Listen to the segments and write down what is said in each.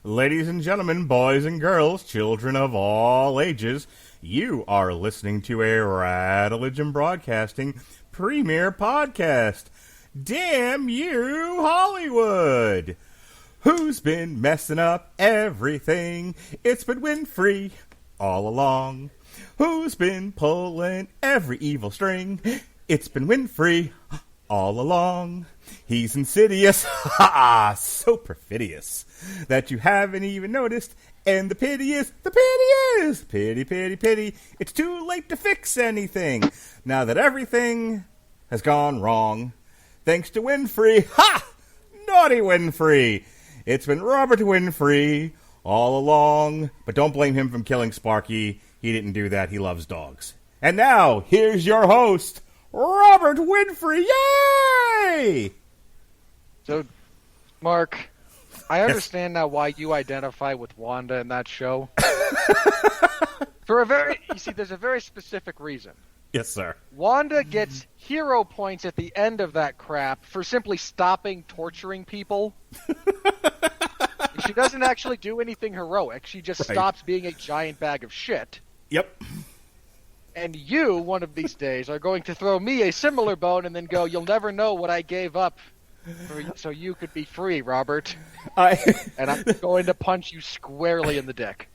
Ladies and gentlemen, boys and girls, children of all ages, you are listening to a Radulich Broadcasting premiere podcast. Damn you, Hollywood! Who's been messing up everything? It's been Winfree all along. Who's been pulling every evil string? It's been Winfree all along. He's insidious, ha! So perfidious that you haven't even noticed. And the pity is, pity, pity, pity. It's too late to fix anything now that everything has gone wrong. Thanks to Winfree, ha! Naughty Winfree. It's been Robert Winfree all along. But don't blame him for killing Sparky. He didn't do that. He loves dogs. And now, here's your host, Robert Winfree. Yay! So, Mark, I understand now why you identify with Wanda in that show. There's a very specific reason. Yes, sir. Wanda gets hero points at the end of that crap for simply stopping torturing people. She doesn't actually do anything heroic. She just stops being a giant bag of shit. Yep. And you, one of these days, are going to throw me a similar bone and then go, you'll never know what I gave up so you could be free, Robert. And I'm going to punch you squarely in the dick.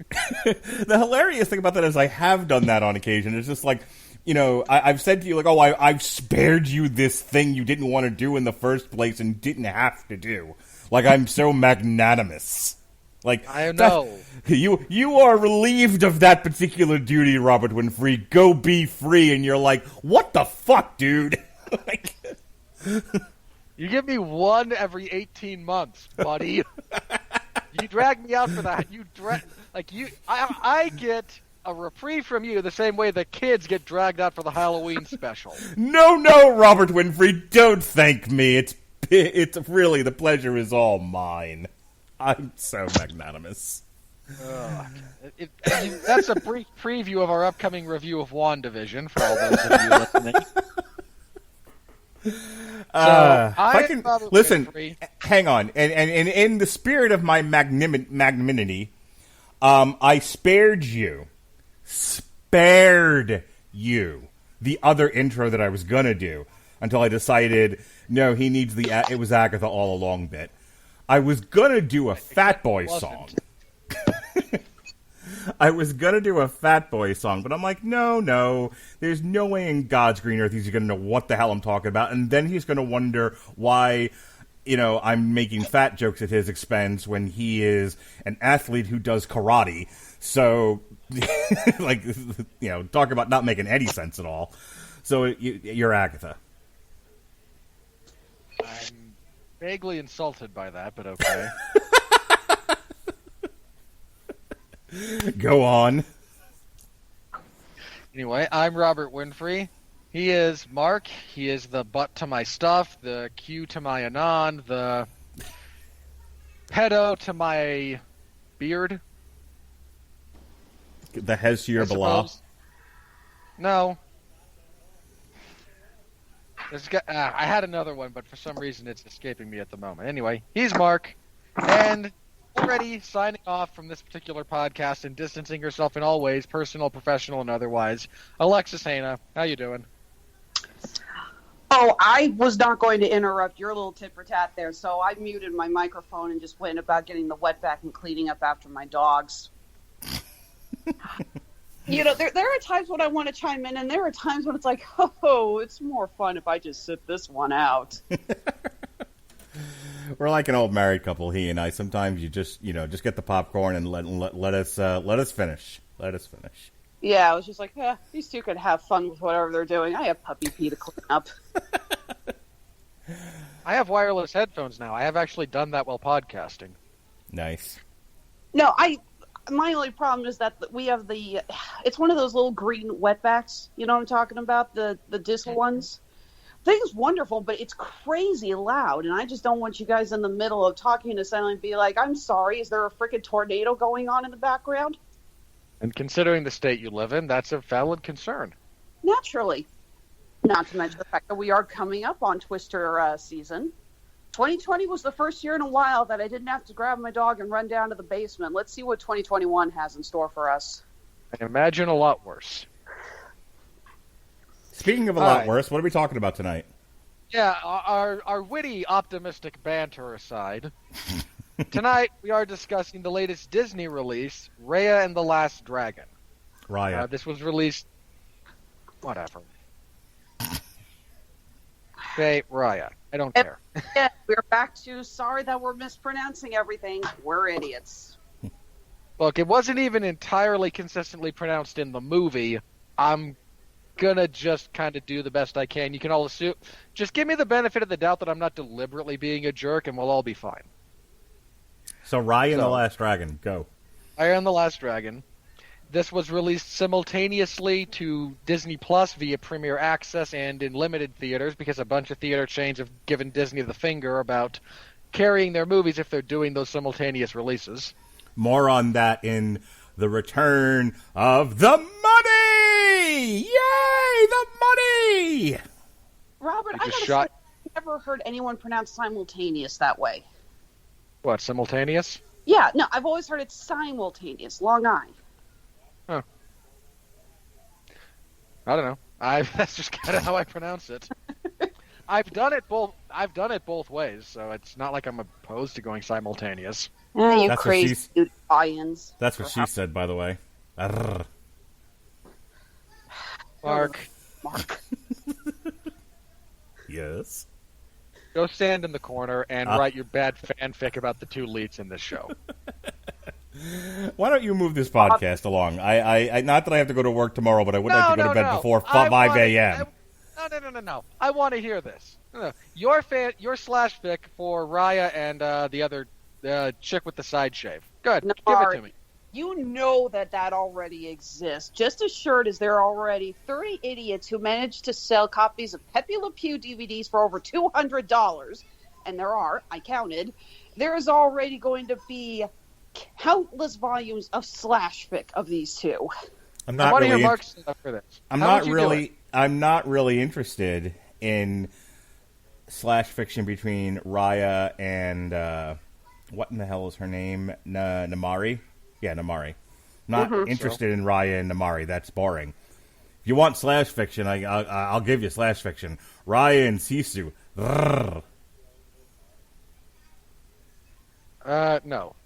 The hilarious thing about that is I have done that on occasion. It's just like, you know, I've said to you, like, oh, I've spared you this thing you didn't want to do in the first place and didn't have to do. Like, I'm so magnanimous. Like, I know. You are relieved of that particular duty, Robert Winfree. Go be free. And you're like, what the fuck, dude? Like... You give me one every 18 months, buddy. You drag me out for that. I get a reprieve from you the same way the kids get dragged out for the Halloween special. No, Robert Winfree, don't thank me. It's really, the pleasure is all mine. I'm so magnanimous. That's a brief preview of our upcoming review of WandaVision for all those of you listening. Listen, hang on, and in the spirit of my magnanimity, I spared you the other intro that I was gonna do until I decided no, he needs it was Agatha all along bit. I was gonna do a Fat Boy song. I was going to do a Fat Boy song, but I'm like, no, there's no way in God's green earth he's going to know what the hell I'm talking about, and then he's going to wonder why, you know, I'm making fat jokes at his expense when he is an athlete who does karate. So, like, you know, talk about not making any sense at all. So, you're Agatha. I'm vaguely insulted by that, but okay. Go on. Anyway, I'm Robert Winfree. He is Mark. He is the butt to my stuff, the Q to my anon, the pedo to my beard. The hes to your blah. No. I had another one, but for some reason it's escaping me at the moment. Anyway, he's Mark, and already signing off from this particular podcast and distancing herself in all ways, personal, professional, and otherwise. Alexis Hejna, how you doing? Oh, I was not going to interrupt your little tit for tat there, so I muted my microphone and just went about getting the wetback and cleaning up after my dogs. You know, there are times when I want to chime in, and there are times when it's like, oh, it's more fun if I just sit this one out. We're like an old married couple, he and I. Sometimes you just get the popcorn and let us finish. Let us finish. Yeah, I was just like, these two could have fun with whatever they're doing. I have puppy pee to clean up. I have wireless headphones now. I have actually done that while podcasting. Nice. No, my only problem is that we have it's one of those little green wetbacks. You know what I'm talking about? The disc ones. I think it's wonderful, but it's crazy loud, and I just don't want you guys in the middle of talking to someone and be like, I'm sorry, is there a freaking tornado going on in the background? And considering the state you live in, that's a valid concern. Naturally. Not to mention the fact that we are coming up on Twister season. 2020 was the first year in a while that I didn't have to grab my dog and run down to the basement. Let's see what 2021 has in store for us. I imagine a lot worse. Speaking of a lot worse, what are we talking about tonight? Yeah, our witty, optimistic banter aside, tonight we are discussing the latest Disney release, Raya and the Last Dragon. Raya. This was released... Whatever. Okay, Raya. I don't care. Yeah, we're back to sorry that we're mispronouncing everything. We're idiots. Look, it wasn't even entirely consistently pronounced in the movie. I'm gonna just kind of do the best I can. You can all assume... Just give me the benefit of the doubt that I'm not deliberately being a jerk, and we'll all be fine. So Raya and the Last Dragon, go. Raya and the Last Dragon. This was released simultaneously to Disney Plus via Premier Access and in limited theaters because a bunch of theater chains have given Disney the finger about carrying their movies if they're doing those simultaneous releases. More on that in the return of the money! Yay, the money! Robert, I just I've never heard anyone pronounce simultaneous that way. What, simultaneous? Yeah, no, I've always heard it simultaneous, long I. Huh. I don't know. That's just kind of how I pronounce it. I've done it both ways, so it's not like I'm opposed to going simultaneous. You That's crazy Italians. That's what she said, by the way. Arrgh. Mark. Yes? Go stand in the corner and write your bad fanfic about the two leads in this show. Why don't you move this podcast along? I not that I have to go to work tomorrow, but I would like to go to bed before 5 a.m. No. I want to hear this. No. Your slash fic for Raya and the other chick with the side shave. Good. No, give it to me. You know that already exists. Just as sure as there are already 30 idiots who managed to sell copies of Pepe Le Pew DVDs for over $200, and there are, I counted, there is already going to be countless volumes of slash fic of these two. I'm not I want to really hear Mark's stuff for this. I'm not really interested in slash fiction between Raya and what in the hell is her name? Namari? Yeah, Namari. Not interested in Raya and Namari. That's boring. If you want slash fiction, I'll give you slash fiction. Raya and Sisu. No.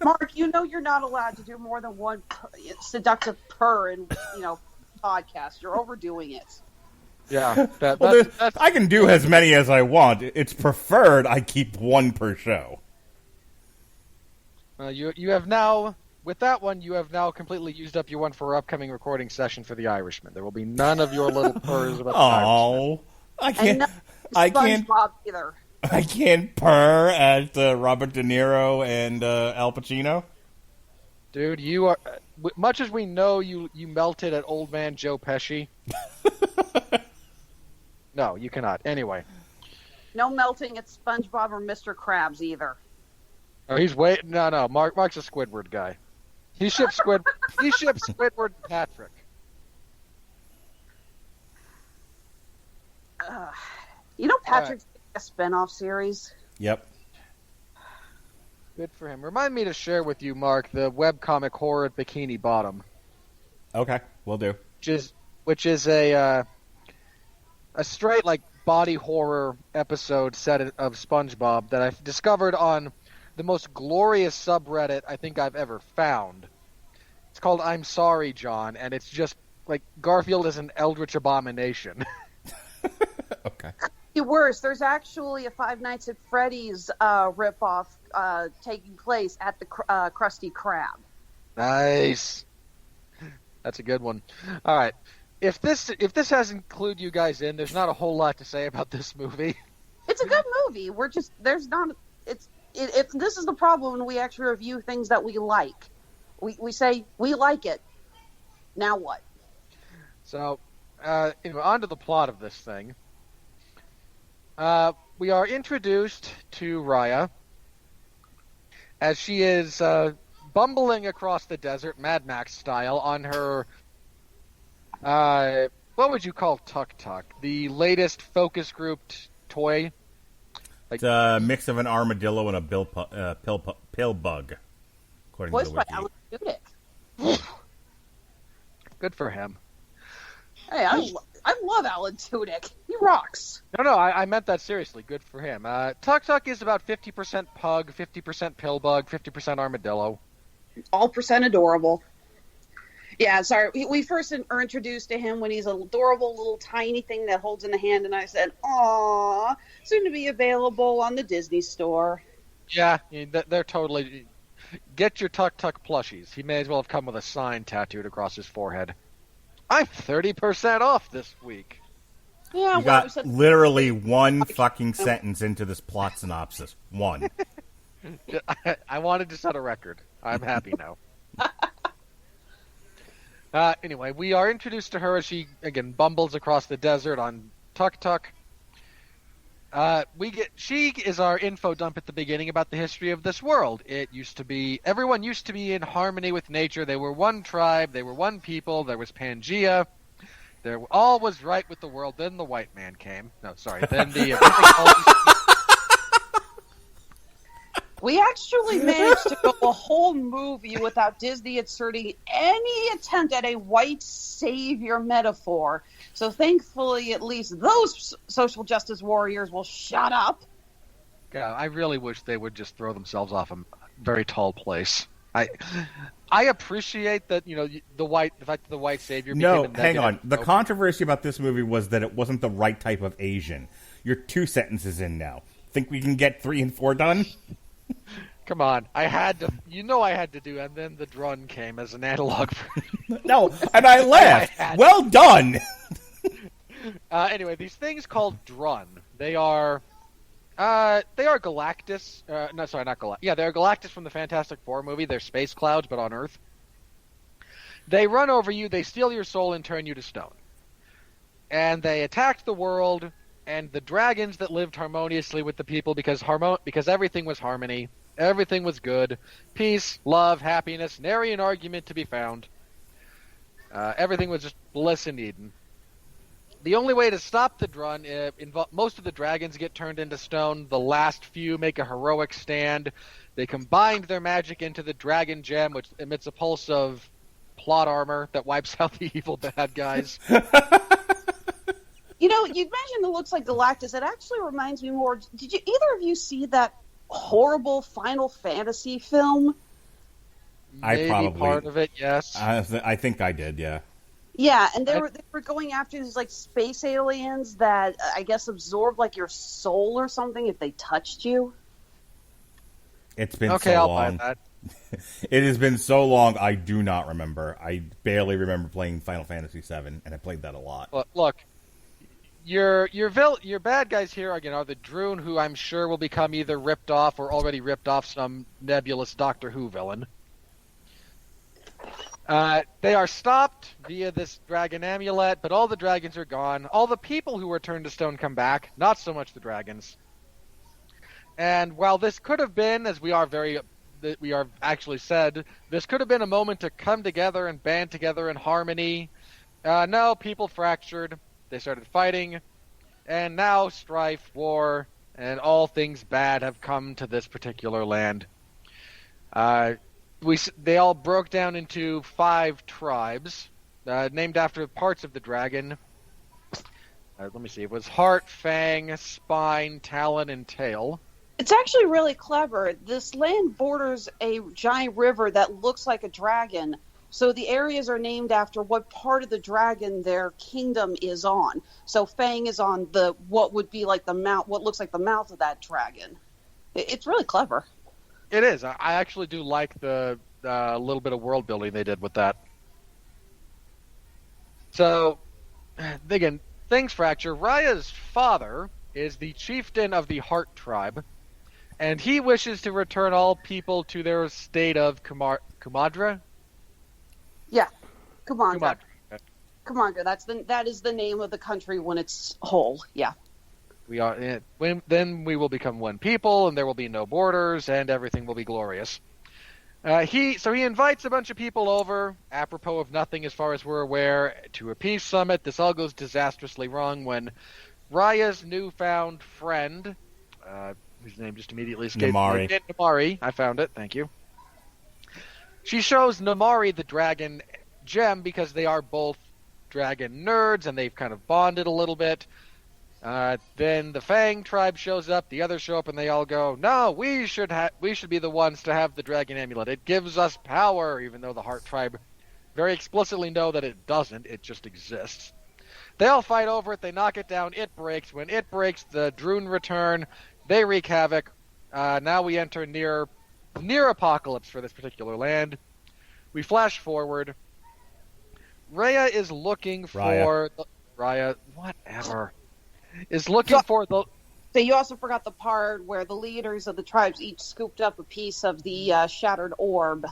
Mark, you know you're not allowed to do more than one seductive purr in, podcast. You're overdoing it. Yeah. I can do as many as I want. It's preferred I keep one per show. You have now, with that one, you have now completely used up your one for our upcoming recording session for The Irishman. There will be none of your little purrs about The Irishman. I can't either. I can't purr at Robert De Niro and Al Pacino. Dude, you are, much as we know you melted at old man Joe Pesci. No, you cannot. Anyway. No melting at SpongeBob or Mr. Krabs either. Oh, he's no. Mark's a Squidward guy. He ships Squidward and Patrick. Patrick's a spinoff series. Yep. Good for him. Remind me to share with you, Mark, the webcomic Horror at Bikini Bottom. Okay, will do. Which is a straight body horror episode set of SpongeBob that I've discovered on the most glorious subreddit I think I've ever found. It's called I'm Sorry, John, and it's just Garfield is an eldritch abomination. Okay. Worse, there's actually a Five Nights at Freddy's ripoff taking place at the Krusty Krab. Nice. That's a good one. All right. If this hasn't clued you guys in, there's not a whole lot to say about this movie. It's a good movie. This is the problem when we actually review things that we like. We say we like it. Now what? So, onto the plot of this thing. We are introduced to Raya as she is bumbling across the desert, Mad Max style, on her, what would you call Tuk Tuk? The latest focus grouped toy? It's a mix of an armadillo and a pill bug, according to the Voiced by wiki. Alan Tudyk. Good for him. Hey, I love Alan Tudyk. He rocks. No, I meant that seriously. Good for him. Tuk Tuk is about 50% pug, 50% pill bug, 50% armadillo. All percent adorable. Yeah, sorry. We first are introduced to him when he's an adorable little tiny thing that holds in the hand, and I said, "Aw, soon to be available on the Disney Store." Yeah, they're totally... Get your Tuk Tuk plushies. He may as well have come with a sign tattooed across his forehead. I'm 30% off this week. Yeah, You got literally one fucking sentence into this plot synopsis. One. I wanted to set a record. I'm happy now. Anyway, we are introduced to her as she, again, bumbles across the desert on Tuk Tuk. She is our info dump at the beginning about the history of this world. Everyone used to be in harmony with nature. They were one tribe. They were one people. There was Pangea. All was right with the world. Then the white man came. No, sorry. Then the... We actually managed to go a whole movie without Disney inserting any attempt at a white savior metaphor. So thankfully, at least those social justice warriors will shut up. Yeah, I really wish they would just throw themselves off a very tall place. I appreciate that, the fact that the white savior became a negative. Hang on. The controversy about this movie was that it wasn't the right type of Asian. You're 2 sentences in now. Think we can get 3 and 4 done? Come on, I had to do, and then the drone came as an analog. No, and I laughed. Well done. Anyway, these things called drun. They are Galactus. No, sorry, not Galactus. Yeah, they're Galactus from the Fantastic Four movie. They're space clouds, but on Earth. They run over you. They steal your soul and turn you to stone. And they attacked the world. And the dragons that lived harmoniously with the people because everything was harmony, everything was good, peace, love, happiness, nary an argument to be found. Everything was just bliss in Eden. The only way to stop the drun, most of the dragons get turned into stone. The last few make a heroic stand. They combined their magic into the dragon gem, which emits a pulse of plot armor that wipes out the evil bad guys. You mentioned it looks like Galactus. It actually reminds me more. Did either of you see that horrible Final Fantasy film? Maybe part of it, yes. I think I did, yeah. Yeah, and they were going after these space aliens that I guess absorbed your soul or something if they touched you. It's been okay, so I'll long. buy that. It has been so long. I do not remember. I barely remember playing Final Fantasy VII, and I played that a lot. Well, look. Your bad guys here are the Droon, who I'm sure will become either ripped off or already ripped off some nebulous Doctor Who villain. They are stopped via this dragon amulet, but all the dragons are gone. All the people who were turned to stone come back, not so much the dragons. And while this could have been, as we are actually said, this could have been a moment to come together and band together in harmony. No, people fractured. They started fighting, and now strife, war, and all things bad have come to this particular land. They all broke down into 5 tribes, named after parts of the dragon. Let me see. It was heart, fang, spine, talon, and tail. It's actually really clever. This land borders a giant river that looks like a dragon. So the areas are named after what part of the dragon their kingdom is on. So Fang is on what would be like the mouth, what looks like the mouth of that dragon. It's really clever. It is. I actually do like the little bit of world building they did with that. So, again, things fracture. Raya's father is the chieftain of the Heart tribe, and he wishes to return all people to their state of Kumadra. Yeah, come on. Camargo, that is the name of the country when it's whole. Yeah. We are. Then we will become one people, and there will be no borders, and everything will be glorious. He invites a bunch of people over, apropos of nothing as far as we're aware, to a peace summit. This all goes disastrously wrong when Raya's newfound friend, whose name just immediately escaped me. Namari. I found it. Thank you. She shows Namari the dragon gem because they are both dragon nerds, and they've kind of bonded a little bit. Then the Fang tribe shows up, the others show up, and they all go, no, we should be the ones to have the dragon amulet. It gives us power, even though the Heart tribe very explicitly know that it doesn't. It just exists. They all fight over it, they knock it down, it breaks. When it breaks, the Droon return, they wreak havoc. Now we enter near apocalypse for this particular land. We flash forward. Raya is looking for... Raya, whatever. Is looking for the... So you also forgot the part where the leaders of the tribes each scooped up a piece of the shattered orb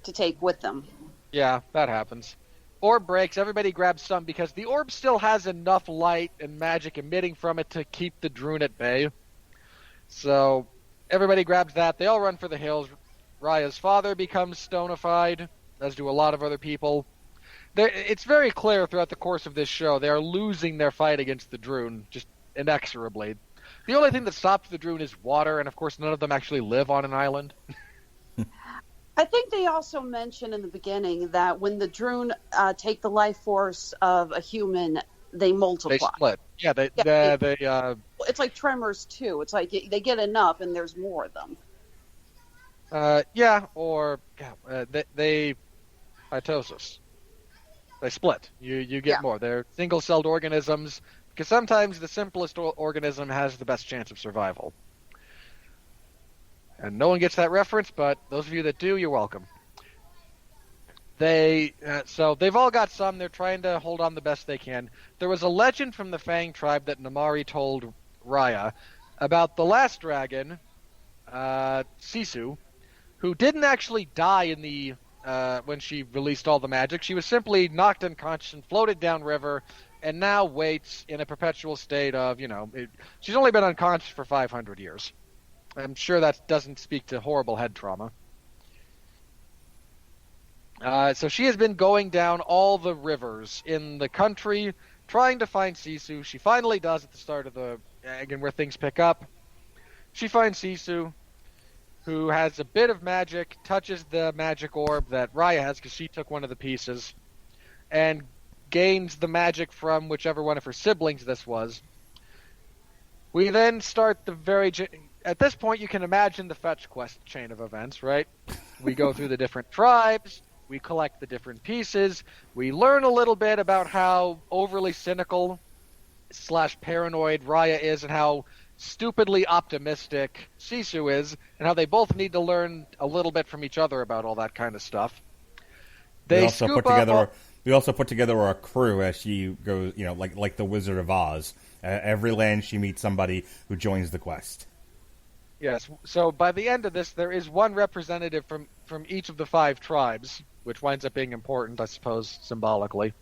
to take with them. Yeah, that happens. Orb breaks, everybody grabs some because the orb still has enough light and magic emitting from it to keep the Droon at bay. So everybody grabs that, they all run for the hills. Raya's father becomes stonified, as do a lot of other people. It's very clear throughout the course of this show they are losing their fight against the Droon, just inexorably. The only thing that stops the Droon is water, and of course none of them actually live on an island. I think they also mentioned in the beginning that when the Droon take the life force of a human, they multiply. They split. Yeah, they it's like Tremors too. It's like they get enough, and there's more of them. They mitosis. They split. You get more. They're single-celled organisms, because sometimes the simplest organism has the best chance of survival. And no one gets that reference, but those of you that do, you're welcome. So they've all got some. They're trying to hold on the best they can. There was a legend from the Fang tribe that Namari told Raya about the last dragon, Sisu, who didn't actually die in the when she released all the magic. She was simply knocked unconscious and floated downriver, and now waits in a perpetual state of, she's only been unconscious for 500 years. I'm sure that doesn't speak to horrible head trauma. So she has been going down all the rivers in the country, trying to find Sisu. She finally does at the start of where things pick up. She finds Sisu, who has a bit of magic, touches the magic orb that Raya has because she took one of the pieces, and gains the magic from whichever one of her siblings this was. We then start at this point you can imagine the fetch quest chain of events, right? We go through the different tribes, we collect the different pieces, we learn a little bit about how overly cynical / paranoid Raya is and how stupidly optimistic Sisu is, and how they both need to learn a little bit from each other about all that kind of stuff. We also put together our crew as she goes, like the Wizard of Oz. Every land she meets somebody who joins the quest. Yes, so by the end of this, there is one representative from each of the 5 tribes, which winds up being important, I suppose, symbolically.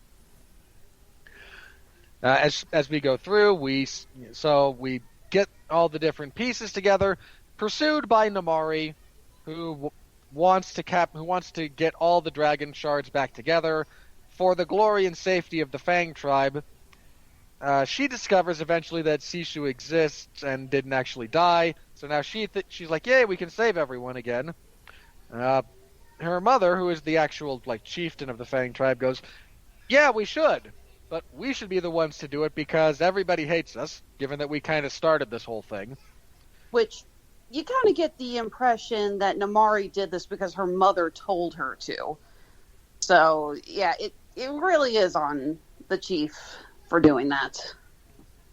As we go through, we get all the different pieces together, pursued by Namari, who wants to get all the dragon shards back together for the glory and safety of the Fang tribe. She discovers eventually that Sisu exists and didn't actually die, so now she's like, yay, we can save everyone again. Her mother, who is the actual chieftain of the Fang tribe, goes, yeah, we should. But we should be the ones to do it because everybody hates us, given that we kind of started this whole thing. Which, you kind of get the impression that Namari did this because her mother told her to. So, yeah, it really is on the chief for doing that.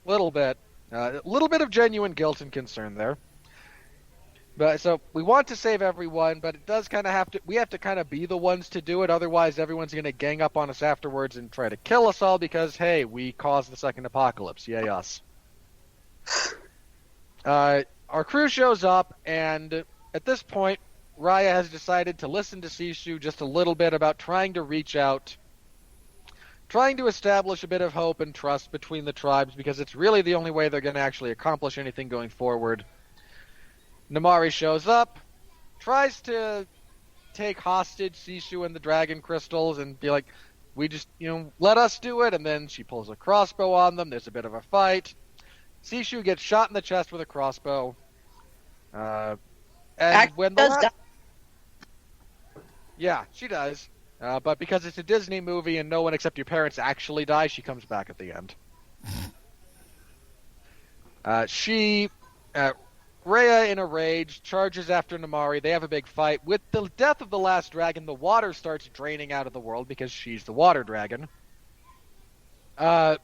Little bit. A little bit of genuine guilt and concern there. But so we want to save everyone, but it does kind of we have to kind of be the ones to do it. Otherwise, everyone's going to gang up on us afterwards and try to kill us all because, hey, we caused the second apocalypse. Yay, us. Our crew shows up, and at this point, Raya has decided to listen to Sisu just a little bit about trying to reach out trying to establish a bit of hope and trust between the tribes because it's really the only way they're going to actually accomplish anything going forward. Namaari shows up, tries to take hostage Sishu and the dragon crystals and be like, we just, let us do it, and then she pulls a crossbow on them, there's a bit of a fight. Sishu gets shot in the chest with a crossbow. And when the Yeah, she does. But because it's a Disney movie and no one except your parents actually die, she comes back at the end. Raya, in a rage, charges after Namaari. They have a big fight. With the death of the last dragon, the water starts draining out of the world because she's the water dragon. And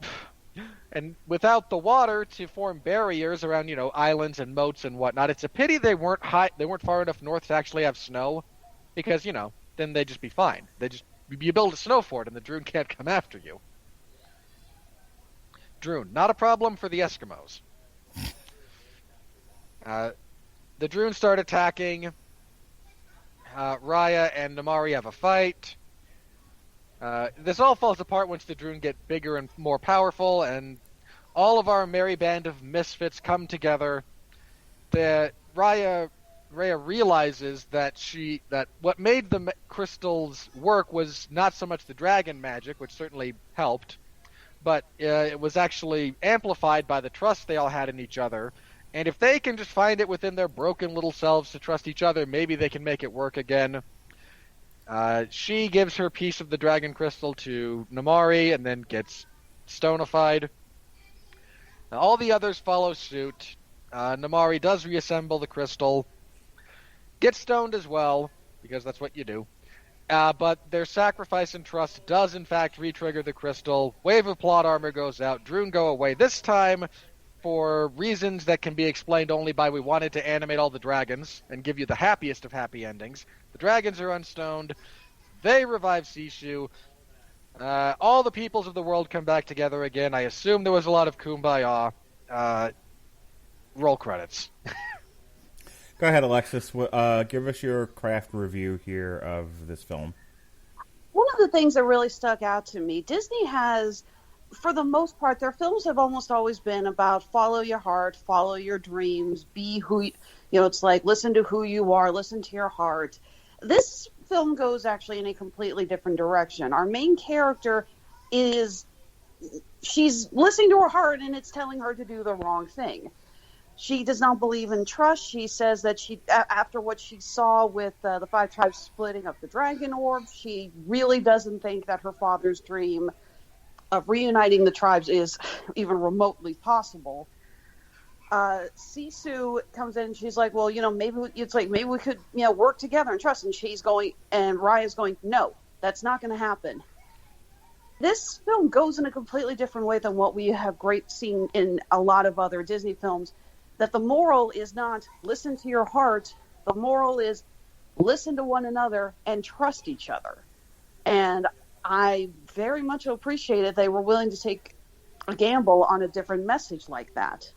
without the water to form barriers around, islands and moats and whatnot, it's a pity they weren't far enough north to actually have snow, because, then they'd just be fine. You build a snow fort and the Droon can't come after you. Droon, not a problem for the Eskimos. The Droon start attacking. Raya and Namaari have a fight. This all falls apart once the Droon get bigger and more powerful, and all of our merry band of misfits come together. Raya realizes that what made the crystals work was not so much the dragon magic, which certainly helped, but it was actually amplified by the trust they all had in each other. And if they can just find it within their broken little selves to trust each other, maybe they can make it work again. She gives her piece of the dragon crystal to Namaari and then gets stonified. All the others follow suit. Namaari does reassemble the crystal, gets stoned as well, because that's what you do. But their sacrifice and trust does in fact re-trigger the crystal. Wave of plot armor goes out. Droon go away. This time, for reasons that can be explained only by we wanted to animate all the dragons and give you the happiest of happy endings. The dragons are unstoned. They revive Sishu. All the peoples of the world come back together again. I assume there was a lot of kumbaya. Roll credits. Go ahead, Alexis. Give us your craft review here of this film. One of the things that really stuck out to me, Disney has, for the most part, their films have almost always been about follow your heart, follow your dreams, be who it's like listen to who you are, listen to your heart. This film goes actually in a completely different direction. Our main character she's listening to her heart and it's telling her to do the wrong thing. She does not believe in trust. She says that after what she saw with the five tribes splitting up the dragon orb, she really doesn't think that her father's dream of reuniting the tribes is even remotely possible. Sisu comes in and she's like, well, maybe we could, work together and trust. And Raya's going, no, that's not going to happen. This film goes in a completely different way than what we have seen in a lot of other Disney films, that the moral is not listen to your heart. The moral is listen to one another and trust each other. And I very much appreciated they were willing to take a gamble on a different message like that.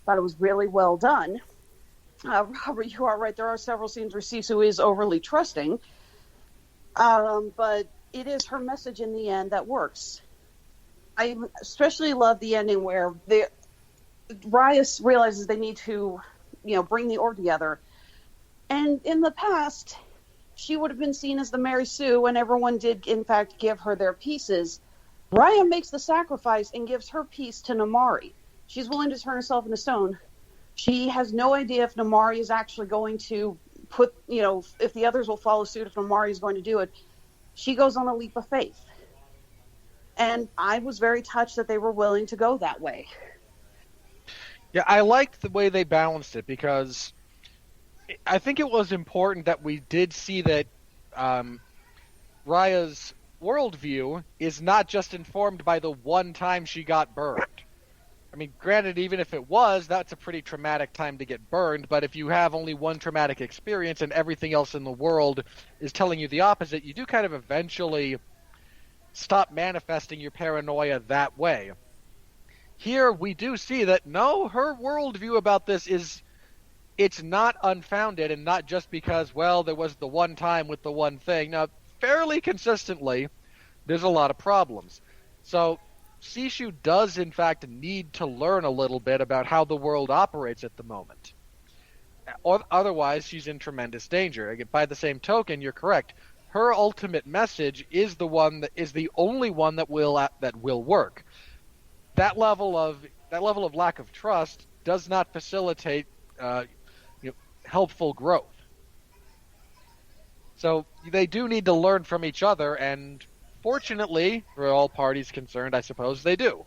Thought it was really well done. Robert, you are right. There are several scenes where Sisu is overly trusting, but it is her message in the end that works. I especially love the ending where Raya realizes they need to, bring the orb together. And in the past, she would have been seen as the Mary Sue, and everyone did, in fact, give her their pieces. Raya makes the sacrifice and gives her piece to Namaari. She's willing to turn herself into stone. She has no idea if Namaari is actually going to if the others will follow suit, if Namaari is going to do it. She goes on a leap of faith. And I was very touched that they were willing to go that way. Yeah, I liked the way they balanced it, because I think it was important that we did see that Raya's worldview is not just informed by the one time she got burned. I mean, granted, even if it was, that's a pretty traumatic time to get burned, but if you have only one traumatic experience and everything else in the world is telling you the opposite, you do kind of eventually stop manifesting your paranoia that way. Here, we do see that, no, her worldview about this it's not unfounded, and not just because, well, there was the one time with the one thing. Now, fairly consistently, there's a lot of problems. So Sishu does, in fact, need to learn a little bit about how the world operates at the moment. Or, otherwise, she's in tremendous danger. By the same token, you're correct. Her ultimate message is the one that is the only one that will work. That level of lack of trust does not facilitate helpful growth. So they do need to learn from each other, and fortunately, for all parties concerned, I suppose they do.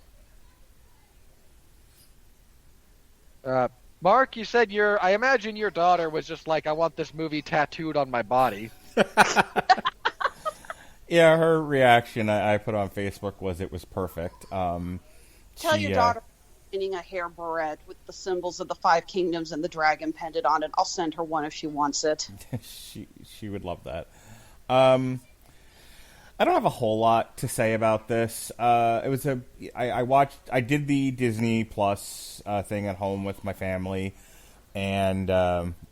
Mark, you said I imagine your daughter was just like, I want this movie tattooed on my body. Yeah, her reaction I put on Facebook was it was perfect. Tell your daughter getting a hair barrette with the symbols of the 5 kingdoms and the dragon pendant on it. I'll send her one if she wants it. she would love that. I don't have a whole lot to say about this. I did the Disney Plus thing at home with my family, and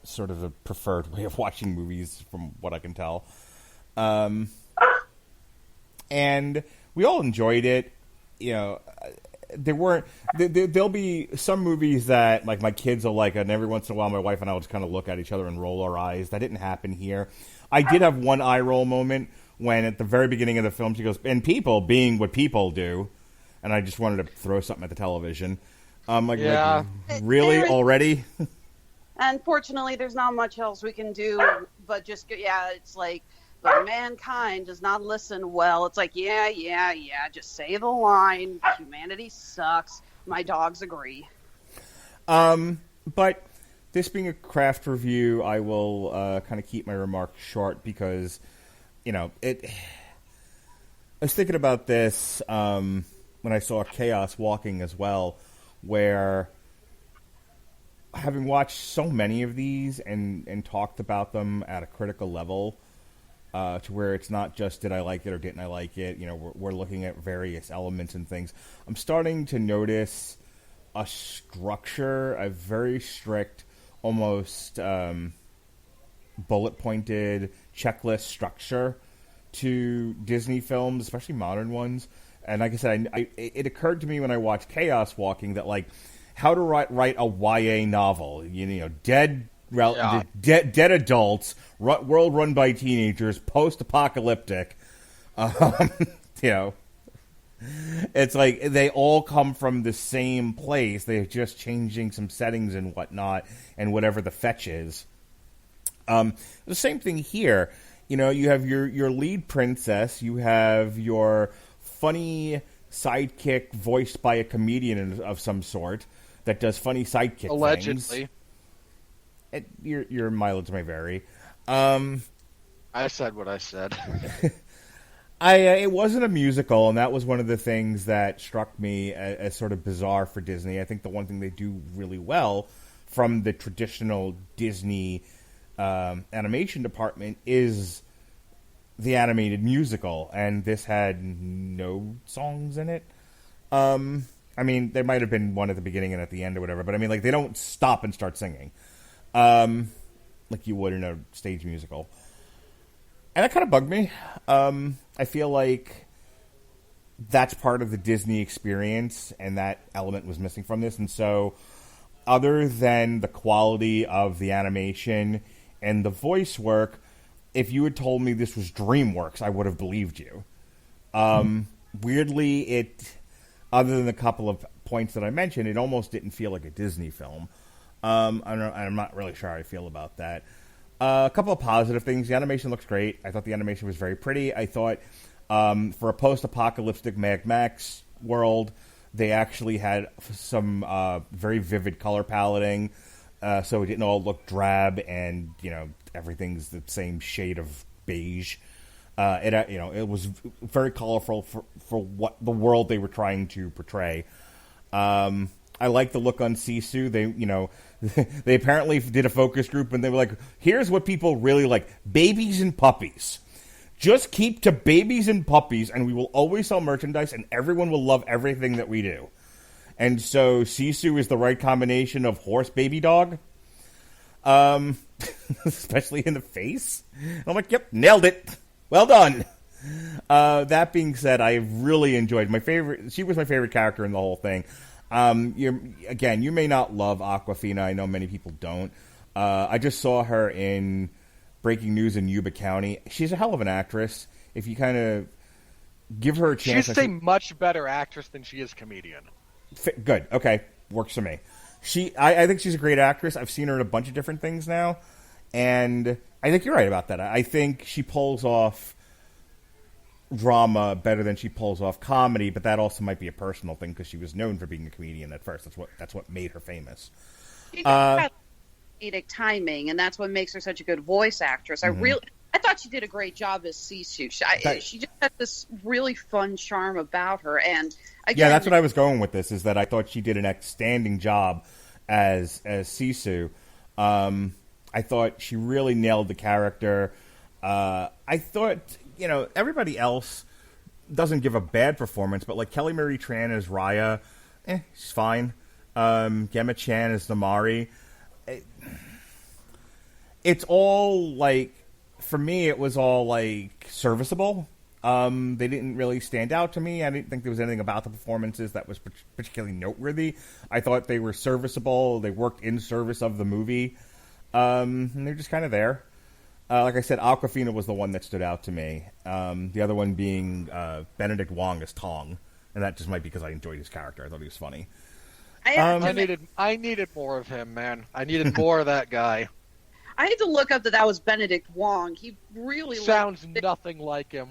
sort of a preferred way of watching movies from what I can tell. And we all enjoyed it. You know, there'll be some movies that like my kids will like, and every once in a while my wife and I will just kind of look at each other and roll our eyes. That didn't happen here. I did have one eye roll moment when at the very beginning of the film she goes, and people being what people do, and I just wanted to throw something at the television. Like really already? Unfortunately, there's not much else we can do, but just it's like, but mankind does not listen well. It's like, just say the line. Humanity sucks. My dogs agree. But this being a craft review, I will kind of keep my remarks short because, I was thinking about this when I saw Chaos Walking as well, where having watched so many of these and talked about them at a critical level, to where it's not just did I like it or didn't I like it. We're looking at various elements and things. I'm starting to notice a structure, a very strict, almost bullet-pointed checklist structure to Disney films, especially modern ones. And like I said, it occurred to me when I watched Chaos Walking that, like, how to write a YA novel. Dead adults, world run by teenagers, post-apocalyptic. It's like they all come from the same place. They're just changing some settings and whatnot, and whatever the fetch is. The same thing here. You have your lead princess. You have your funny sidekick voiced by a comedian of some sort that does funny sidekick allegedly. Things. Your mileage may vary. I said what I said. It wasn't a musical, and that was one of the things that struck me as sort of bizarre for Disney. I think the one thing they do really well from the traditional Disney animation department is the animated musical, and this had no songs in it. There might have been one at the beginning and at the end or whatever, but they don't stop and start singing. Like you would in a stage musical. And that kind of bugged me. I feel like that's part of the Disney experience, and that element was missing from this. And so, other than the quality of the animation and the voice work, if you had told me this was DreamWorks, I would have believed you. Weirdly, other than a couple of points that I mentioned, it almost didn't feel like a Disney film. I'm not really sure how I feel about that. A couple of positive things. The animation looks great. I thought the animation was very pretty. I thought for a post-apocalyptic Mad Max world, they actually had some very vivid color paletting, so it didn't all look drab and everything's the same shade of beige. It was very colorful for what the world they were trying to portray. I like the look on Sisu. They apparently did a focus group and they were like, here's what people really like: babies and puppies. Just keep to babies and puppies, and we will always sell merchandise, and everyone will love everything that we do. And so Sisu is the right combination of horse, baby, dog. Especially in the face. And I'm like, yep, nailed it. Well done. That being said, I really enjoyed she was my favorite character in the whole thing. You may not love Awkwafina. I know many people don't. I just saw her in Breaking News in Yuba County. She's a hell of an actress. If you kind of give her a chance, she's a much better actress than she is comedian. Good. Okay, works for me. I think she's a great actress. I've seen her in a bunch of different things now, and I think you're right about that. I think she pulls off drama better than she pulls off comedy, but that also might be a personal thing because she was known for being a comedian at first. That's what made her famous. She has comedic timing, and that's what makes her such a good voice actress. I thought she did a great job as Sisu. She just had this really fun charm about her, and again, that's what I was going with. This is that I thought she did an outstanding job as Sisu. I thought she really nailed the character. I thought, everybody else doesn't give a bad performance, but like Kelly Marie Tran as Raya, she's fine. Gemma Chan as Namari. It's all like, for me, it was all like serviceable. They didn't really stand out to me. I didn't think there was anything about the performances that was particularly noteworthy. I thought they were serviceable. They worked in service of the movie. And they're just kind of there. Like I said, Awkwafina was the one that stood out to me. The other one being Benedict Wong as Tong. And that just might be because I enjoyed his character. I thought he was funny. I needed more of him, man. I needed more of that guy. I had to look up that was Benedict Wong. He really sounds nothing like him.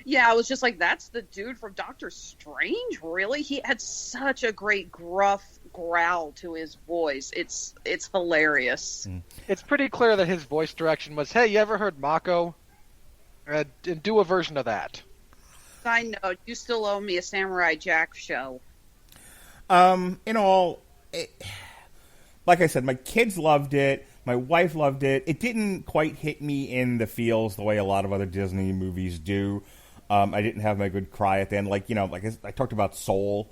Yeah, I was just like, that's the dude from Doctor Strange? Really? He had such a great gruff growl to his voice. It's hilarious. It's pretty clear that his voice direction was, hey, you ever heard Mako? And do a version of that. I know. You still owe me a Samurai Jack show. Like I said, my kids loved it. My wife loved it. It didn't quite hit me in the feels the way a lot of other Disney movies do. I didn't have my good cry at the end. Like I talked about Soul.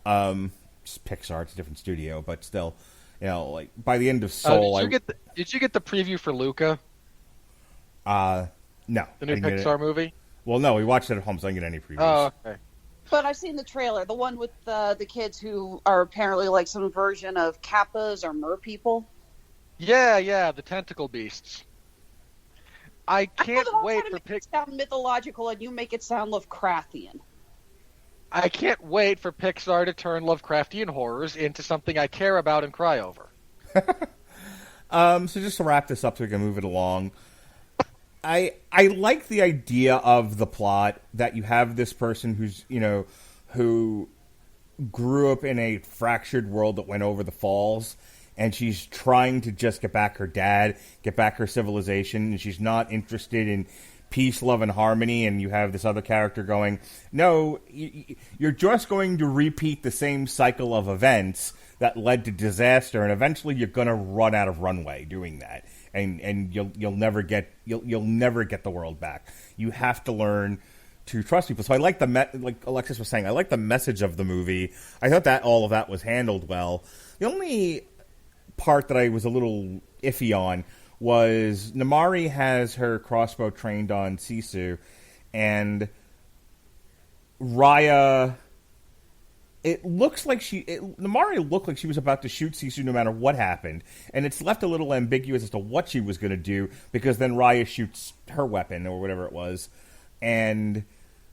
It's Pixar, it's a different studio, but still, like by the end of Soul, did you get the preview for Luca? No, the new Pixar movie. Well, no, we watched it at home, so I didn't get any previews. Oh, okay. But I've seen the trailer, the one with the kids who are apparently like some version of Kappas or mer people. Yeah, the tentacle beasts. I can't wait for sound mythological, and you make it sound Lovecraftian. I can't wait for Pixar to turn Lovecraftian horrors into something I care about and cry over. So just to wrap this up so we can move it along, I like the idea of the plot that you have this person who grew up in a fractured world that went over the falls, and she's trying to just get back her dad, get back her civilization, and she's not interested in peace, love, and harmony, and you have this other character going, no, you're just going to repeat the same cycle of events that led to disaster, and eventually you're going to run out of runway doing that, and you'll never get the world back. You have to learn to trust people. So I like like Alexis was saying, I like the message of the movie. I thought that all of that was handled well. The only part that I was a little iffy on was Namari has her crossbow trained on Sisu, and Raya, Namari looked like she was about to shoot Sisu no matter what happened, and it's left a little ambiguous as to what she was going to do, because then Raya shoots her weapon, or whatever it was, and...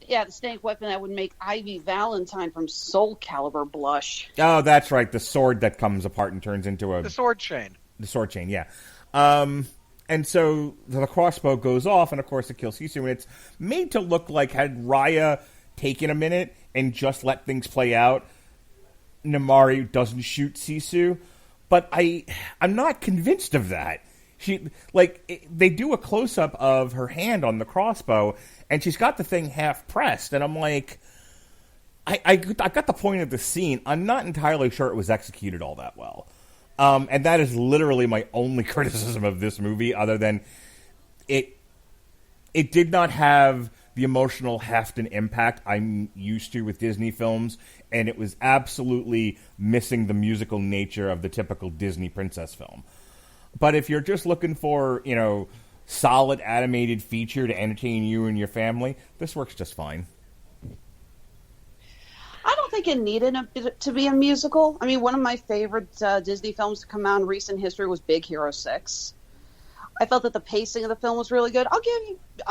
Yeah, the snake weapon that would make Ivy Valentine from Soul Calibur blush. Oh, that's right, the sword that comes apart and turns into a... The sword chain. The sword chain, yeah. And so the crossbow goes off, and of course it kills Sisu, and it's made to look like had Raya taken a minute and just let things play out, Namari doesn't shoot Sisu. But I'm not convinced of that. They do a close-up of her hand on the crossbow, and she's got the thing half pressed, and I'm like, I got the point of the scene. I'm not entirely sure it was executed all that well. And that is literally my only criticism of this movie, other than it did not have the emotional heft and impact I'm used to with Disney films, and it was absolutely missing the musical nature of the typical Disney princess film. But if you're just looking for, solid animated feature to entertain you and your family, this works just fine. I don't think it needed to be a musical. I mean, one of my favorite Disney films to come out in recent history was Big Hero 6. I felt that the pacing of the film was really good. I'll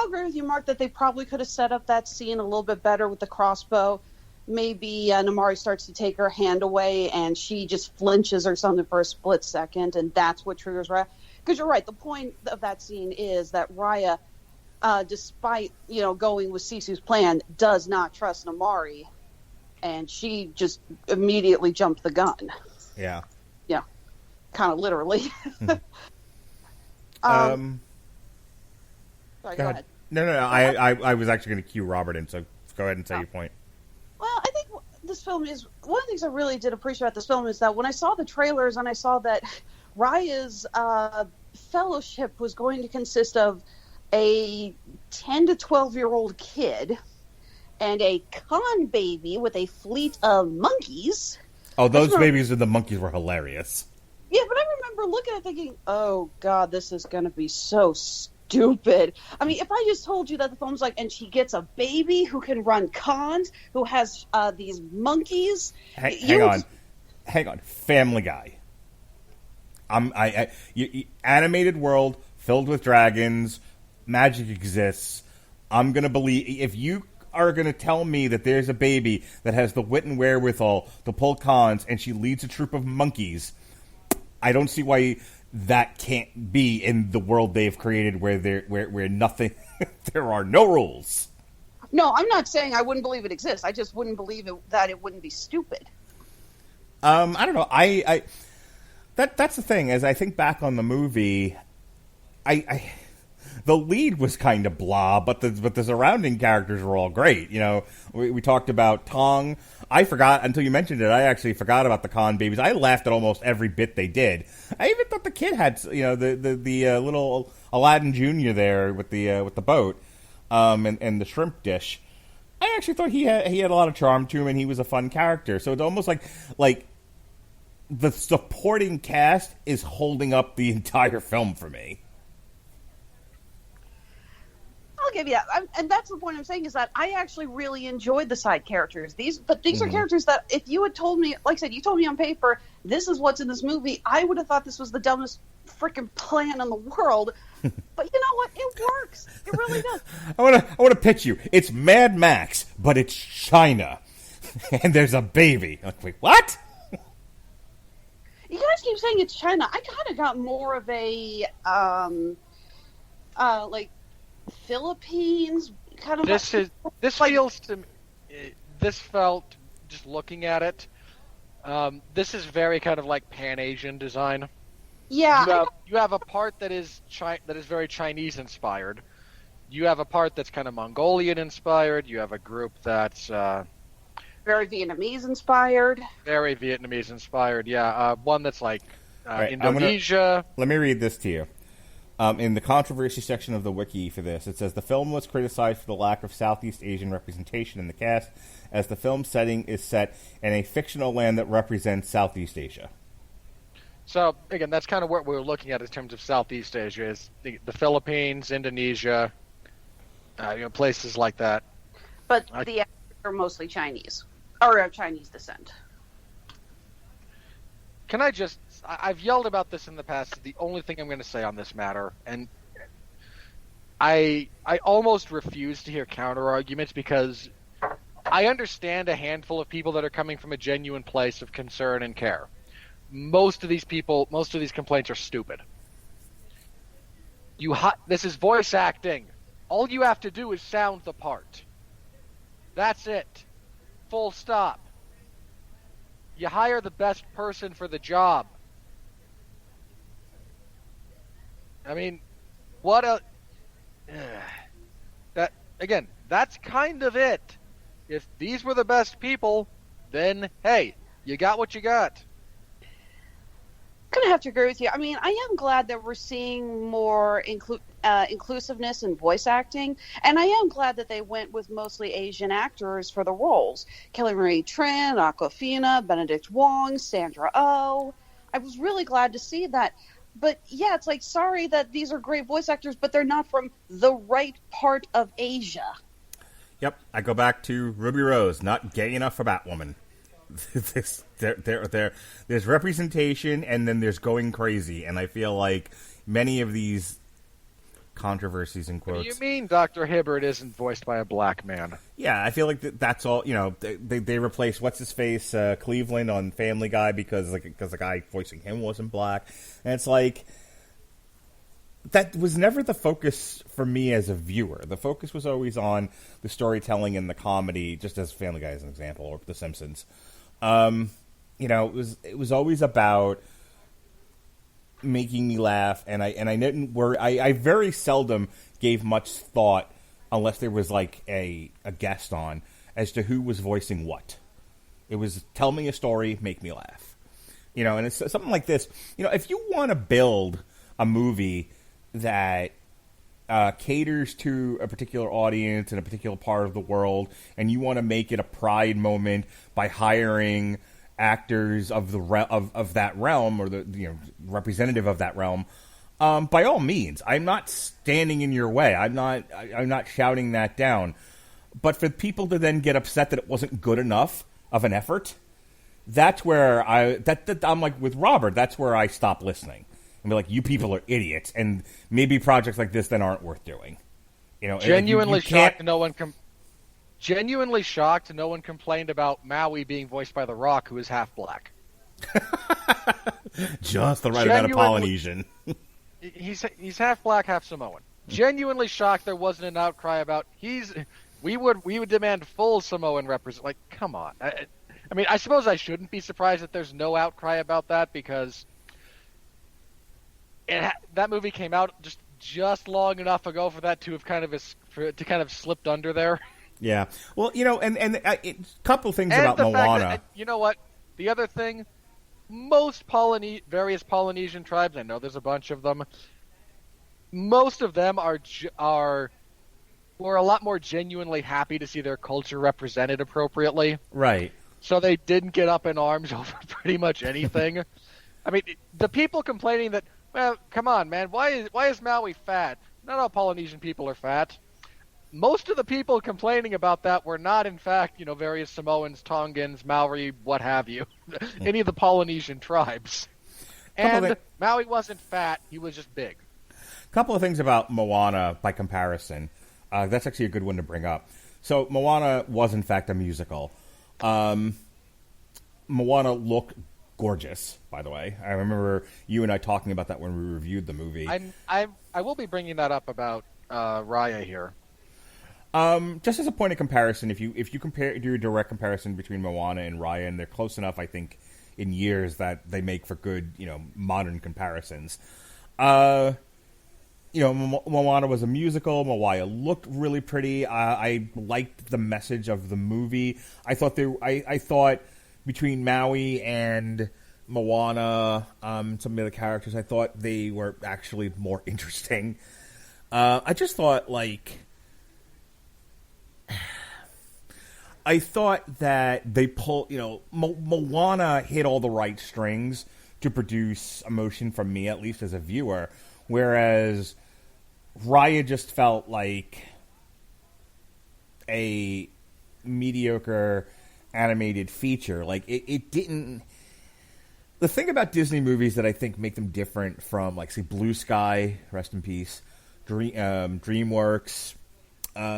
agree with you, Mark, that they probably could have set up that scene a little bit better with the crossbow. Maybe Namari starts to take her hand away and she just flinches or something for a split second, and that's what triggers Raya. Because you're right, the point of that scene is that Raya, despite going with Sisu's plan, does not trust Namari. And she just immediately jumped the gun. Yeah. Yeah. Kind of literally. Sorry, go ahead. No. I was actually going to cue Robert in, so go ahead and say your point. Well, I think this film is... One of the things I really did appreciate about this film is that when I saw the trailers and I saw that Raya's fellowship was going to consist of a 10 to 12-year-old kid and a con baby with a fleet of monkeys. Oh, those babies and the monkeys were hilarious. Yeah, but I remember looking at it thinking, oh, God, this is going to be so stupid. I mean, if I just told you that the film's like, and she gets a baby who can run cons, who has these monkeys. Hang on. Family Guy. Animated world filled with dragons, magic exists. I'm going to believe, if you are going to tell me that there's a baby that has the wit and wherewithal to pull cons and she leads a troop of monkeys, I don't see why that can't be in the world they've created where nothing there are no rules. No, I'm not saying I wouldn't believe it exists. I just wouldn't believe that it wouldn't be stupid. I don't know. That's the thing. As I think back on the movie, the lead was kind of blah, but the surrounding characters were all great. We talked about Tong. I forgot until you mentioned it. I actually forgot about the con babies. I laughed at almost every bit they did. I even thought the kid had the little Aladdin Jr. there with the boat and the shrimp dish. I actually thought he had a lot of charm to him, and he was a fun character. So it's almost like the supporting cast is holding up the entire film for me. I'll give you that. And that's the point I'm saying, is that I actually really enjoyed the side characters. These are characters that if you had told me, like I said, you told me on paper, this is what's in this movie, I would have thought this was the dumbest freaking plan in the world. But you know what? It works. It really does. I want to pitch you. It's Mad Max, but it's China. And there's a baby. I'm like, wait, what? You guys keep saying it's China. I kind of got more of a, like, Philippines kind of. This feels to me. This felt, just looking at it, this is very kind of like Pan-Asian design. Yeah. You have a part that is very Chinese inspired. You have a part that's kind of Mongolian inspired. You have a group that's very Vietnamese inspired. Very Vietnamese inspired. Yeah, one that's like right, Indonesia. Let me read this to you. In the controversy section of the wiki for this, it says the film was criticized for the lack of Southeast Asian representation in the cast, as the film's setting is set in a fictional land that represents Southeast Asia. So, again, that's kind of what we're looking at in terms of Southeast Asia, is the Philippines, Indonesia, places like that. But the actors are mostly Chinese, or of Chinese descent. Can I just... I've yelled about this in the past. It's the only thing I'm going to say on this matter. And I almost refuse to hear counter-arguments, because I understand a handful of people that are coming from a genuine place of concern and care. Most of these complaints are stupid. This is voice acting. All you have to do is sound the part. That's it. Full stop. You hire the best person for the job. I mean, that's kind of it. If these were the best people, then, hey, you got what you got. I'm going to have to agree with you. I mean, I am glad that we're seeing more inclusiveness in voice acting, and I am glad that they went with mostly Asian actors for the roles. Kelly Marie Tran, Awkwafina, Benedict Wong, Sandra Oh. I was really glad to see that. But yeah, it's like, sorry that these are great voice actors, but they're not from the right part of Asia. Yep, I go back to Ruby Rose, not gay enough for Batwoman. There's representation, and then there's going crazy, and I feel like many of these controversies in quotes. What do you mean Dr. Hibbert isn't voiced by a black man? Yeah, I feel like that's all. They replaced what's his face Cleveland on Family Guy because the guy voicing him wasn't black, and it's like that was never the focus for me as a viewer. The focus was always on the storytelling and the comedy, just as Family Guy as an example, or The Simpsons. It was always about making me laugh, and I very seldom gave much thought, unless there was like a guest on, as to who was voicing what. It was tell me a story, make me laugh. And it's something like this. If you want to build a movie that caters to a particular audience in a particular part of the world, and you want to make it a pride moment by hiring actors of that realm, or the representative of that realm, by all means, I'm not standing in your way. I'm not shouting that down. But for people to then get upset that it wasn't good enough of an effort, that's where I'm like with Robert. That's where I stop listening and be like, you people are idiots, and maybe projects like this then aren't worth doing. Genuinely shocked no one Genuinely shocked no one complained about Maui being voiced by The Rock, who is half black. Just the right amount of Polynesian. He's half black, half Samoan. Genuinely shocked there wasn't an outcry about we would demand full Samoan represent. Like, come on. I mean, I suppose I shouldn't be surprised that there's no outcry about that, because that movie came out just long enough ago for that to have kind of slipped under there. Yeah. Well, and a couple things about Moana. You know what? The other thing, most various Polynesian tribes, I know there's a bunch of them, most of them were a lot more genuinely happy to see their culture represented appropriately. Right. So they didn't get up in arms over pretty much anything. I mean, the people complaining that, well, come on, man, why is Maui fat? Not all Polynesian people are fat. Most of the people complaining about that were not, in fact, various Samoans, Tongans, Maori, what have you, any of the Polynesian tribes. And Maui wasn't fat; he was just big. A couple of things about Moana by comparison. That's actually a good one to bring up. So Moana was, in fact, a musical. Moana looked gorgeous, by the way. I remember you and I talking about that when we reviewed the movie. I will be bringing that up about Raya here. Just as a point of comparison, if you do a direct comparison between Moana and Raya, and they're close enough, I think, in years that they make for good, modern comparisons. Moana was a musical. Moana looked really pretty. I liked the message of the movie. I thought between Maui and Moana, some of the other characters, I thought they were actually more interesting. I just thought, I thought that they Moana hit all the right strings to produce emotion from me, at least as a viewer, whereas Raya just felt like a mediocre animated feature. Like, it didn't... The thing about Disney movies that I think make them different from, say, Blue Sky, rest in peace, DreamWorks,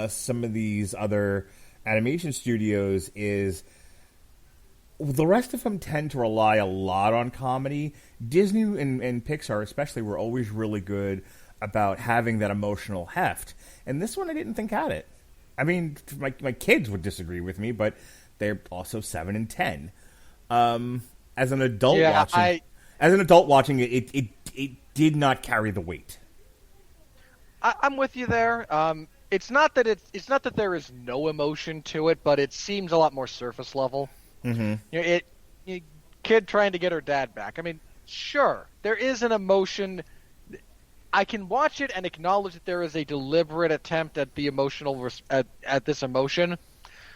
some of these other animation studios, is the rest of them tend to rely a lot on comedy. Disney and Pixar especially were always really good about having that emotional heft, and this one I didn't think had it. I mean, my kids would disagree with me, but they're also 7 and 10. As an adult watching it, it did not carry the weight. I'm with you there. It's not that there is no emotion to it, but it seems a lot more surface level. Mm-hmm. Kid trying to get her dad back. I mean, sure, there is an emotion. I can watch it and acknowledge that there is a deliberate attempt at the emotional at this emotion,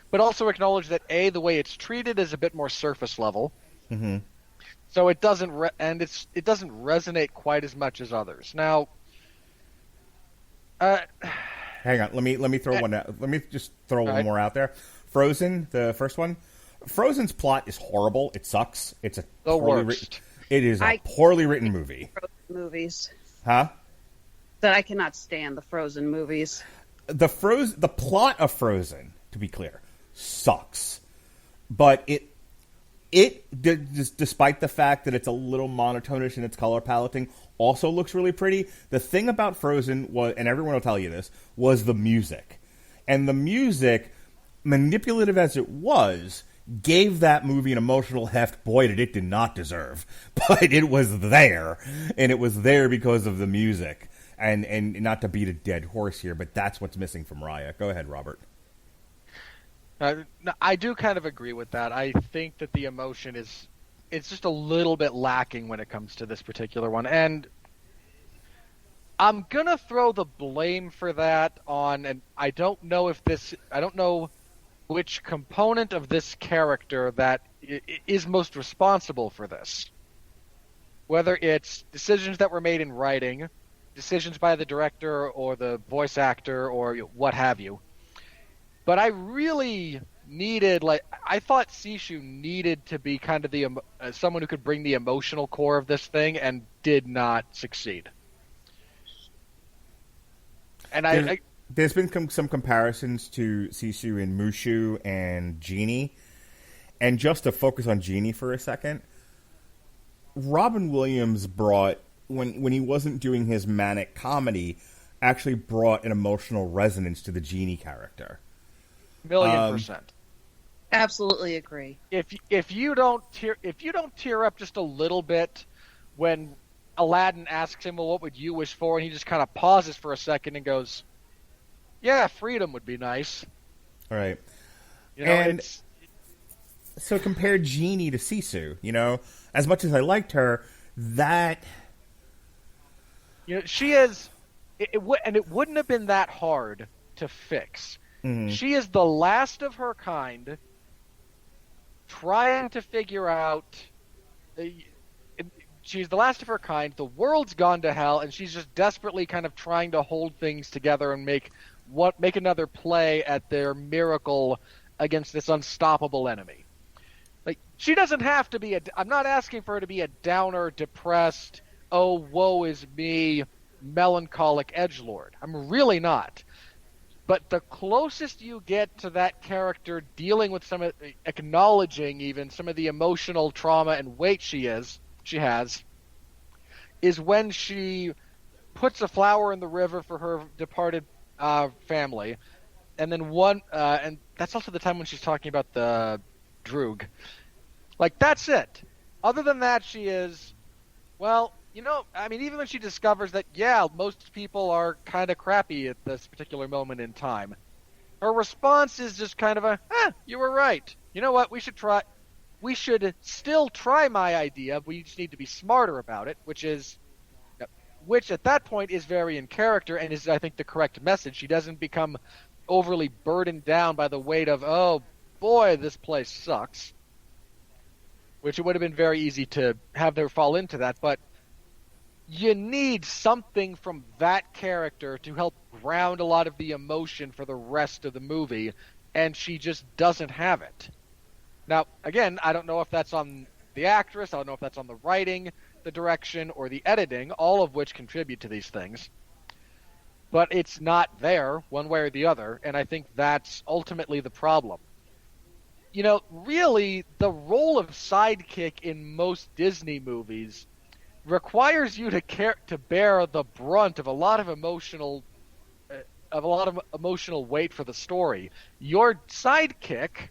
but also acknowledge that the way it's treated is a bit more surface level. Mm-hmm. So it doesn't it doesn't resonate quite as much as others. Now, Hang on, let me throw one out. Let me just throw one right. more out there. Frozen, the first one. Frozen's plot is horrible. It sucks. It's a The poorly worst. written. It is a poorly written movie. Movies Huh? that I cannot stand the Frozen movies. The plot of Frozen, to be clear, sucks. But despite the fact that it's a little monotonish in its color paletting, also looks really pretty. The thing about Frozen was, and everyone will tell you this, was the music. And the music, manipulative as it was, gave that movie an emotional heft, boy, did it not deserve. But it was there, and it was there because of the music. And not to beat a dead horse here, but that's what's missing from Raya. Go ahead, Robert. I do kind of agree with that. I think that the emotion it's just a little bit lacking when it comes to this particular one. And I'm going to throw the blame for that on, and I don't know which component of this character that is most responsible for this. Whether it's decisions that were made in writing, decisions by the director or the voice actor or what have you. But I really I thought Sishu needed to be kind of someone who could bring the emotional core of this thing, and did not succeed. And there's been some comparisons to Sishu in Mushu and Genie. And just to focus on Genie for a second, Robin Williams brought, when he wasn't doing his manic comedy, actually brought an emotional resonance to the Genie character. 1,000,000%. Absolutely agree. If you don't tear up just a little bit when Aladdin asks him, "Well, what would you wish for?" and he just kind of pauses for a second and goes, "Yeah, freedom would be nice." All right. And so compare Genie to Sisu. As much as I liked her, that she is. It wouldn't have been that hard to fix. Mm-hmm. She is the last of her kind, trying to figure out. She's the last of her kind. The world's gone to hell, and she's just desperately kind of trying to hold things together and make another play at their miracle against this unstoppable enemy. Like, she doesn't have to be I'm not asking for her to be a downer, depressed, oh, woe is me, melancholic edgelord. I'm really not. But the closest you get to that character dealing with acknowledging even some of the emotional trauma and weight she has, is when she puts a flower in the river for her departed family, and then and that's also the time when she's talking about the Droog. Like, that's it. Other than that, she is, well, even when she discovers that, yeah, most people are kind of crappy at this particular moment in time, her response is just kind of you were right. You know what? We should still try my idea. We just need to be smarter about it, which at that point is very in character and is, I think, the correct message. She doesn't become overly burdened down by the weight of, oh boy, this place sucks. Which it would have been very easy to have her fall into that, but you need something from that character to help ground a lot of the emotion for the rest of the movie, and she just doesn't have it. Now, again, I don't know if that's on the actress, I don't know if that's on the writing, the direction, or the editing, all of which contribute to these things. But it's not there, one way or the other, and I think that's ultimately the problem. Really, the role of sidekick in most Disney movies requires you to bear the brunt of a lot of emotional weight for the story. Your sidekick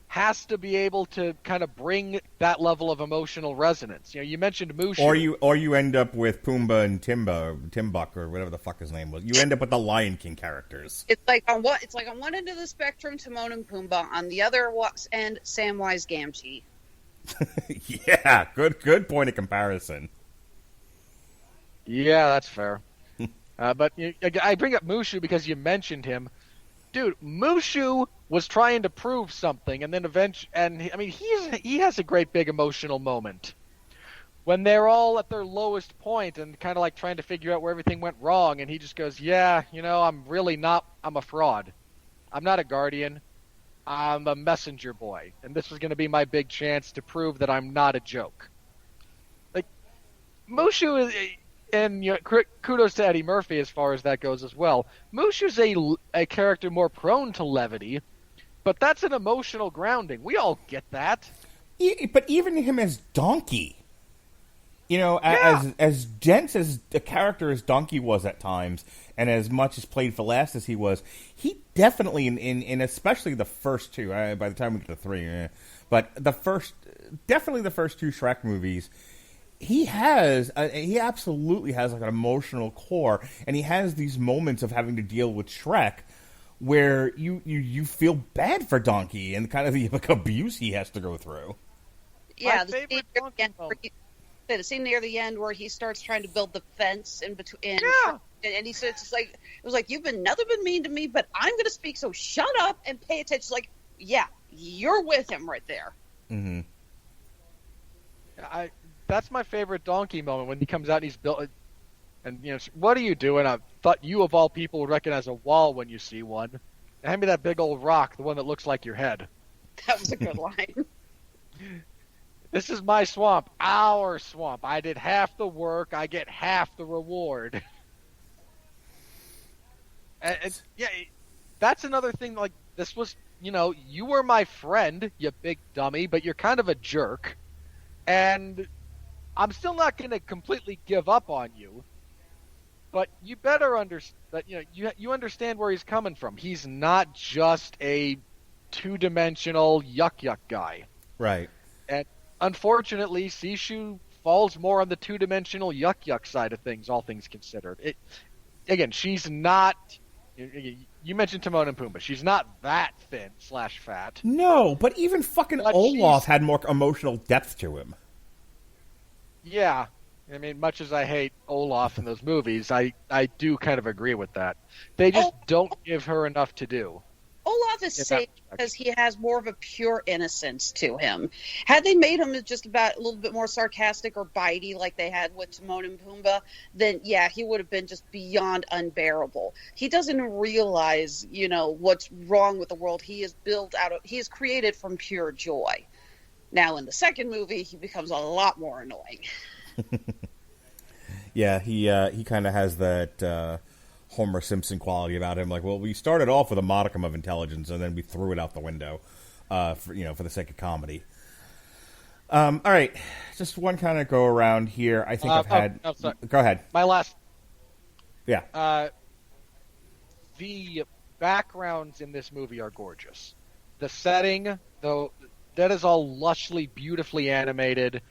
has to be able to kind of bring that level of emotional resonance. You mentioned Mushu. Or you end up with Pumbaa and Timbuk, or whatever the fuck his name was. You end up with the Lion King characters. It's like on one end of the spectrum, Timon and Pumbaa. On the other end, Samwise Gamgee. Yeah, good point of comparison. Yeah, that's fair. But I bring up Mushu because you mentioned him. Dude, Mushu was trying to prove something, and then he has a great big emotional moment when they're all at their lowest point and kind of like trying to figure out where everything went wrong, and he just goes, "Yeah, I'm a fraud. I'm not a guardian. I'm a messenger boy, and this was going to be my big chance to prove that I'm not a joke." Like, Mushu is, and kudos to Eddie Murphy as far as that goes as well. Mushu's a character more prone to levity, but that's an emotional grounding. We all get that. But even him as Donkey, as dense as a character as Donkey was at times, and as much as played for laughs as he was, he definitely, in especially the first two, by the time we get to three, but definitely the first two Shrek movies, he absolutely has like an emotional core, and he has these moments of having to deal with Shrek where you feel bad for Donkey and kind of the abuse he has to go through. Yeah, the scene near the end where he starts trying to build the fence in between, and he says, it was like, you've never been mean to me, but I'm going to speak, so shut up and pay attention. Like, yeah, you're with him right there. Mm-hmm. That's my favorite Donkey moment, when he comes out and he's built. And, what are you doing? I thought you, of all people, would recognize a wall when you see one. Hand me that big old rock, the one that looks like your head. That was a good line. This is my swamp, our swamp. I did half the work, I get half the reward. and yeah, that's another thing, like, this was, you were my friend, you big dummy, but you're kind of a jerk. And I'm still not going to completely give up on you. But you better understand that you understand where he's coming from. He's not just a two-dimensional yuck guy, right? And unfortunately, Sishu falls more on the two-dimensional yuck side of things, all things considered. Again, she's not. You mentioned Timon and Pumbaa. She's not that thin / fat. No, but even fucking Olaf had more emotional depth to him. Yeah. I mean, much as I hate Olaf in those movies, I do kind of agree with that. They just don't give her enough to do. Olaf is safe because he has more of a pure innocence to him. Had they made him just about a little bit more sarcastic or bitey like they had with Timon and Pumbaa, then yeah, he would have been just beyond unbearable. He doesn't realize, what's wrong with the world. He is created from pure joy. Now in the second movie, he becomes a lot more annoying. Yeah, he kind of has that Homer Simpson quality about him. Like, well, we started off with a modicum of intelligence, and then we threw it out the window, for the sake of comedy. All right, just one kind of go around here. I think I've had. Sorry. Go ahead. My last. Yeah. The backgrounds in this movie are gorgeous. The setting, though, that is all lushly, beautifully animated.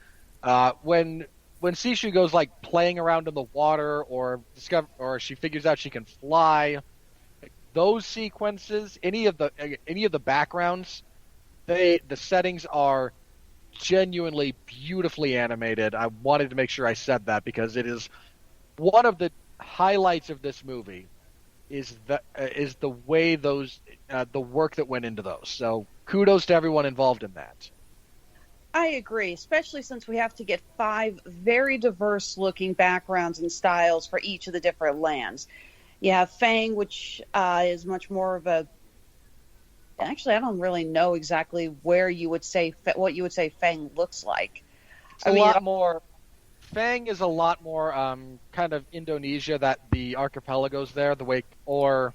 When Sishu goes like playing around in the water, or she figures out she can fly, those sequences, any of the backgrounds, the settings are genuinely beautifully animated. I wanted to make sure I said that because it is one of the highlights of this movie is the way those the work that went into those. So kudos to everyone involved in that. I agree, especially since we have to get 5 very diverse-looking backgrounds and styles for each of the different lands. You have Fang, which is much more of a... Actually, I don't really know exactly what you would say Fang looks like. Fang is a lot more kind of Indonesia, that the archipelago's there, the way, or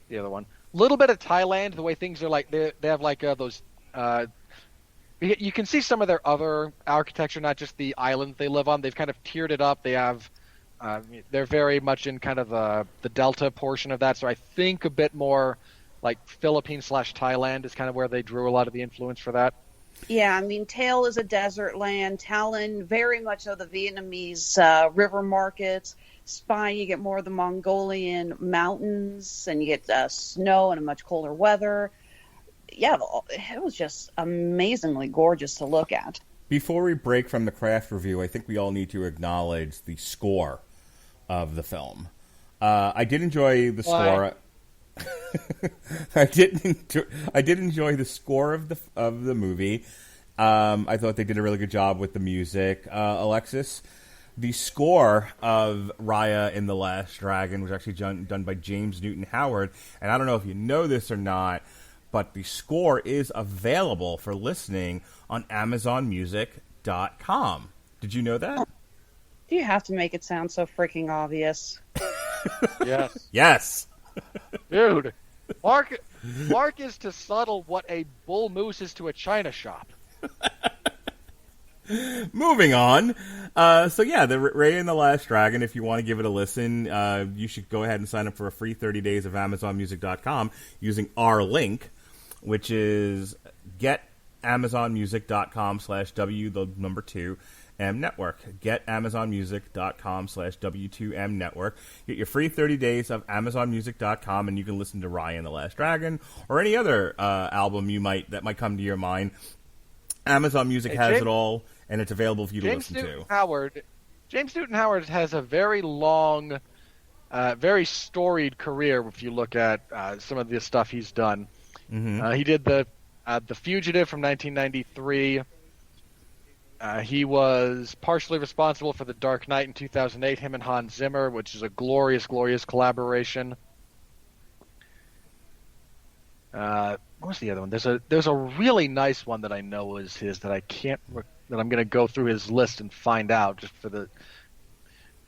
the other one. A little bit of Thailand, the way things are like, they have like those... You can see some of their other architecture, not just the islands they live on. They've kind of tiered it up. They have, they're very much in kind of the delta portion of that. So I think a bit more like Philippines / Thailand is kind of where they drew a lot of the influence for that. Yeah, I mean, Tail is a desert land. Talon, very much of the Vietnamese river markets. Spine, you get more of the Mongolian mountains, and you get snow and a much colder weather. Yeah, it was just amazingly gorgeous to look at. Before we break from the craft review, I think we all need to acknowledge the score of the film. I did enjoy the score. I did enjoy the score of the movie. I thought they did a really good job with the music. Alexis, the score of Raya and the Last Dragon was actually done by James Newton Howard, and I don't know if you know this or not, but the score is available for listening on AmazonMusic.com. Did you know that? Do you have to make it sound so freaking obvious? Yes. Yes. Dude, Mark is to subtle what a bull moose is to a china shop. Moving on. So yeah, the Raya and the Last Dragon, if you want to give it a listen, you should go ahead and sign up for a free 30 days of AmazonMusic.com using our link, which is getamazonmusic.com/W, the number 2, M Network. GetAmazonMusic.com/W2M Network. Get your free 30 days of AmazonMusic.com, and you can listen to Raya and the Last Dragon or any other album that might come to your mind. Amazon Music has it all, and it's available for you to listen to. James Newton Howard has a very long, very storied career. If you look at some of the stuff he's done, he did the Fugitive from 1993. He was partially responsible for The Dark Knight in 2008. Him and Hans Zimmer, which is a glorious, glorious collaboration. What was the other one? There's a really nice one that I know is his that I can't that I'm going to go through his list and find out just for the.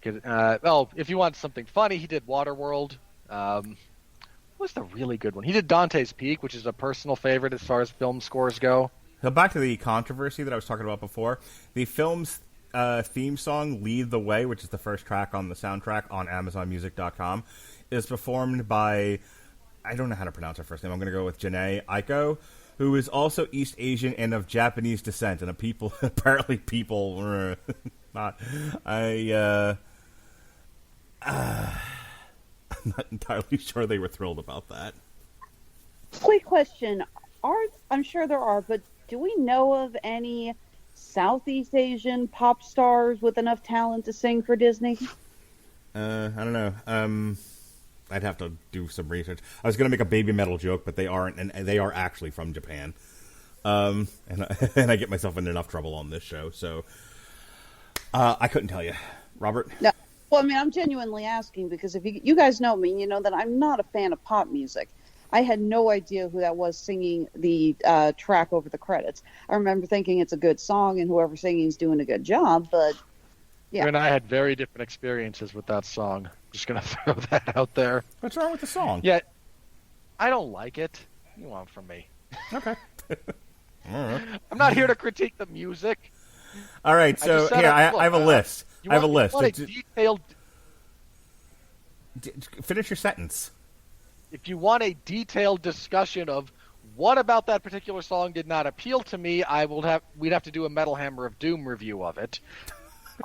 If you want something funny, he did Waterworld. What's the really good one? He did Dante's Peak, which is a personal favorite as far as film scores go. So back to the controversy that I was talking about before. The film's theme song, Lead the Way, which is the first track on the soundtrack on AmazonMusic.com, is performed by, I don't know how to pronounce her first name. I'm going to go with Dma Aiko, who is also East Asian and of Japanese descent. And apparently people, not, I'm not entirely sure they were thrilled about that. Quick question. I'm sure there are, but do we know of any Southeast Asian pop stars with enough talent to sing for Disney? I don't know. I'd have to do some research. I was going to make a baby metal joke, but they aren't, and they are actually from Japan. And I get myself in enough trouble on this show, so I couldn't tell you. Robert? No. Well, I mean, I'm genuinely asking because if you guys know me, you know that I'm not a fan of pop music. I had no idea who that was singing the track over the credits. I remember thinking it's a good song and whoever's singing is doing a good job, but yeah. You and I had very different experiences with that song. Just going to throw that out there. What's wrong with the song? Yeah, I don't like it. What do you want from me? Okay. All right. I'm not here to critique the music. All right, so here, I have a list. I have a list. Finish your sentence. If you want a detailed discussion of what about that particular song did not appeal to me, we'd have to do a Metal Hammer of Doom review of it.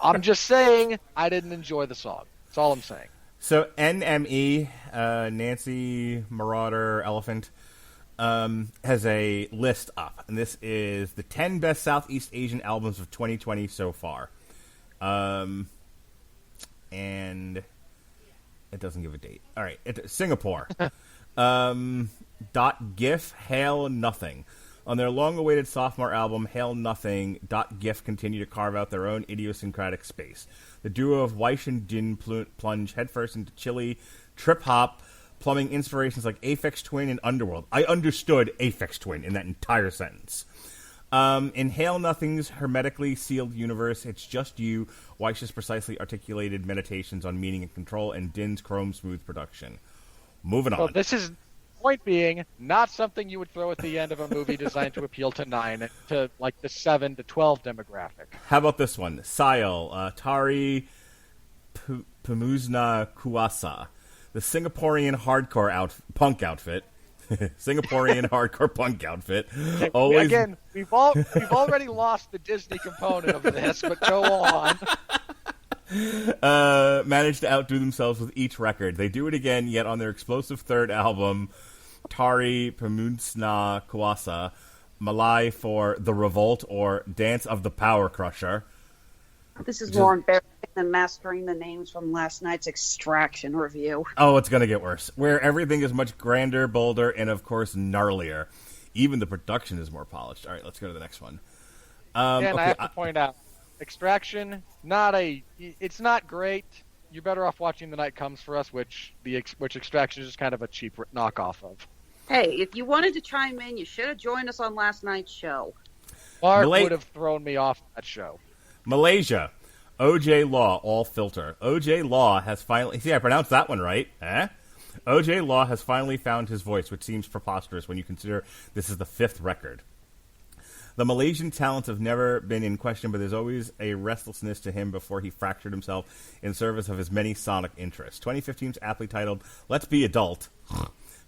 I'm just saying I didn't enjoy the song. That's all I'm saying. So NME, Nancy Marauder Elephant, has a list up, and this is the 10 best Southeast Asian albums of 2020 so far. And it doesn't give a date. All right, Singapore. .gif, Hail Nothing. On their long-awaited sophomore album, Hail Nothing, .gif continue to carve out their own idiosyncratic space. The duo of Weish and Jin plunge headfirst into chilly trip-hop, plumbing inspirations like Aphex Twin and Underworld. I understood Aphex Twin in that entire sentence. In Hail Nothing's hermetically sealed universe, it's just you, Weich's precisely articulated meditations on meaning and control, and Din's chrome smooth production. Moving on. Well, this is, point being, not something you would throw at the end of a movie designed to appeal to the 7 to 12 demographic. How about this one? Sayal, Tari Pamuzna Kuasa, the Singaporean hardcore punk outfit. Singaporean hardcore punk outfit. Always... Again, we've already lost the Disney component of this, but go on. Managed to outdo themselves with each record. They do it again, yet on their explosive third album, Tari Pamunsna Kuasa, Malay for The Revolt or Dance of the Power Crusher. This is more embarrassing and mastering the names from last night's Extraction review. Oh, it's going to get worse. Where everything is much grander, bolder, and of course gnarlier. Even the production is more polished. All right, let's go to the next one. And I have to point out, Extraction, it's not great. You're better off watching The Night Comes for Us, which Extraction is just kind of a cheap knockoff of. Hey, if you wanted to chime in, you should have joined us on last night's show. Mark would have thrown me off that show. Malaysia. O.J. Law, all filter. O.J. Law has finally... See, I pronounced that one right. Eh? O.J. Law has finally found his voice, which seems preposterous when you consider this is the 5th record. The Malaysian talents have never been in question, but there's always a restlessness to him before he fractured himself in service of his many sonic interests. 2015's aptly titled Let's Be Adult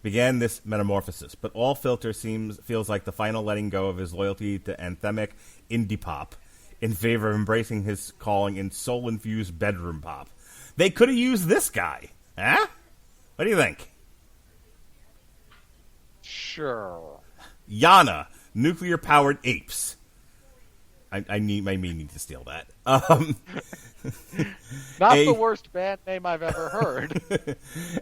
began this metamorphosis, but all filter feels like the final letting go of his loyalty to anthemic indie pop in favor of embracing his calling in soul-infused bedroom pop. They could have used this guy. Huh? What do you think? Sure. Yana, nuclear-powered apes. I need to steal that. Not the worst band name I've ever heard.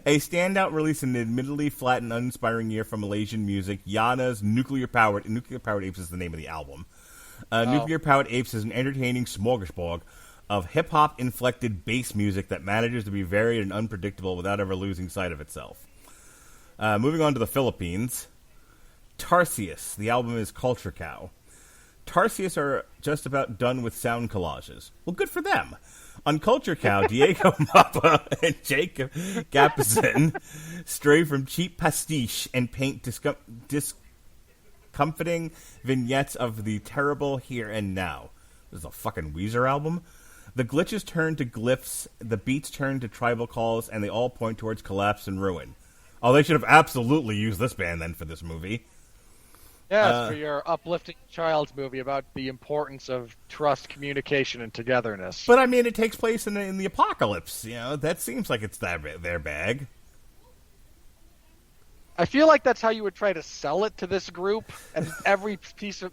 A standout release in an admittedly flat and uninspiring year for Malaysian music, Yana's Nuclear-Powered Apes is the name of the album. Nuclear-Powered Apes is an entertaining smorgasbord of hip-hop inflected bass music that manages to be varied and unpredictable without ever losing sight of itself. Moving on to the Philippines, Tarsius. The album is Culture Cow. Tarsius are just about done with sound collages. Well, good for them. On Culture Cow, Diego Mapa and Jacob Gapizin stray from cheap pastiche and paint discomforting vignettes of the terrible here and now. This is a fucking Weezer album. The glitches turn to glyphs, the beats turn to tribal calls, and they all point towards collapse and ruin. Oh, they should have absolutely used this band then for this movie. Yeah, it's for your uplifting child's movie about the importance of trust, communication, and togetherness. But I mean, it takes place in the apocalypse. You know, that seems like it's their bag. I feel like that's how you would try to sell it to this group, and every piece of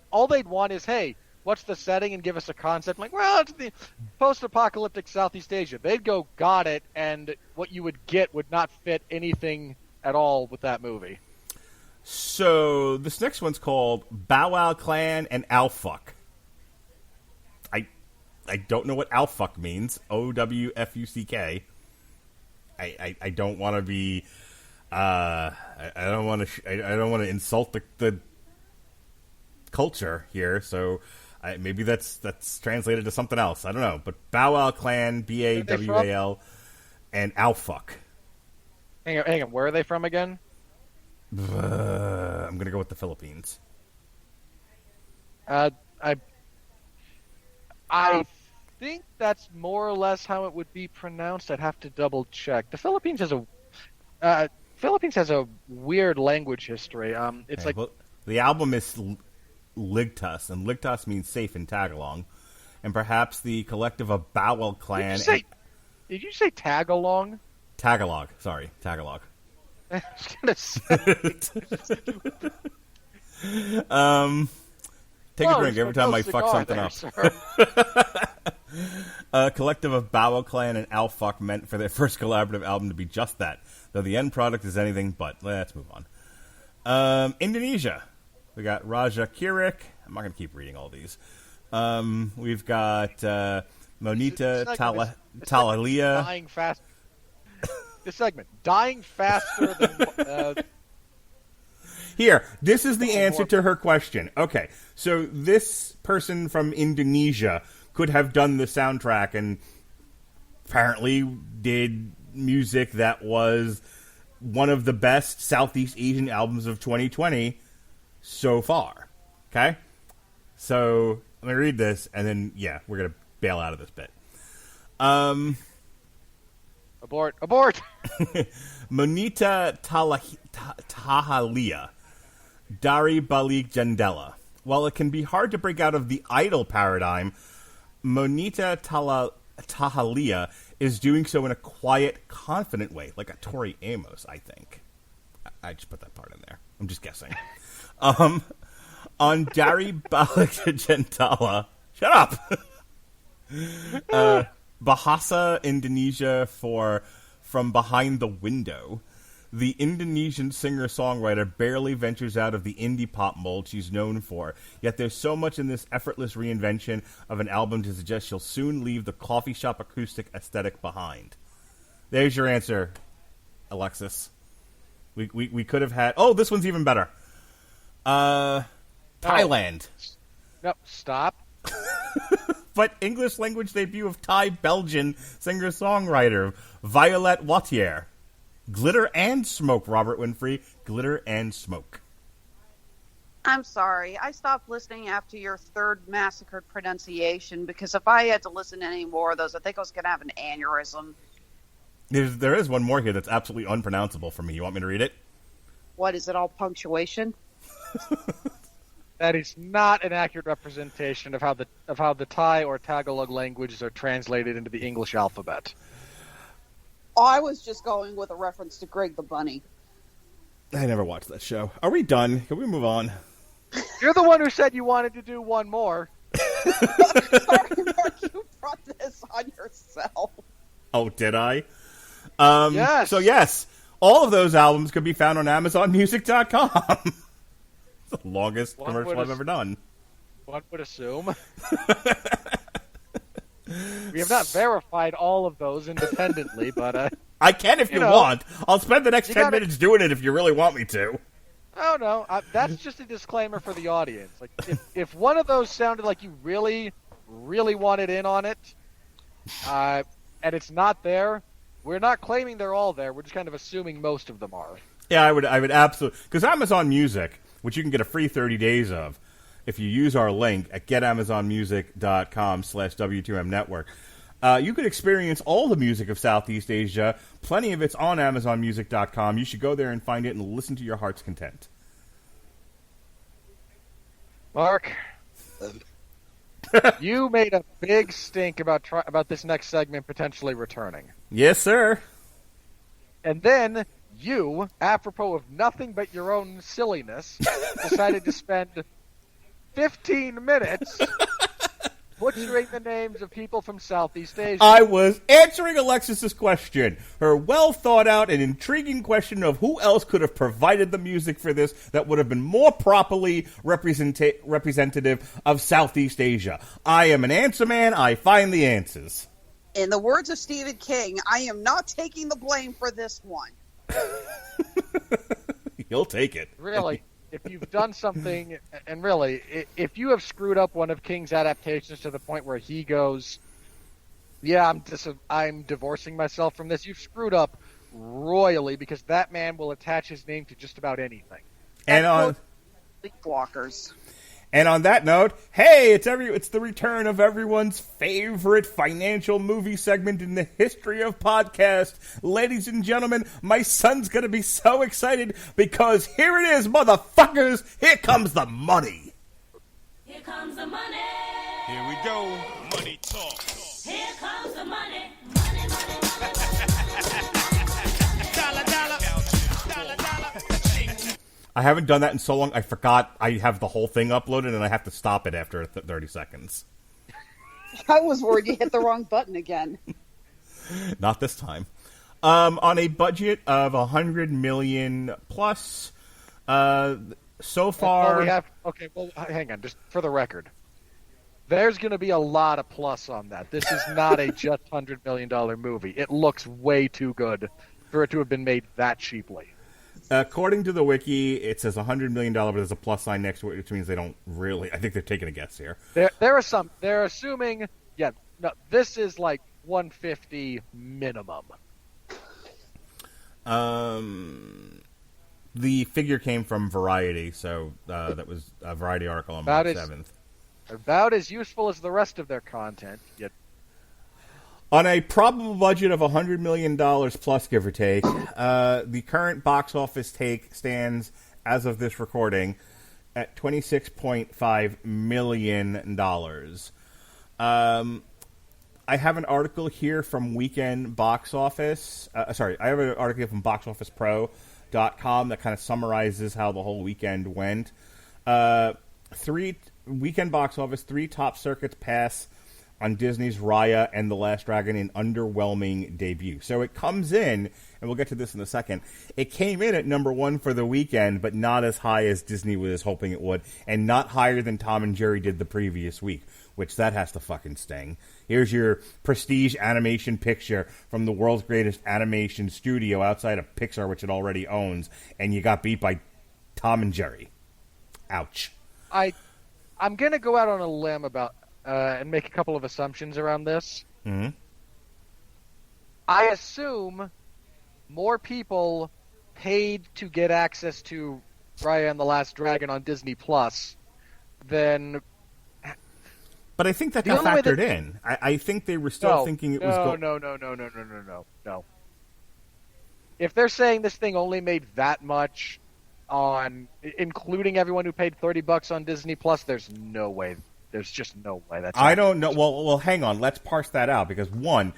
all they'd want is, hey, what's the setting, and give us a concept. Like, well, it's the post-apocalyptic Southeast Asia. They'd go, got it, and what you would get would not fit anything at all with that movie. So, this next one's called Bow Wow Clan and Owfuck. I don't know what Owfuck means. O-W-F-U-C-K. I don't want to be... I don't want to insult the culture here, so maybe that's translated to something else. I don't know. But Bow Wow Clan, B-A-W-A-L, and Owfuck. Hang on. Where are they from again? I'm going to go with the Philippines. I think that's more or less how it would be pronounced. I'd have to double check. The Philippines has a weird language history. The album is Ligtas, and Ligtas means safe in Tagalog, and perhaps the collective of Bowel Clan. Did you say Tagalong? Tagalog. Sorry, Tagalog. I was gonna say. Take a drink every time I fuck something up. A collective of Bow Clan and Owfuck meant for their first collaborative album to be just that, though the end product is anything but. Let's move on. Indonesia. We got Raja Kirik. I'm not going to keep reading all these. We've got Monita Talalia. Dying fast. This segment, dying faster than... Here, this is the answer to her question. Okay, so this person from Indonesia could have done the soundtrack and apparently did music that was one of the best Southeast Asian albums of 2020 so far. Okay? So, let me read this, and then, we're going to bail out of this bit. Abort! Monita Tahalia. Dari Balik Jandela. While it can be hard to break out of the idol paradigm, Monita Tahalia is doing so in a quiet, confident way, like a Tori Amos, I think. I just put that part in there. I'm just guessing. On Dari Balik Jandela. Shut up! Bahasa Indonesia for From Behind the Window. The Indonesian singer-songwriter barely ventures out of the indie pop mold she's known for, yet there's so much in this effortless reinvention of an album to suggest she'll soon leave the coffee shop acoustic aesthetic behind. There's your answer, Alexis. We could have had... Oh, this one's even better. Thailand. No, stop. But English language debut of Thai-Belgian singer-songwriter Violet Wattier. Glitter and Smoke, Robert Winfree. Glitter and Smoke. I'm sorry. I stopped listening after your third massacred pronunciation because if I had to listen to any more of those, I think I was going to have an aneurysm. There is one more here that's absolutely unpronounceable for me. You want me to read it? What, is it all punctuation? That is not an accurate representation of how the Thai or Tagalog languages are translated into the English alphabet. Oh, I was just going with a reference to Greg the Bunny. I never watched that show. Are we done? Can we move on? You're the one who said you wanted to do one more. Sorry, Mark, you brought this on yourself. Oh, did I? Yes. So, yes, all of those albums could be found on AmazonMusic.com. It's the longest commercial I've ever done. One would assume. We have not verified all of those independently, but... I can if you want. I'll spend the next 10 minutes doing it if you really want me to. Oh, no. That's just a disclaimer for the audience. Like, if one of those sounded like you really, really wanted in on it, and it's not there, we're not claiming they're all there. We're just kind of assuming most of them are. Yeah, I would absolutely... Because Amazon Music, which you can get a free 30 days of, if you use our link at getamazonmusic.com/W2M network, you could experience all the music of Southeast Asia. Plenty of it's on AmazonMusic.com. You should go there and find it and listen to your heart's content. Mark, you made a big stink about this next segment potentially returning. Yes, sir. And then you, apropos of nothing but your own silliness, decided to spend 15 minutes butchering the names of people from Southeast Asia. I was answering Alexis's question, her well-thought-out and intriguing question of who else could have provided the music for this that would have been more properly representative of Southeast Asia. I am an answer man. I find the answers. In the words of Stephen King, I am not taking the blame for this one. He'll take it. Really. If you've done something, and really, if you have screwed up one of King's adaptations to the point where he goes, yeah, I'm divorcing myself from this, you've screwed up royally because that man will attach his name to just about anything. And on Sleepwalkers. And on that note, hey, it's the return of everyone's favorite financial movie segment in the history of podcast. Ladies and gentlemen, my son's going to be so excited because here it is, motherfuckers. Here comes the money. Here comes the money. Here we go. Money talk. Here comes the money. Money, money, money. Dollar, dollar. Dollar, dollar. I haven't done that in so long, I forgot I have the whole thing uploaded, and I have to stop it after 30 seconds. I was worried you hit the wrong button again. Not this time. On a budget of $100 million plus, so far... hang on, just for the record. There's going to be a lot of plus on that. This is not a just $100 million movie. It looks way too good for it to have been made that cheaply. According to the wiki, it says $100 million, but there's a plus sign next to it, which means they don't really... I think they're taking a guess here. They're assuming... Yeah, no, this is like 150 minimum. The figure came from Variety, so that was a Variety article on March 7th. About as useful as the rest of their content, yet... On a probable budget of $100 million plus, give or take, the current box office take stands, as of this recording, at $26.5 million. I have an article here from Weekend Box Office. I have an article from BoxOfficePro.com that kind of summarizes how the whole weekend went. Weekend Box Office, 3 top circuits pass on Disney's Raya and the Last Dragon an underwhelming debut. So it comes in, and we'll get to this in a second, it came in at number 1 for the weekend, but not as high as Disney was hoping it would, and not higher than Tom and Jerry did the previous week, which that has to fucking sting. Here's your prestige animation picture from the world's greatest animation studio outside of Pixar, which it already owns, and you got beat by Tom and Jerry. Ouch. I'm going to go out on a limb about and make a couple of assumptions around this. Mm-hmm. I assume more people paid to get access to Raya and the Last Dragon on Disney Plus than... But I think that got factored in. I think they were still thinking it was... No. If they're saying this thing only made that much on... including everyone who paid $30 on Disney Plus, there's no way... There's just no way that's... I don't know. Well, hang on. Let's parse that out because, one,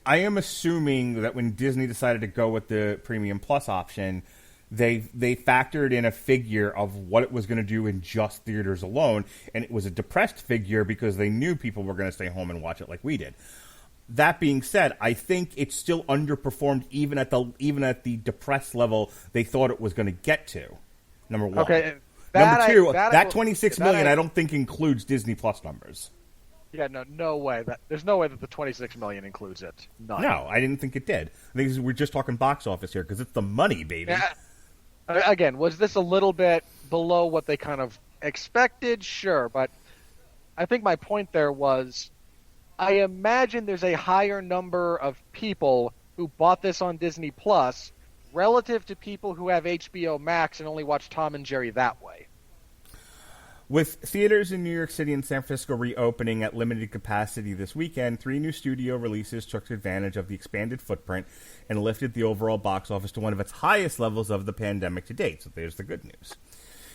I am assuming that when Disney decided to go with the Premium Plus option, they factored in a figure of what it was going to do in just theaters alone, and it was a depressed figure because they knew people were going to stay home and watch it like we did. That being said, I think it's still underperformed even at the depressed level they thought it was going to get to. Number one. Okay. Number two, that $26 million I don't think includes Disney Plus numbers. Yeah, no way. There's no way that the $26 million includes it. None. No, I didn't think it did. I think we're just talking box office here because it's the money, baby. Yeah. Again, was this a little bit below what they kind of expected? Sure, but I think my point there was I imagine there's a higher number of people who bought this on Disney Plus relative to people who have HBO Max and only watch Tom and Jerry that way. With theaters in New York City and San Francisco reopening at limited capacity this weekend, 3 new studio releases took advantage of the expanded footprint and lifted the overall box office to one of its highest levels of the pandemic to date. So there's the good news.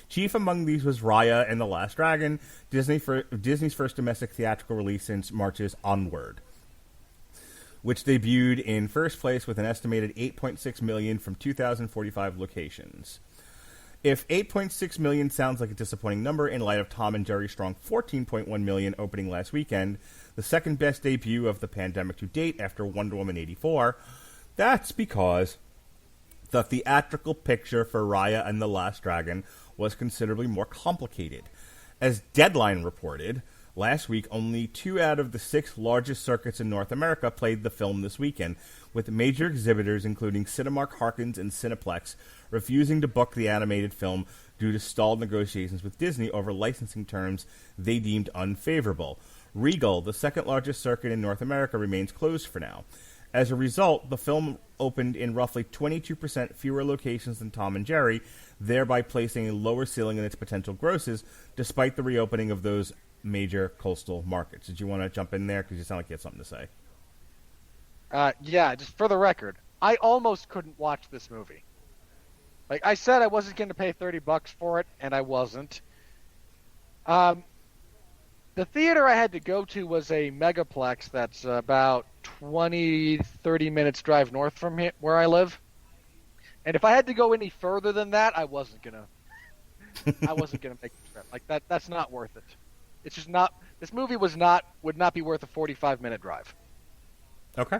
Chief among these was Raya and the Last Dragon, Disney's first domestic theatrical release since March's Onward, which debuted in first place with an estimated $8.6 million from 2,045 locations. If $8.6 million sounds like a disappointing number in light of Tom and Jerry's strong $14.1 million opening last weekend, the second best debut of the pandemic to date after Wonder Woman 84, that's because the theatrical picture for Raya and the Last Dragon was considerably more complicated. As Deadline reported, last week, only 2 out of the 6 largest circuits in North America played the film this weekend, with major exhibitors including Cinemark, Harkins, and Cineplex refusing to book the animated film due to stalled negotiations with Disney over licensing terms they deemed unfavorable. Regal, the second largest circuit in North America, remains closed for now. As a result, the film opened in roughly 22% fewer locations than Tom and Jerry, thereby placing a lower ceiling in its potential grosses, despite the reopening of those major coastal markets. Did you want to jump in there? Because you sound like you had something to say. Yeah, just for the record, I almost couldn't watch this movie. Like I said, I wasn't going to pay $30 for it, and I wasn't. The theater I had to go to was a megaplex that's about 30 minutes drive north from here, where I live. And if I had to go any further than that, I wasn't gonna make the trip. Like that's not worth it. It's just not. This movie would not be worth a 45-minute drive. Okay.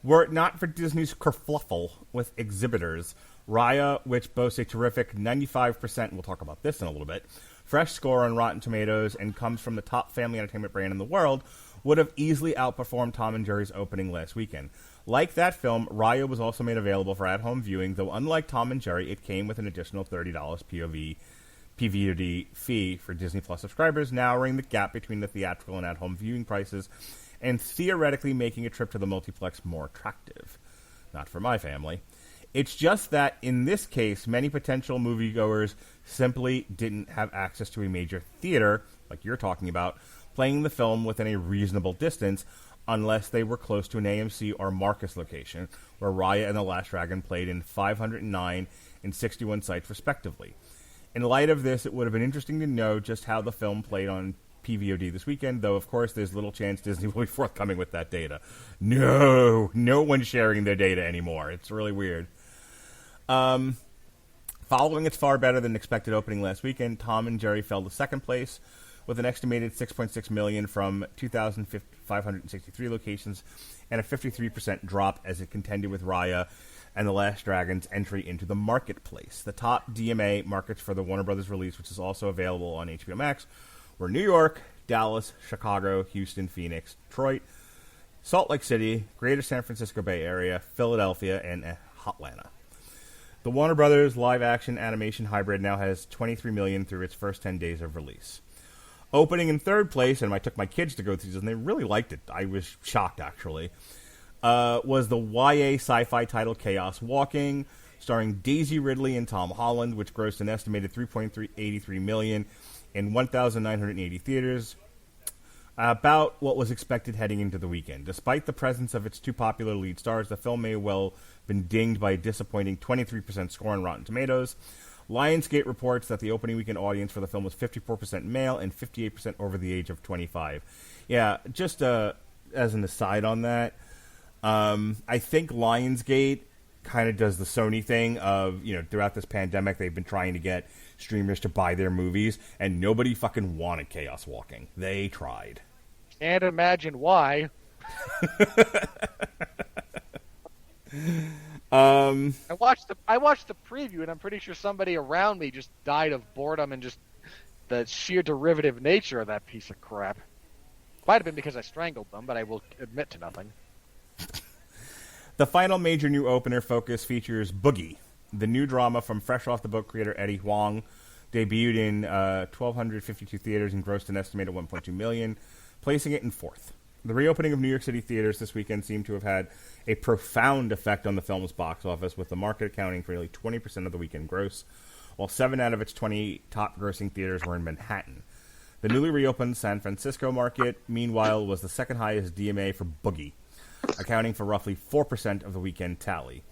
Were it not for Disney's kerfluffle with exhibitors, Raya, which boasts a terrific 95%, and we'll talk about this in a little bit, fresh score on Rotten Tomatoes and comes from the top family entertainment brand in the world, would have easily outperformed Tom and Jerry's opening last weekend. Like that film, Raya was also made available for at-home viewing, though unlike Tom and Jerry, it came with an additional $30 PVOD fee for Disney Plus subscribers, narrowing the gap between the theatrical and at-home viewing prices, and theoretically making a trip to the multiplex more attractive. Not for my family. It's just that, in this case, many potential moviegoers simply didn't have access to a major theater, like you're talking about, playing the film within a reasonable distance, unless they were close to an AMC or Marcus location, where Raya and the Last Dragon played in 509 and 61 sites respectively. In light of this, it would have been interesting to know just how the film played on PVOD this weekend, though, of course, there's little chance Disney will be forthcoming with that data. No one's sharing their data anymore. It's really weird. Following its far better than expected opening last weekend, Tom and Jerry fell to second place, with an estimated 6.6 million from 2,563 locations, and a 53% drop as it contended with Raya and The Last Dragon's entry into the marketplace. The top DMA markets for the Warner Brothers release, which is also available on HBO Max, were New York, Dallas, Chicago, Houston, Phoenix, Detroit, Salt Lake City, Greater San Francisco Bay Area, Philadelphia, and Atlanta. The Warner Brothers live-action animation hybrid now has 23 million through its first 10 days of release. Opening in third place, and I took my kids to go through this, and they really liked it. I was shocked, actually. Was the YA sci-fi title Chaos Walking, starring Daisy Ridley and Tom Holland, which grossed an estimated $3.83 million in 1,980 theaters, about what was expected heading into the weekend. Despite the presence of its two popular lead stars, the film may well have been dinged by a disappointing 23% score on Rotten Tomatoes. Lionsgate reports that the opening weekend audience for the film was 54% male and 58% over the age of 25. Yeah, just as an aside on that, I think Lionsgate kind of does the Sony thing of, throughout this pandemic, they've been trying to get streamers to buy their movies, and nobody fucking wanted Chaos Walking. They tried. Can't imagine why. I watched the preview, and I'm pretty sure somebody around me just died of boredom and just the sheer derivative nature of that piece of crap. Might have been because I strangled them, but I will admit to nothing. The final major new opener focus features Boogie, the new drama from Fresh Off the Boat creator Eddie Huang, debuted in 1,252 theaters and grossed an estimated $1.2 million, placing it in fourth. The reopening of New York City theaters this weekend seemed to have had a profound effect on the film's box office, with the market accounting for nearly 20% of the weekend gross, while 7 out of its 20 top-grossing theaters were in Manhattan. The newly reopened San Francisco market, meanwhile, was the second highest DMA for Boogie, accounting for roughly 4% of the weekend tally.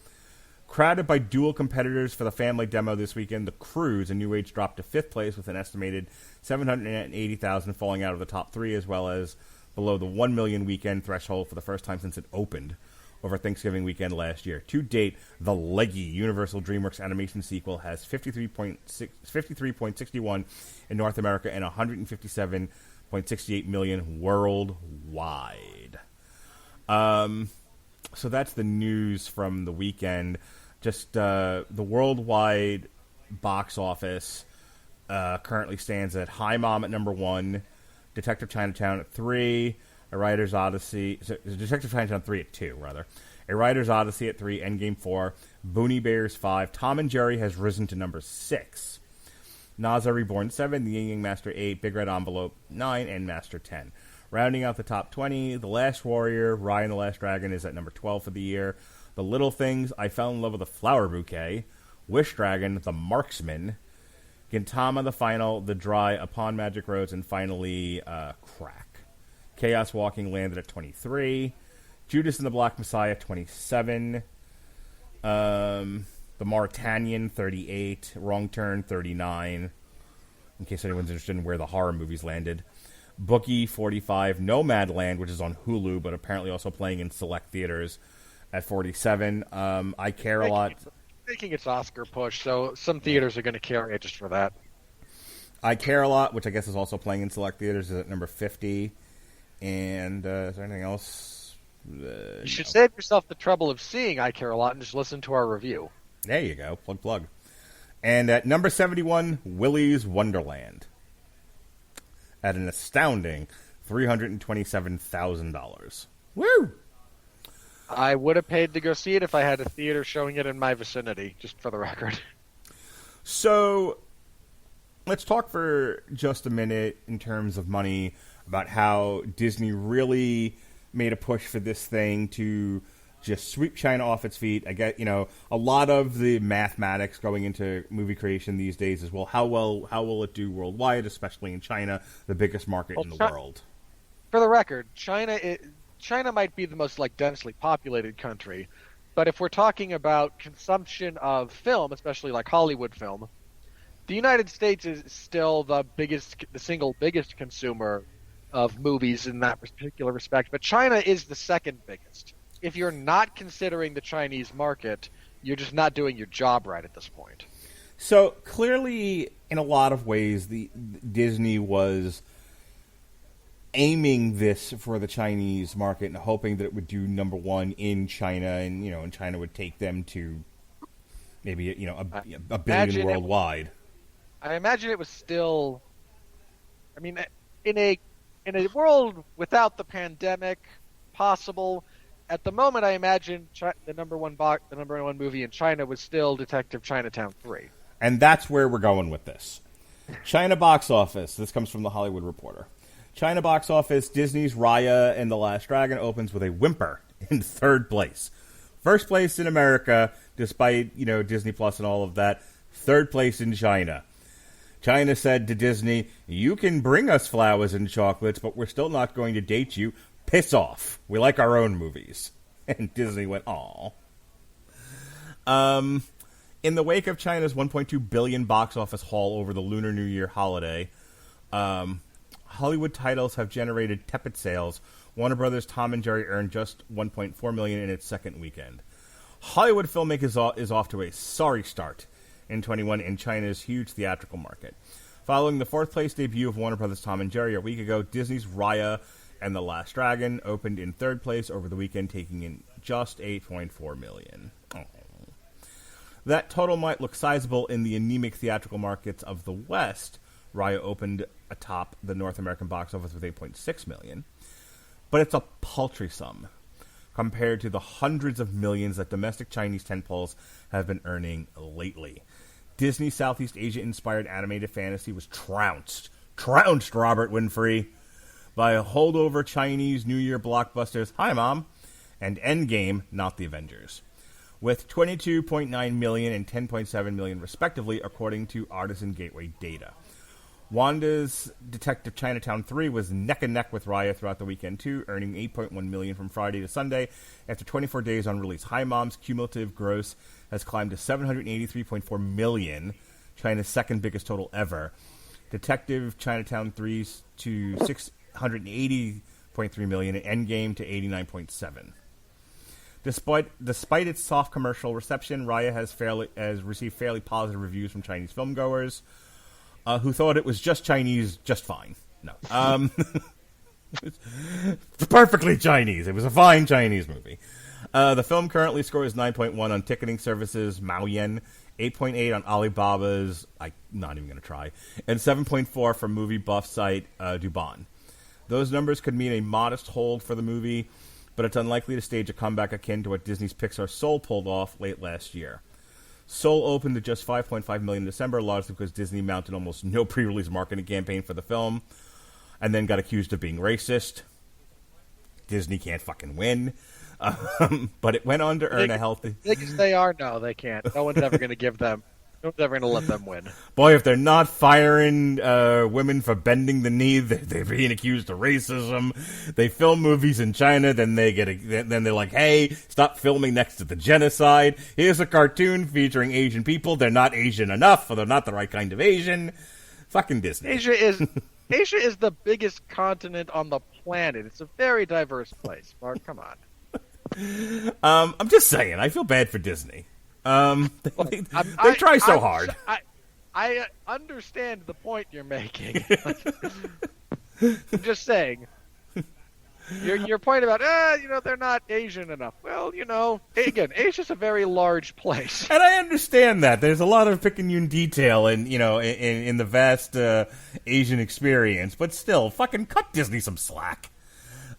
Crowded by dual competitors for the family demo this weekend, The Cruise, a new age, dropped to fifth place with an estimated 780,000 falling out of the top three, as well as below the 1 million weekend threshold for the first time since it opened over Thanksgiving weekend last year. To date, the leggy Universal DreamWorks animation sequel has 53.61 in North America and 157.68 million worldwide. So that's the news from the weekend. Just the worldwide box office currently stands at Hi Mom at number 1, Detective Chinatown at 3, A Writer's Odyssey, Detective Chinatown 3 at 2, rather. A Writer's Odyssey at 3, Endgame 4, Booney Bears 5, Tom and Jerry has risen to number 6, Naza Reborn 7, The Yin Yang Master 8, Big Red Envelope 9, and Master 10. Rounding out the top 20, The Last Warrior, Raya and the Last Dragon is at number 12 for the year. The Little Things, I Fell in Love with a Flower Bouquet, Wish Dragon, The Marksman, Gintama, The Final, The Dry, Upon Magic Roads, and finally, Crack. Chaos Walking landed at 23. Judas and the Black Messiah, 27. The Mauritanian, 38. Wrong Turn, 39. In case anyone's interested in where the horror movies landed. Bookie, 45. Nomadland, which is on Hulu, but apparently also playing in select theaters, at 47. I Care a Lot. Making its Oscar push, so some theaters are going to carry it just for that. I Care a Lot, which I guess is also playing in select theaters, is at number 50. And is there anything else? You should save yourself the trouble of seeing I Care a Lot and just listen to our review. There you go. Plug. And at number 71, Willy's Wonderland, at an astounding $327,000. Woo! I would have paid to go see it if I had a theater showing it in my vicinity, just for the record. So, let's talk for just a minute in terms of money about how Disney really made a push for this thing to just sweep China off its feet. I get, a lot of the mathematics going into movie creation these days is, well, how will it do worldwide, especially in China, the biggest market in the world. For the record, China might be the most densely populated country, but if we're talking about consumption of film, especially Hollywood film, the United States is still the single biggest consumer of movies in that particular respect, but China is the second biggest. If you're not considering the Chinese market, you're just not doing your job right at this point. So clearly, in a lot of ways, Disney was aiming this for the Chinese market and hoping that it would do number one in China, and and China would take them to maybe a billion worldwide. I imagine it was still. I mean, in a world without the pandemic possible, at the moment, I imagine the number one movie in China was still Detective Chinatown 3. And that's where we're going with this. China box office. This comes from the Hollywood Reporter. China box office, Disney's Raya and the Last Dragon opens with a whimper in third place. First place in America, despite, Disney Plus and all of that. Third place in China. China said to Disney, "You can bring us flowers and chocolates, but we're still not going to date you. Piss off. We like our own movies." And Disney went, "Aw." In the wake of China's $1.2 billion box office haul over the Lunar New Year holiday, Hollywood titles have generated tepid sales. Warner Brothers' Tom and Jerry earned just $1.4 million in its second weekend. Hollywood filmmakers is off to a sorry start in 21 in China's huge theatrical market. Following the fourth-place debut of Warner Brothers' Tom and Jerry a week ago, Disney's Raya and the Last Dragon opened in third place over the weekend, taking in just $8.4 million. Oh. That total might look sizable in the anemic theatrical markets of the West. Raya opened atop the North American box office with $8.6 million. But it's a paltry sum compared to the hundreds of millions that domestic Chinese tentpoles have been earning lately. Disney's Southeast Asia-inspired animated fantasy was trounced, Robert Winfree, by holdover Chinese New Year blockbusters Hi Mom and Endgame, not the Avengers, with $22.9 million and $10.7 million respectively, according to Artisan Gateway data. Wanda's Detective Chinatown 3 was neck and neck with Raya throughout the weekend too, earning $8.1 million from Friday to Sunday after 24 days on release. Hi Mom's cumulative gross has climbed to $783.4 million, China's second biggest total ever. Detective Chinatown 3's to $680.3 million, and Endgame to $89.7. Despite its soft commercial reception, Raya has received fairly positive reviews from Chinese filmgoers, who thought it was just Chinese, just fine. No. It's perfectly Chinese. It was a fine Chinese movie. The film currently scores 9.1 on ticketing services Maoyan, 8.8 on Alibaba's, I'm not even going to try, and 7.4 from movie buff site Duban. Those numbers could mean a modest hold for the movie, but it's unlikely to stage a comeback akin to what Disney's Pixar Soul pulled off late last year. Soul opened to just $5.5 million in December, largely because Disney mounted almost no pre-release marketing campaign for the film, and then got accused of being racist. Disney can't fucking win. But it went on to earn a healthy... They are? No, they can't. No one's ever going to give them... No one's ever going to let them win. Boy, if they're not firing women for bending the knee, they're being accused of racism. They film movies in China, then then they're like, "Hey, stop filming next to the genocide. Here's a cartoon featuring Asian people. They're not Asian enough, or they're not the right kind of Asian." Fucking Disney. Asia is the biggest continent on the planet. It's a very diverse place. Mark, come on. I'm just saying, I feel bad for Disney. They try so hard. I understand the point you're making. I'm just saying. Your point about, they're not Asian enough. Well, again, Asia's a very large place. And I understand that. There's a lot of picayune detail in the vast Asian experience. But still, fucking cut Disney some slack.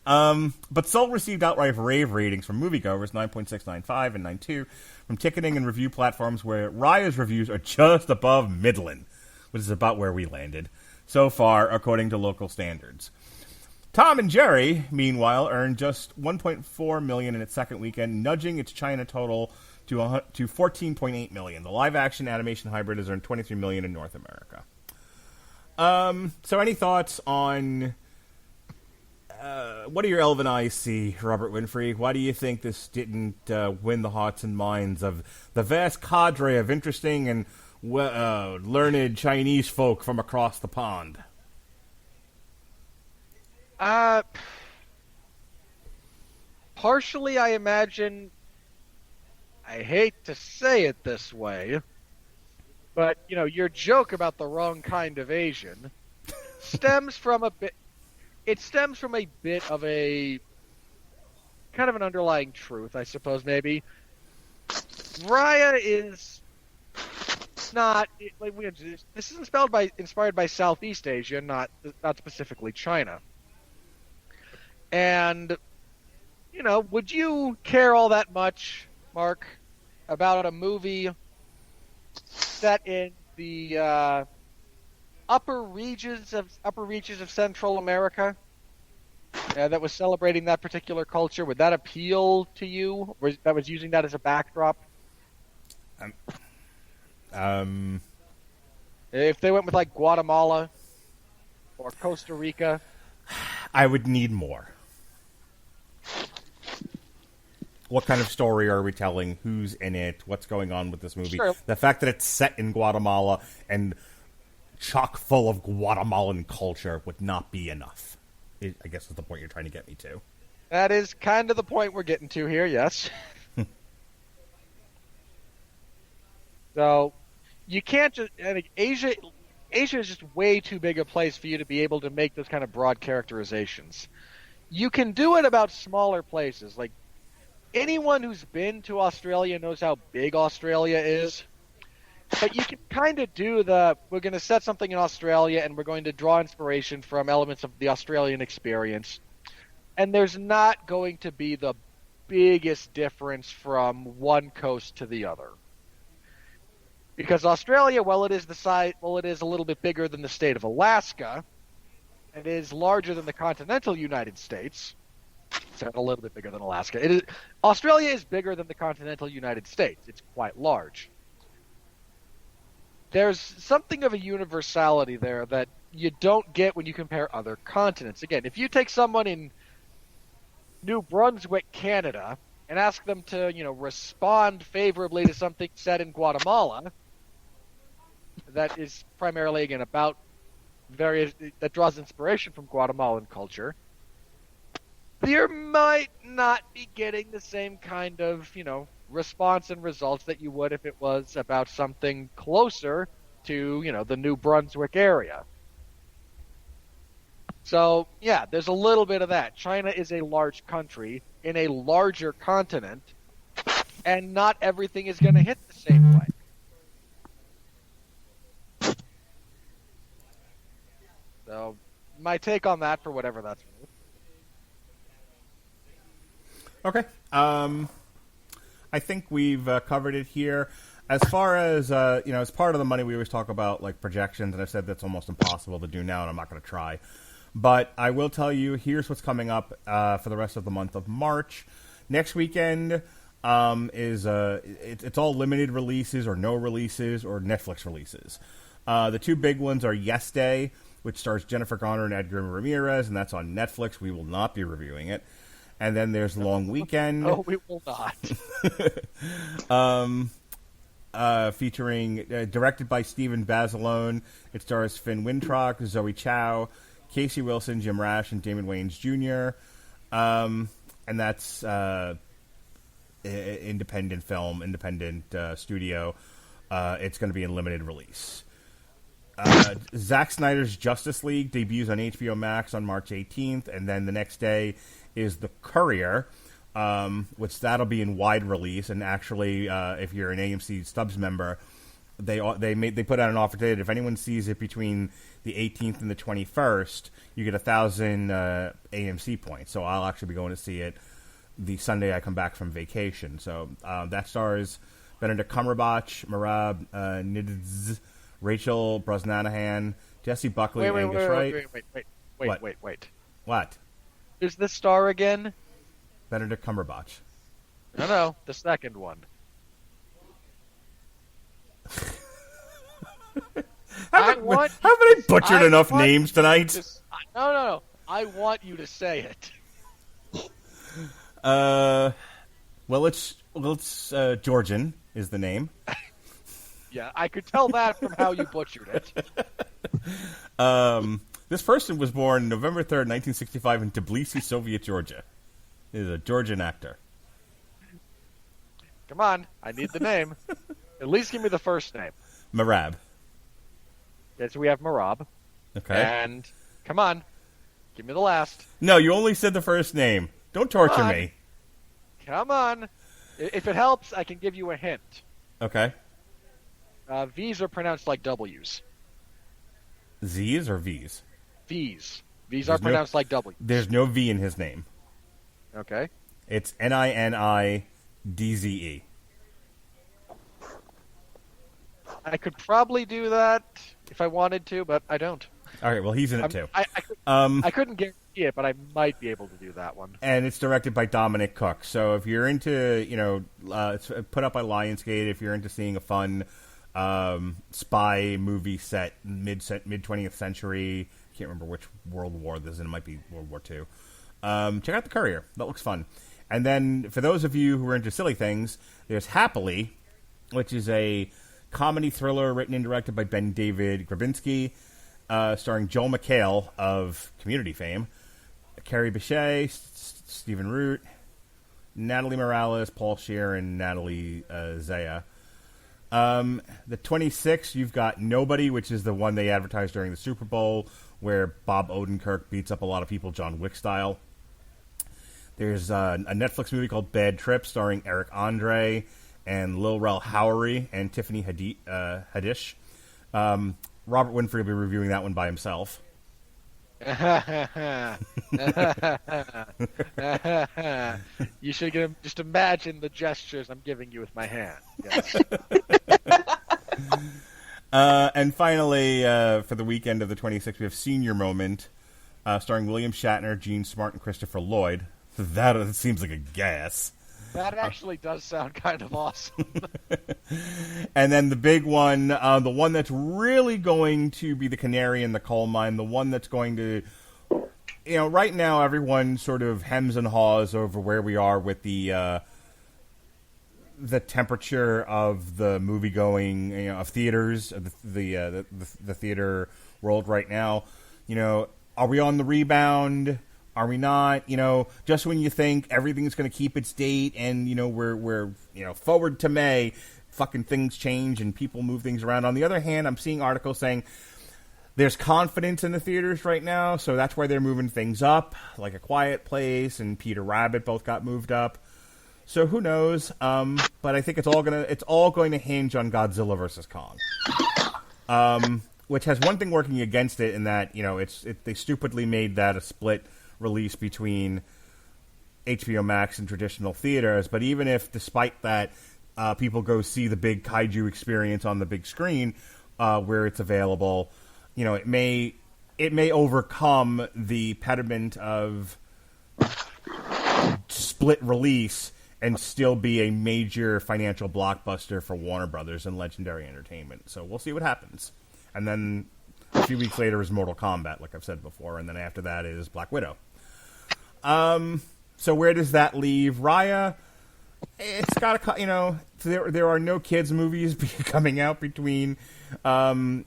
But Soul received outright rave ratings from moviegoers, 9.695 and 9.2, from ticketing and review platforms, where Raya's reviews are just above middling, which is about where we landed so far, according to local standards. Tom and Jerry, meanwhile, earned just $1.4 million in its second weekend, nudging its China total to $14.8 million. The live-action animation hybrid has earned $23 million in North America. So any thoughts on... what do your elven eyes see, Robert Winfree? Why do you think this didn't win the hearts and minds of the vast cadre of interesting and learned Chinese folk from across the pond? Partially, I imagine, I hate to say it this way, but, your joke about the wrong kind of Asian stems from a bit... it stems from a bit of a kind of an underlying truth, I suppose, maybe. Raya is not like this is inspired by Southeast Asia, not specifically China. And would you care all that much, Mark, about a movie set in the upper reaches of Central America that was celebrating that particular culture? Would that appeal to you? Or that was using that as a backdrop? If they went with like Guatemala or Costa Rica, I would need more. What kind of story are we telling? Who's in it? What's going on with this movie? Sure. The fact that it's set in Guatemala and chock full of Guatemalan culture would not be enough. I guess is the point you're trying to get me to. That is kind of the point we're getting to here, yes. So, you can't just... I think Asia is just way too big a place for you to be able to make those kind of broad characterizations. You can do it about smaller places. Like, anyone who's been to Australia knows how big Australia is. But you can kind of do we're going to set something in Australia and we're going to draw inspiration from elements of the Australian experience. And there's not going to be the biggest difference from one coast to the other. Because Australia, it is a little bit bigger than the state of Alaska, and it is larger than the continental United States. So a little bit bigger than Alaska. Australia is bigger than the continental United States. It's quite large. There's something of a universality there that you don't get when you compare other continents. Again, if you take someone in New Brunswick, Canada, and ask them to, respond favorably to something set in Guatemala, that is primarily, again, that draws inspiration from Guatemalan culture, you might not be getting the same kind of, response and results that you would if it was about something closer to, the New Brunswick area. So, yeah, there's a little bit of that. China is a large country in a larger continent, and not everything is going to hit the same way. So, my take on that, for whatever that's worth. Okay. I think we've covered it here. As far as, as part of the money, we always talk about, like, projections, and I've said that's almost impossible to do now, and I'm not going to try. But I will tell you, here's what's coming up for the rest of the month of March. Next weekend it's all limited releases or no releases or Netflix releases. The two big ones are Yes Day, which stars Jennifer Garner and Edgar Ramirez, and that's on Netflix. We will not be reviewing it. And then there's Long Weekend. No, we will not. Featuring, directed by Stephen Basilone. It stars Finn Wittrock, Zoe Chow, Casey Wilson, Jim Rash, and Damon Wayans Jr. And that's independent film, independent studio. It's going to be in limited release. Zack Snyder's Justice League debuts on HBO Max on March 18th, and then the next day is The Courier, which that'll be in wide release. And actually, if you're an AMC Stubs member, they put out an offer today that if anyone sees it between the 18th and the 21st, you get 1,000 AMC points. So I'll actually be going to see it the Sunday I come back from vacation. So that stars Benedict Cumberbatch, Marab Nidz, Rachel Brosnahan, Jesse Buckley, Angus Wright. Wait. What? Who's the star again? Benedict Cumberbatch. No, the second one. Haven't I butchered enough names tonight? No. I want you to say it. Well, it's Georgian is the name. Yeah, I could tell that from how you butchered it. This person was born November 3rd, 1965 in Tbilisi, Soviet Georgia. He is a Georgian actor. Come on, I need the name. At least give me the first name. Marab. Okay, so we have Marab. Okay. And, come on, Give me the last. No, you only said the first name. Don't torture Come on. me. Come on. If it helps, I can give you a hint. Okay. V's are pronounced like W's. Z's or V's? V's. V's There's are no- pronounced like W's. There's no V in his name. Okay. It's Ninidze. I could probably do that if I wanted to, but I don't. All right, well, he's in it too. I couldn't guarantee it, but I might be able to do that one. And it's directed by Dominic Cook. So if you're into, it's put up by Lionsgate. If you're into seeing a fun spy movie set mid 20th century, can't remember which World War this is in. It might be World War II. Check out The Courier. That looks fun. And then for those of you who are into silly things, there's Happily, which is a comedy thriller written and directed by Ben David Grabinski, starring Joel McHale of Community fame, Carrie Bechet, Stephen Root, Natalie Morales, Paul Scheer, and Natalie Zaya. The 26th, you've got Nobody, which is the one they advertised during the Super Bowl, where Bob Odenkirk beats up a lot of people John Wick style. There's a Netflix movie called Bad Trip, starring Eric Andre and Lil Rel Howery and Tiffany Haddish. Robert Winfree will be reviewing that one by himself. You should just imagine the gestures I'm giving you with my hand. Yes. And finally, for the weekend of the 26th, we have Senior Moment, starring William Shatner, Gene Smart, and Christopher Lloyd. That seems like a gas. That actually does sound kind of awesome. And then the big one, the one that's really going to be the canary in the coal mine, the one that's going to, right now everyone sort of hems and haws over where we are with the temperature of the movie-going, of theaters, of the theater world right now. Are we on the rebound? Are we not? Just when you think everything's going to keep its date and, we're forward to May, fucking things change and people move things around. On the other hand, I'm seeing articles saying there's confidence in the theaters right now, so that's why they're moving things up, like A Quiet Place and Peter Rabbit both got moved up. So who knows? But I think it's all going to hinge on Godzilla vs. Kong. Which has one thing working against it in that, they stupidly made that a split release between HBO Max and traditional theaters, but even if, despite that, people go see the big kaiju experience on the big screen where it's available, it may overcome the pediment of split release and still be a major financial blockbuster for Warner Brothers and Legendary Entertainment. So we'll see what happens. And then a few weeks later is Mortal Kombat, like I've said before, and then after that is Black Widow. So where does that leave Raya? It's got there are no kids movies coming out between the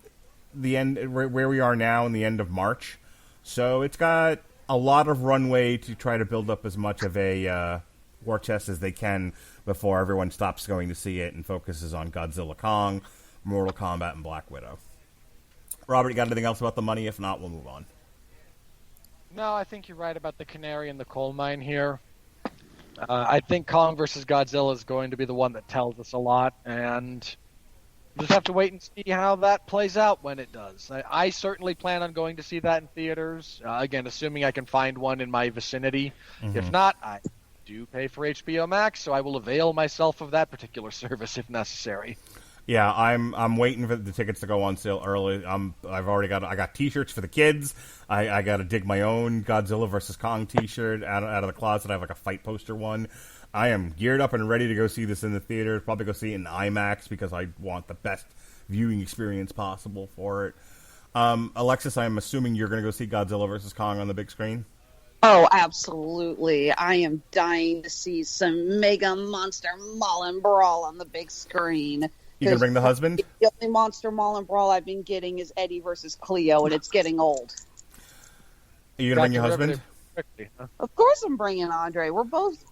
end where we are now and the end of March, so it's got a lot of runway to try to build up as much of a war chest as they can before everyone stops going to see it and focuses on Godzilla Kong, Mortal Kombat, and Black Widow. Robert, you got anything else about the money? If not, we'll move on. No, I think you're right about the canary in the coal mine here. I think Kong vs. Godzilla is going to be the one that tells us a lot, and we'll just have to wait and see how that plays out when it does. I certainly plan on going to see that in theaters, again, assuming I can find one in my vicinity. Mm-hmm. If not, I do pay for HBO Max, so I will avail myself of that particular service if necessary. Yeah, I'm waiting for the tickets to go on sale early. I got T-shirts for the kids. I got to dig my own Godzilla vs. Kong T-shirt out of the closet. I have like a fight poster one. I am geared up and ready to go see this in the theater. Probably go see it in IMAX because I want the best viewing experience possible for it. Alexis, I'm assuming you're going to go see Godzilla vs. Kong on the big screen? Oh, absolutely. I am dying to see some mega monster maul and brawl on the big screen. You gonna bring the husband? The only monster maul and brawl I've been getting is Eddie versus Cleo, and it's getting old. Are you gonna bring your husband? quickly. Huh? Of course, I'm bringing Andre. We're both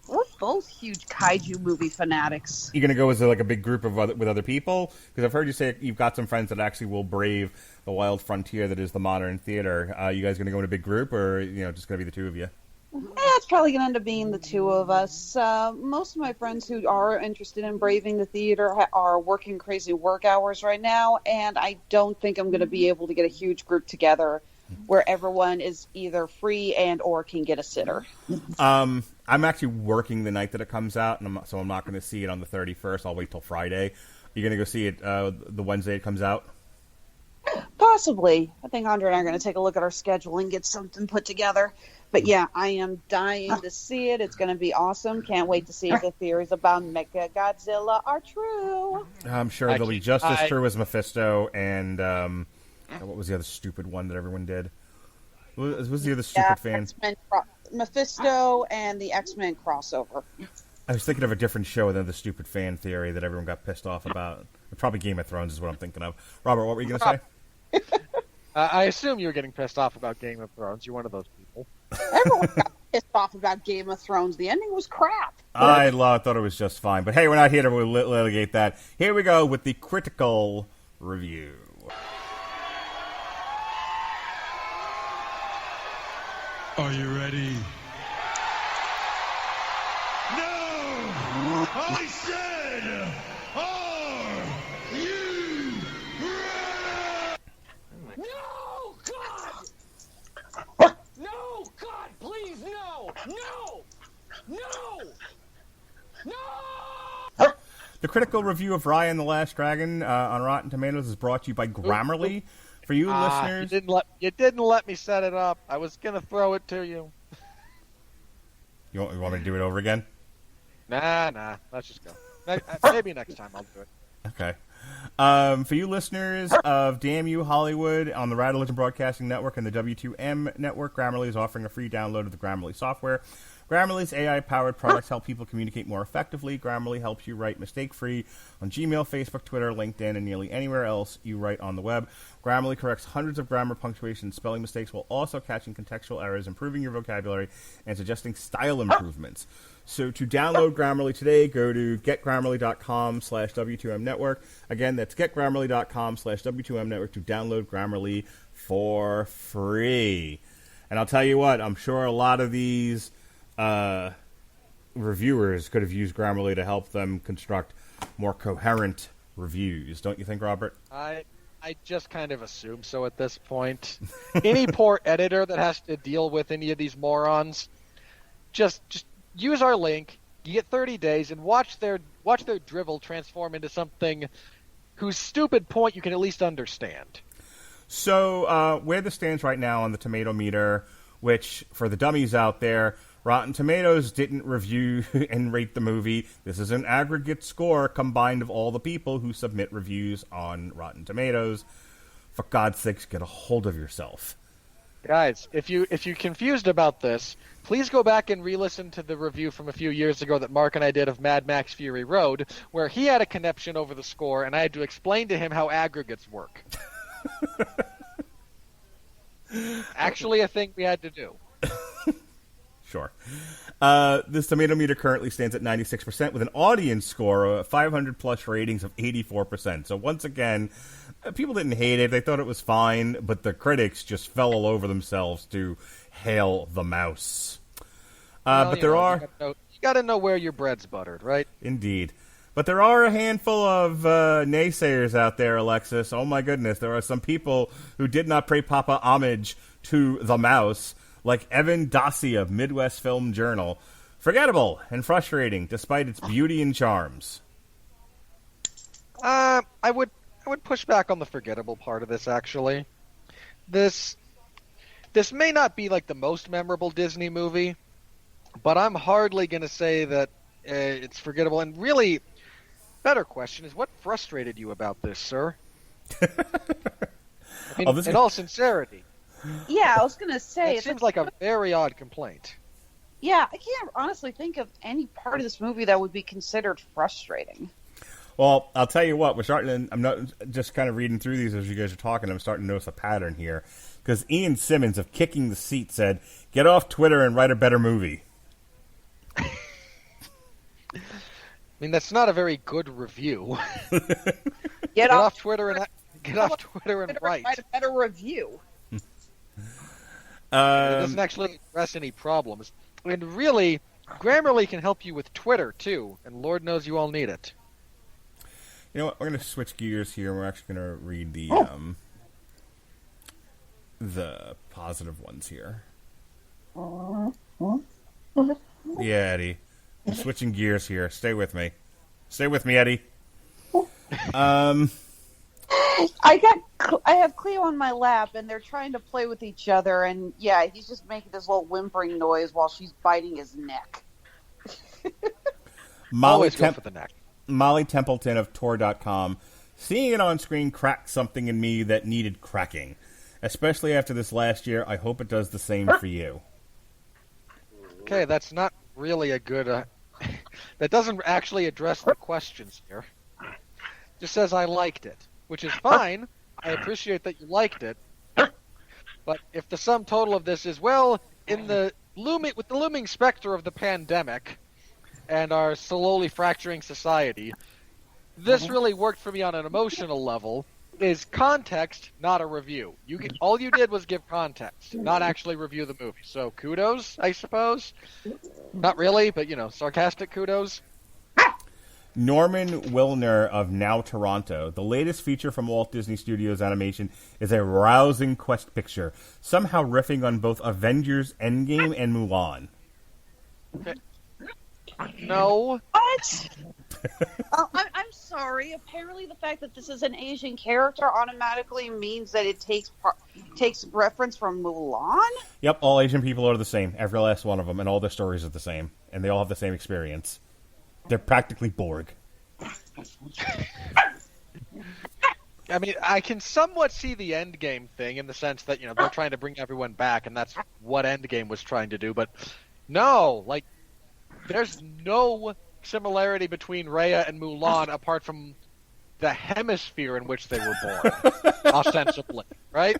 huge kaiju movie fanatics. You gonna go as like a big group of with other people? Because I've heard you say you've got some friends that actually will brave the wild frontier that is the modern theater. You guys gonna go in a big group, or just gonna be the two of you? It's probably going to end up being the two of us. Most of my friends who are interested in braving the theater are working crazy work hours right now, and I don't think I'm going to be able to get a huge group together where everyone is either free and or can get a sitter. I'm actually working the night that it comes out, and so I'm not going to see it on the 31st. I'll wait till Friday. You're going to go see it the Wednesday it comes out? Possibly. I think Andre and I are going to take a look at our schedule and get something put together. But yeah, I am dying to see it. It's going to be awesome. Can't wait to see if the theories about Mecha Godzilla are true. I'm sure they'll be just as true as Mephisto and what was the other stupid one that everyone did? What was the other stupid fan? Mephisto and the X-Men crossover. I was thinking of a different show than the stupid fan theory that everyone got pissed off about. Probably Game of Thrones is what I'm thinking of. Robert, what were you going to say? I assume you were getting pissed off about Game of Thrones. You're one of those people. Everyone got pissed off about Game of Thrones. The ending was crap. I thought it was just fine. But hey, we're not here to litigate that. Here we go with the critical review. Are you ready? No! I said, are you ready? No, God! No, God, please, no! No! No! No! The critical review of Raya and the Last Dragon on Rotten Tomatoes is brought to you by Grammarly. For you listeners... You didn't let me set it up. I was going to throw it to you. You want me to do it over again? Nah. Let's just go. Maybe next time I'll do it. Okay. For you listeners of Damn You Hollywood on the Radulich Broadcasting Network and the W2M Network, Grammarly is offering a free download of the Grammarly software. Grammarly's AI-powered products help people communicate more effectively. Grammarly helps you write mistake-free on Gmail, Facebook, Twitter, LinkedIn, and nearly anywhere else you write on the web. Grammarly corrects hundreds of grammar, punctuation, and spelling mistakes while also catching contextual errors, improving your vocabulary, and suggesting style improvements. So to download Grammarly today, go to getgrammarly.com/W2M Network. Again, that's getgrammarly.com/W2M Network to download Grammarly for free. And I'll tell you what, I'm sure a lot of these reviewers could have used Grammarly to help them construct more coherent reviews. Don't you think, Robert? I just kind of assume so at this point. Any poor editor that has to deal with any of these morons, just use our link. You get 30 days and watch their drivel transform into something whose stupid point you can at least understand. So where this stands right now on the tomato meter, which for the dummies out there, Rotten Tomatoes didn't review and rate the movie. This is an aggregate score combined of all the people who submit reviews on Rotten Tomatoes. For God's sakes, get a hold of yourself. Guys, if you're confused about this, please go back and re-listen to the review from a few years ago that Mark and I did of Mad Max Fury Road, where he had a connection over the score, and I had to explain to him how aggregates work. Actually, a thing we had to do. Sure. This tomato meter currently stands at 96% with an audience score of 500-plus ratings of 84%. So once again, people didn't hate it. They thought it was fine, but the critics just fell all over themselves to hail the mouse. But there are... You got to know where your bread's buttered, right? Indeed. But there are a handful of naysayers out there, Alexis. Oh, my goodness. There are some people who did not pay proper homage to the mouse, like Evan Dossie of Midwest Film Journal. Forgettable and frustrating, despite its beauty and charms. I would push back on the forgettable part of this, actually. This may not be like the most memorable Disney movie, but I'm hardly going to say that it's forgettable. And really, better question is, what frustrated you about this, sir? I mean, in all sincerity. Yeah, I was going to say... It seems like a very odd complaint. Yeah, I can't honestly think of any part of this movie that would be considered frustrating. Well, I'll tell you what. I'm not just kind of reading through these as you guys are talking. I'm starting to notice a pattern here because Ian Simmons of Kicking the Seat said, "Get off Twitter and write a better movie." I mean, that's not a very good review. Get off Twitter and write. Write a better review. It doesn't actually address any problems. And really, Grammarly can help you with Twitter too, and Lord knows you all need it. You know what? We're going to switch gears here. We're actually going to read the positive ones here. Yeah, Eddie. I'm switching gears here. Stay with me. Stay with me, Eddie. I have Cleo on my lap, and they're trying to play with each other, and yeah, he's just making this little whimpering noise while she's biting his neck. Always go for the neck. Molly Templeton of Tor.com. Seeing it on screen cracked something in me that needed cracking. Especially after this last year, I hope it does the same for you. Okay, that's not really a good... that doesn't actually address the questions here. Just says I liked it, which is fine. I appreciate that you liked it. But if the sum total of this is, well, with the looming specter of the pandemic and our slowly fracturing society, this really worked for me on an emotional level, is context, not a review. All you did was give context, not actually review the movie. So kudos, I suppose. Not really, but, sarcastic kudos. Norman Wilner of Now Toronto. The latest feature from Walt Disney Studios Animation is a rousing quest picture, somehow riffing on both Avengers Endgame and Mulan. Okay. No. What? I'm sorry. Apparently, the fact that this is an Asian character automatically means that it takes reference from Mulan? Yep, all Asian people are the same. Every last one of them, and all their stories are the same. And they all have the same experience. They're practically Borg. I mean, I can somewhat see the Endgame thing in the sense that, they're trying to bring everyone back, and that's what Endgame was trying to do. But no, there's no similarity between Raya and Mulan apart from the hemisphere in which they were born, ostensibly, right?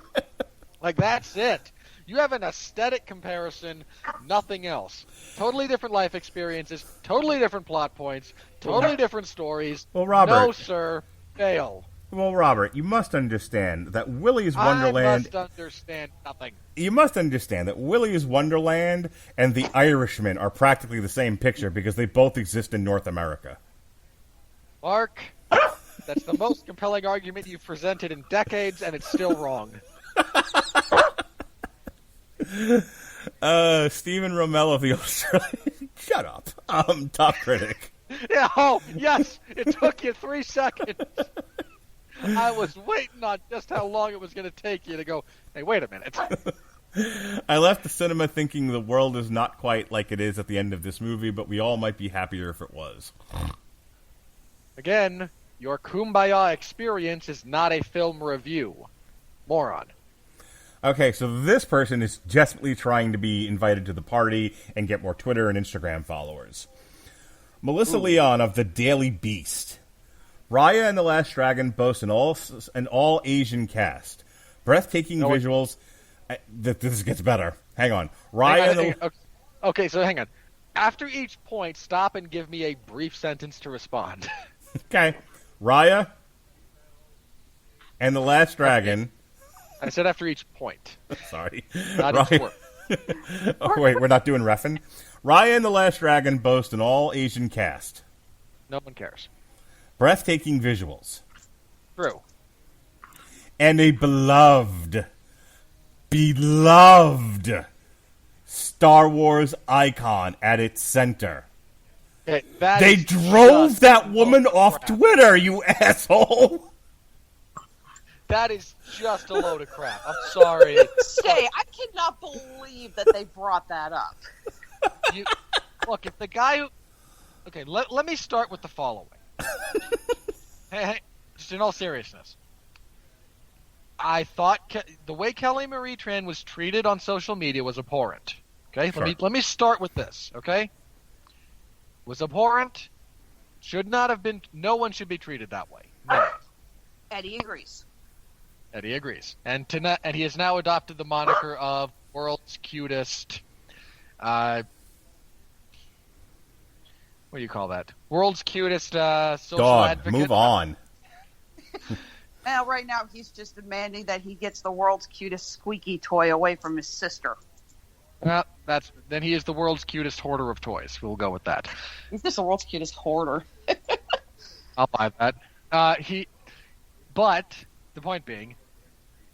That's it. You have an aesthetic comparison, nothing else. Totally different life experiences, totally different plot points, totally different stories. Well, Robert. No, sir. Fail. Well, Robert, you must understand that Willy's Wonderland... I must understand nothing. You must understand that Willy's Wonderland and The Irishman are practically the same picture because they both exist in North America. Mark, that's the most compelling argument you've presented in decades, and it's still wrong. Stephen Rommel of the Australian... Shut up. Top critic. Yeah, oh, yes, it took you 3 seconds. I was waiting on just how long it was going to take you to go, hey, wait a minute. I left the cinema thinking the world is not quite like it is at the end of this movie, but we all might be happier if it was. Again, your Kumbaya experience is not a film review. Moron. Okay, so this person is desperately trying to be invited to the party and get more Twitter and Instagram followers. Melissa Leon of The Daily Beast. Raya and the Last Dragon boast an all Asian cast. Breathtaking visuals. This gets better. Hang on. Okay, so hang on. After each point, stop and give me a brief sentence to respond. Okay. Raya and the Last Dragon. I said after each point. Sorry. Not each word. Oh, wait, we're not doing reffing? Raya and the Last Dragon boast an all Asian cast. No one cares. Breathtaking visuals. True. And a beloved Star Wars icon at its center. They drove that woman off Twitter, you asshole! That is just a load of crap. I'm sorry. I cannot believe that they brought that up. Look, if the guy who... Okay, let me start with the following. Hey, just in all seriousness. I thought the way Kelly Marie Tran was treated on social media was abhorrent. Okay, sure. Let me start with this. Okay, was abhorrent. Should not have been. No one should be treated that way. No. Eddie agrees. Eddie agrees, and he has now adopted the moniker of world's cutest. What do you call that? World's cutest social Dog, advocate. move on. Now, right now, he's just demanding that he gets the world's cutest squeaky toy away from his sister. Well, then he is the world's cutest hoarder of toys. We'll go with that. He's just the world's cutest hoarder. I'll buy that. But the point being,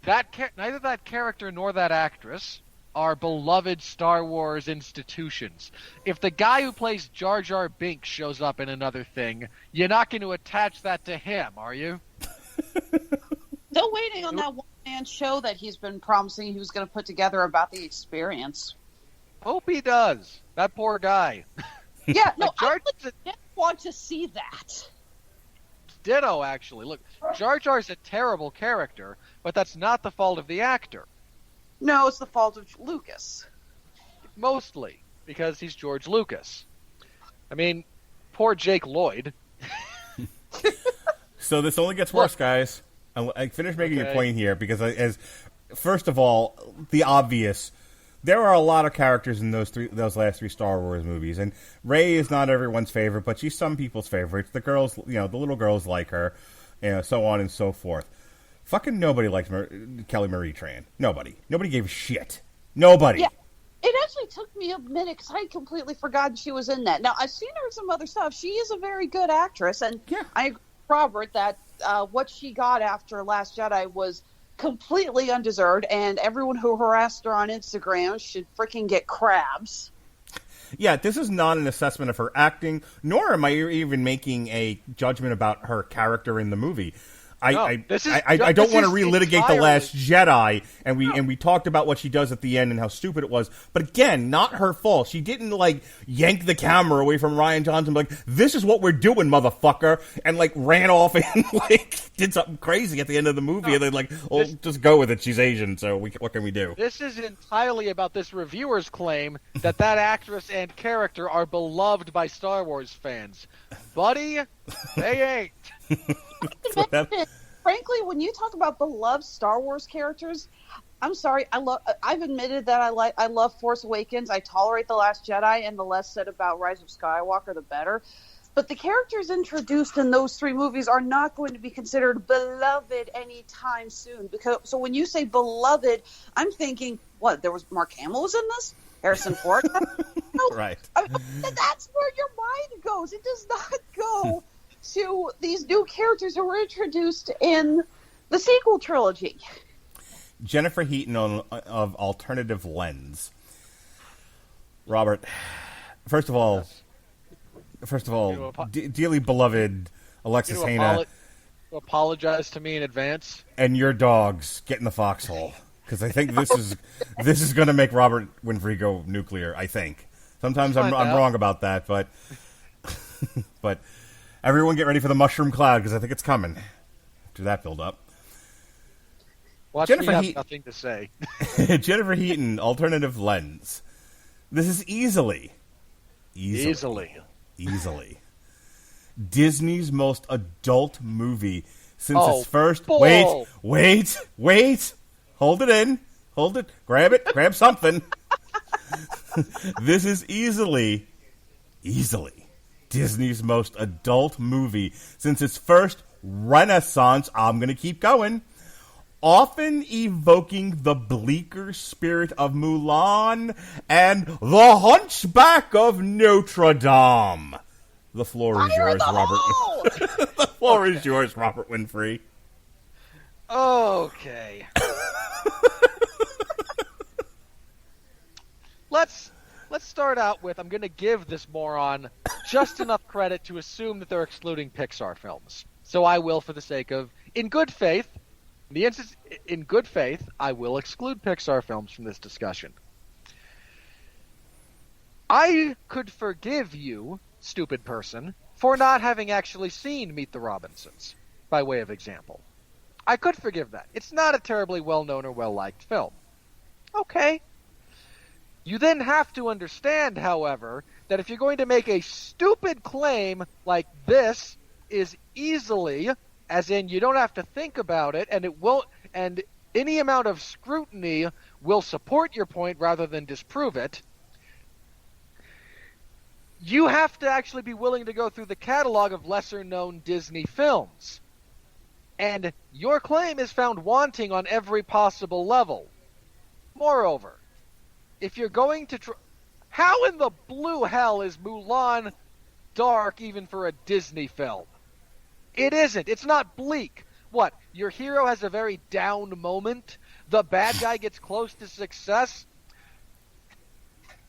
neither that character nor that actress are beloved Star Wars institutions. If the guy who plays Jar Jar Binks shows up in another thing, you're not going to attach that to him, are you? Still waiting on that one-man show that he's been promising he was going to put together about the experience. Hope he does. That poor guy. Yeah, no, Jar I didn't want to see that. Ditto, actually. Look, Jar Jar's a terrible character, but that's not the fault of the actor. No, it's the fault of Lucas. Mostly, because he's George Lucas. I mean, poor Jake Lloyd. So this only gets worse, guys. I finished making a point here because, first of all, the obvious. There are a lot of characters in those last three Star Wars movies, and Rey is not everyone's favorite, but she's some people's favorites. The girls, the little girls like her, so on and so forth. Fucking nobody likes Kelly Marie Tran. Nobody gave a shit. Nobody. Yeah. It actually took me a minute because I had completely forgotten she was in that. Now, I've seen her in some other stuff. She is a very good actress, and I agree with Robert that what she got after Last Jedi was completely undeserved, and everyone who harassed her on Instagram should freaking get crabs. Yeah, this is not an assessment of her acting, nor am I even making a judgment about her character in the movie. I don't want to relitigate The Last Jedi, and we talked about what she does at the end and how stupid it was. But again, not her fault. She didn't yank the camera away from Rian Johnson, this is what we're doing, motherfucker, and ran off and did something crazy at the end of the movie. And then just go with it. She's Asian, so what can we do? This is entirely about this reviewer's claim that actress and character are beloved by Star Wars fans, buddy. They ain't. Frankly, when you talk about beloved Star Wars characters, I'm sorry. I've admitted that I love Force Awakens. I tolerate The Last Jedi, and the less said about Rise of Skywalker, the better. But the characters introduced in those three movies are not going to be considered beloved anytime soon. So when you say beloved, I'm thinking, what? There was Mark Hamill was in this. Harrison Ford. Right. That's where your mind goes. It does not go to these new characters who were introduced in the sequel trilogy. Jennifer Heaton of Alternative Lens. Robert, first of all, dearly beloved Alexis Hejna, apologize to me in advance. And your dogs get in the foxhole, because I think this is going to make Robert Winfree go nuclear. I think sometimes I'm wrong about that, but but. Everyone get ready for the mushroom cloud, because I think it's coming after that build-up. Watch me have nothing to say. Jennifer Heaton, Alternative Lens. This is easily Disney's most adult movie since its first... Bull. Wait. Hold it in. Hold it. Grab it. Grab something. This is easily Disney's most adult movie since its first renaissance. I'm going to keep going. Often evoking the bleaker spirit of Mulan and the Hunchback of Notre Dame. The floor is yours, Robert. The floor is yours, Robert Winfree. Okay. Let's start out with, I'm going to give this moron just enough credit to assume that they're excluding Pixar films. So I will, for the sake of, in good faith, I will exclude Pixar films from this discussion. I could forgive you, stupid person, for not having actually seen Meet the Robinsons, by way of example. I could forgive that. It's not a terribly well-known or well-liked film. Okay. You then have to understand, however, that if you're going to make a stupid claim like this is easily, as in you don't have to think about it, and it won't, and any amount of scrutiny will support your point rather than disprove it, you have to actually be willing to go through the catalog of lesser-known Disney films. And your claim is found wanting on every possible level. Moreover, if you're going to how in the blue hell is Mulan dark even for a Disney film? It isn't. It's not bleak. What? Your hero has a very down moment? The bad guy gets close to success?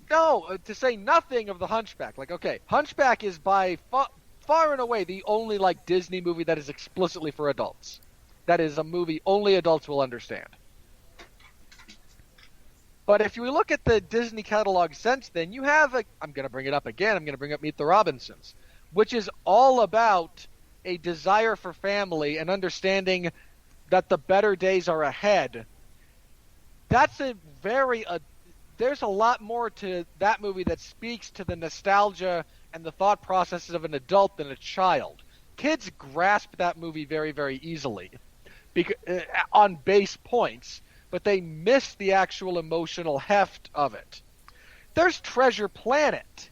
No, to say nothing of the Hunchback. Like, okay, Hunchback is by far and away the only, like, Disney movie that is explicitly for adults. That is a movie only adults will understand. But if you look at the Disney catalog since then, you have I'm going to bring it up again, I'm going to bring up Meet the Robinsons, which is all about a desire for family and understanding that the better days are ahead. That's a very... there's a lot more to that movie that speaks to the nostalgia and the thought processes of an adult than a child. Kids grasp that movie very, very easily on base points, but they miss the actual emotional heft of it. There's Treasure Planet,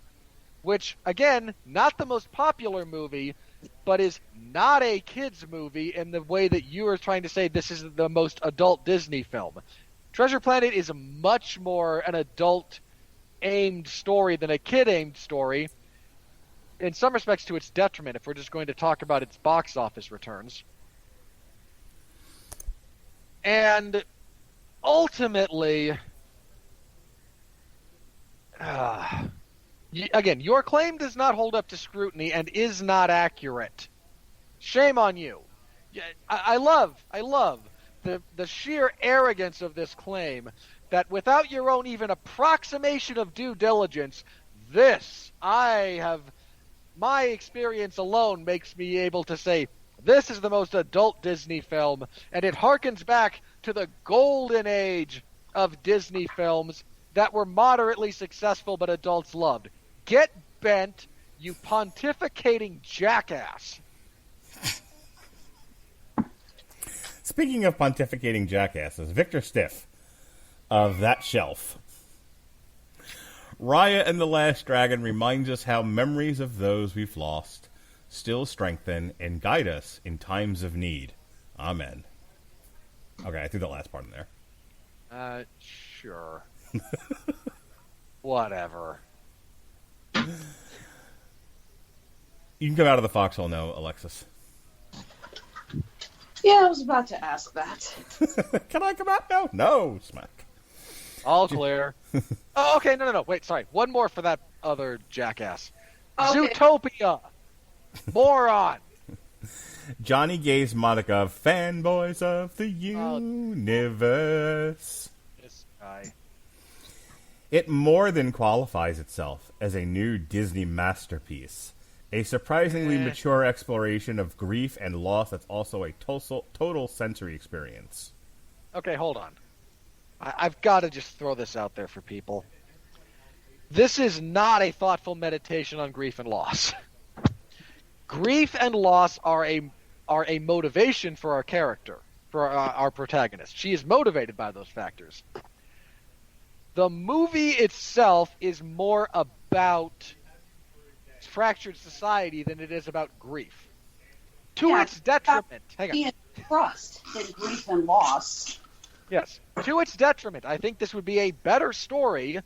which, again, not the most popular movie, but is not a kids movie in the way that you are trying to say this is the most adult Disney film. Treasure Planet is much more an adult-aimed story than a kid-aimed story, in some respects to its detriment, if we're just going to talk about its box office returns. And ultimately, again, your claim does not hold up to scrutiny and is not accurate. Shame on you. I love the sheer arrogance of this claim that without your own even approximation of due diligence, my experience alone makes me able to say, this is the most adult Disney film, and it harkens back to the golden age of Disney films that were moderately successful but adults loved. Get bent, you pontificating jackass. Speaking of pontificating jackasses, Victor Stiff of That Shelf. Raya and the Last Dragon reminds us how memories of those we've lost still strengthen and guide us in times of need. Amen. Okay, I threw that last part in there. Sure. Whatever. You can come out of the foxhole now, Alexis. Yeah, I was about to ask that. Can I come out now? No, smack. All clear. Oh, okay, no. Wait, sorry. One more for that other jackass. Okay. Zootopia. Moron. Johnny Gay's Monica, fanboys of the universe. This guy. It more than qualifies itself as a new Disney masterpiece. A surprisingly mature exploration of grief and loss that's also a total sensory experience. Okay, hold on. I've got to just throw this out there for people. This is not a thoughtful meditation on grief and loss. Grief and loss are a motivation for our character, for our protagonist. She is motivated by those factors. The movie itself is more about fractured society than it is about grief. To its detriment. Hang on. Trust in grief and loss. Yes. To its detriment, I think this would be a better story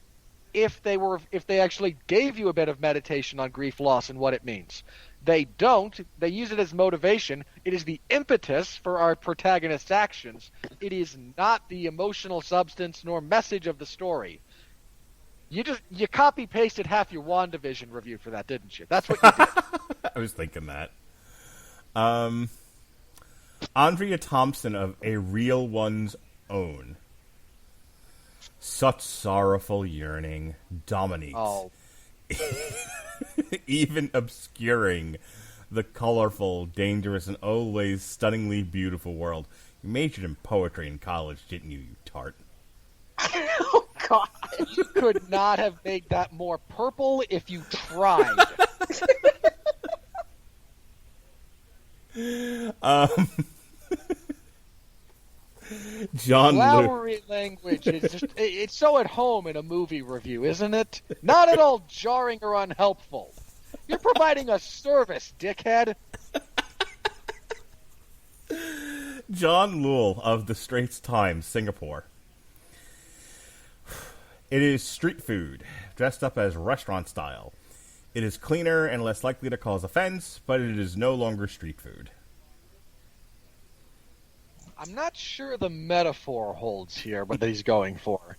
if they actually gave you a bit of meditation on grief, loss, and what it means. They don't. They use it as motivation. It is the impetus for our protagonist's actions. It is not the emotional substance nor message of the story. You copy-pasted half your WandaVision review for that, didn't you? That's what you did. I was thinking that. Andrea Thompson of A Real One's Own. Such sorrowful yearning dominates. Oh. Even obscuring the colorful, dangerous, and always stunningly beautiful world. You majored in poetry in college, didn't you, you tart? Oh, God. You could not have made that more purple if you tried. John Luke. Flowery language is just, it's so at home in a movie review, isn't it? Not at all jarring or unhelpful. You're providing a service, dickhead. John Lul of the Straits Times, Singapore. It is street food, dressed up as restaurant style. It is cleaner and less likely to cause offense, but it is no longer street food. I'm not sure the metaphor holds here, what he's going for.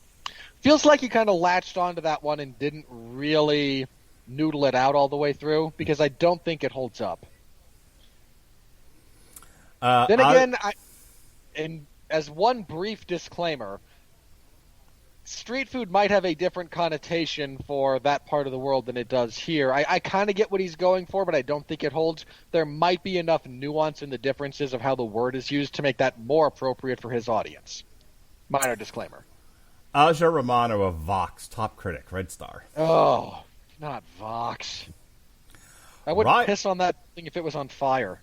Feels like he kind of latched onto that one and didn't really noodle it out all the way through, because I don't think it holds up. Then again, and as one brief disclaimer, street food might have a different connotation for that part of the world than it does here. I kind of get what he's going for, but I don't think it holds. There might be enough nuance in the differences of how the word is used to make that more appropriate for his audience. Minor disclaimer. Aja Romano of Vox, top critic, Red Star. Oh, not Vox. I wouldn't piss on that thing if it was on fire.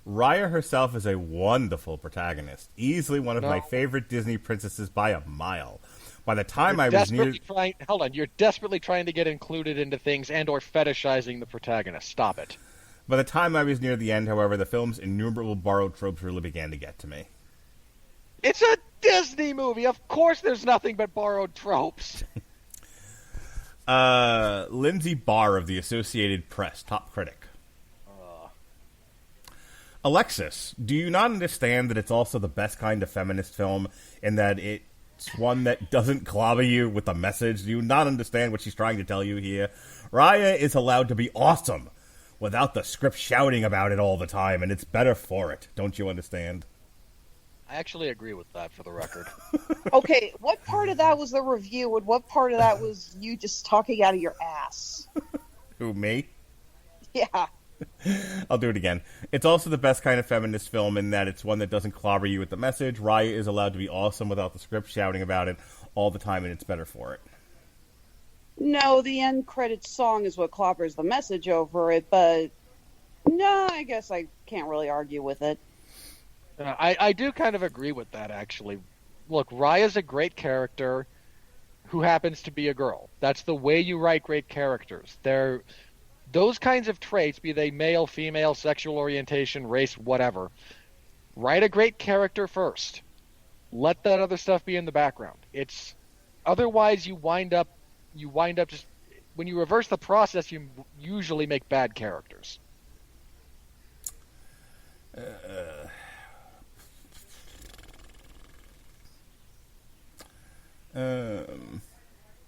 Raya herself is a wonderful protagonist, easily one of my favorite Disney princesses by a mile. By the time I was near... Hold on, you're desperately trying to get included into things and or fetishizing the protagonist. Stop it. By the time I was near the end, however, the film's innumerable borrowed tropes really began to get to me. It's a Disney movie. Of course there's nothing but borrowed tropes. Lindsay Barr of the Associated Press, top critic. Alexis, do you not understand that it's also the best kind of feminist film in that it's one that doesn't clobber you with a message? Do you not understand what she's trying to tell you here? Raya is allowed to be awesome without the script shouting about it all the time, and it's better for it. Don't you understand? I actually agree with that, for the record. Okay, what part of that was the review and what part of that was you just talking out of your ass? Who, me? Yeah. I'll do it again. It's also the best kind of feminist film in that it's one that doesn't clobber you with the message. Raya is allowed to be awesome without the script shouting about it all the time, and it's better for it. No, the end credits song is what clobbers the message over it, but no, I guess I can't really argue with it. I do kind of agree with that, actually. Look, Raya's a great character who happens to be a girl. That's the way you write great characters. Those kinds of traits, be they male, female, sexual orientation, race, whatever, write a great character first. Let that other stuff be in the background. Otherwise you wind up just, when you reverse the process, you usually make bad characters.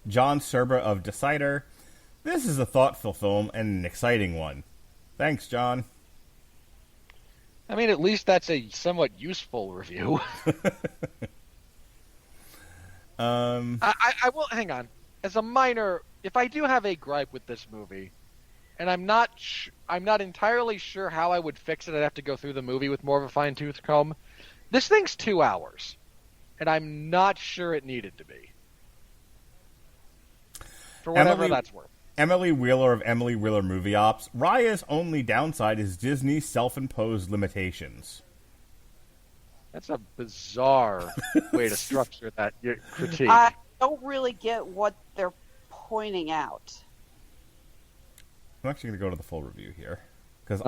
John Serba of Decider. This is a thoughtful film and an exciting one. Thanks, John. I mean, at least that's a somewhat useful review. I will, hang on. As a minor, if I do have a gripe with this movie, and I'm not entirely sure how I would fix it, I'd have to go through the movie with more of a fine-tooth comb. This thing's 2 hours, and I'm not sure it needed to be. For whatever that's worth. Emily Wheeler of Emily Wheeler Movie Ops. Raya's only downside is Disney's self-imposed limitations. That's a bizarre way to structure that critique. I don't really get what they're pointing out. I'm actually going to go to the full review here because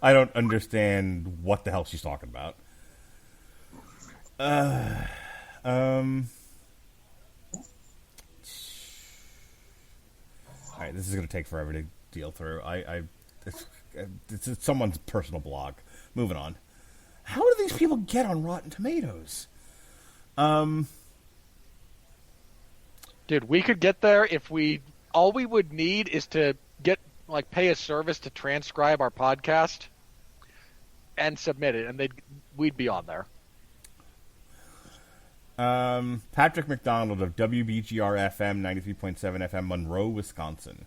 I don't understand what the hell she's talking about. All right, this is going to take forever to deal through. It's someone's personal blog. Moving on. How do these people get on Rotten Tomatoes? Dude, we could get there if all we would need is to pay a service to transcribe our podcast and submit it, and we'd be on there. Patrick McDonald of WBGR-FM 93.7 FM, Monroe, Wisconsin.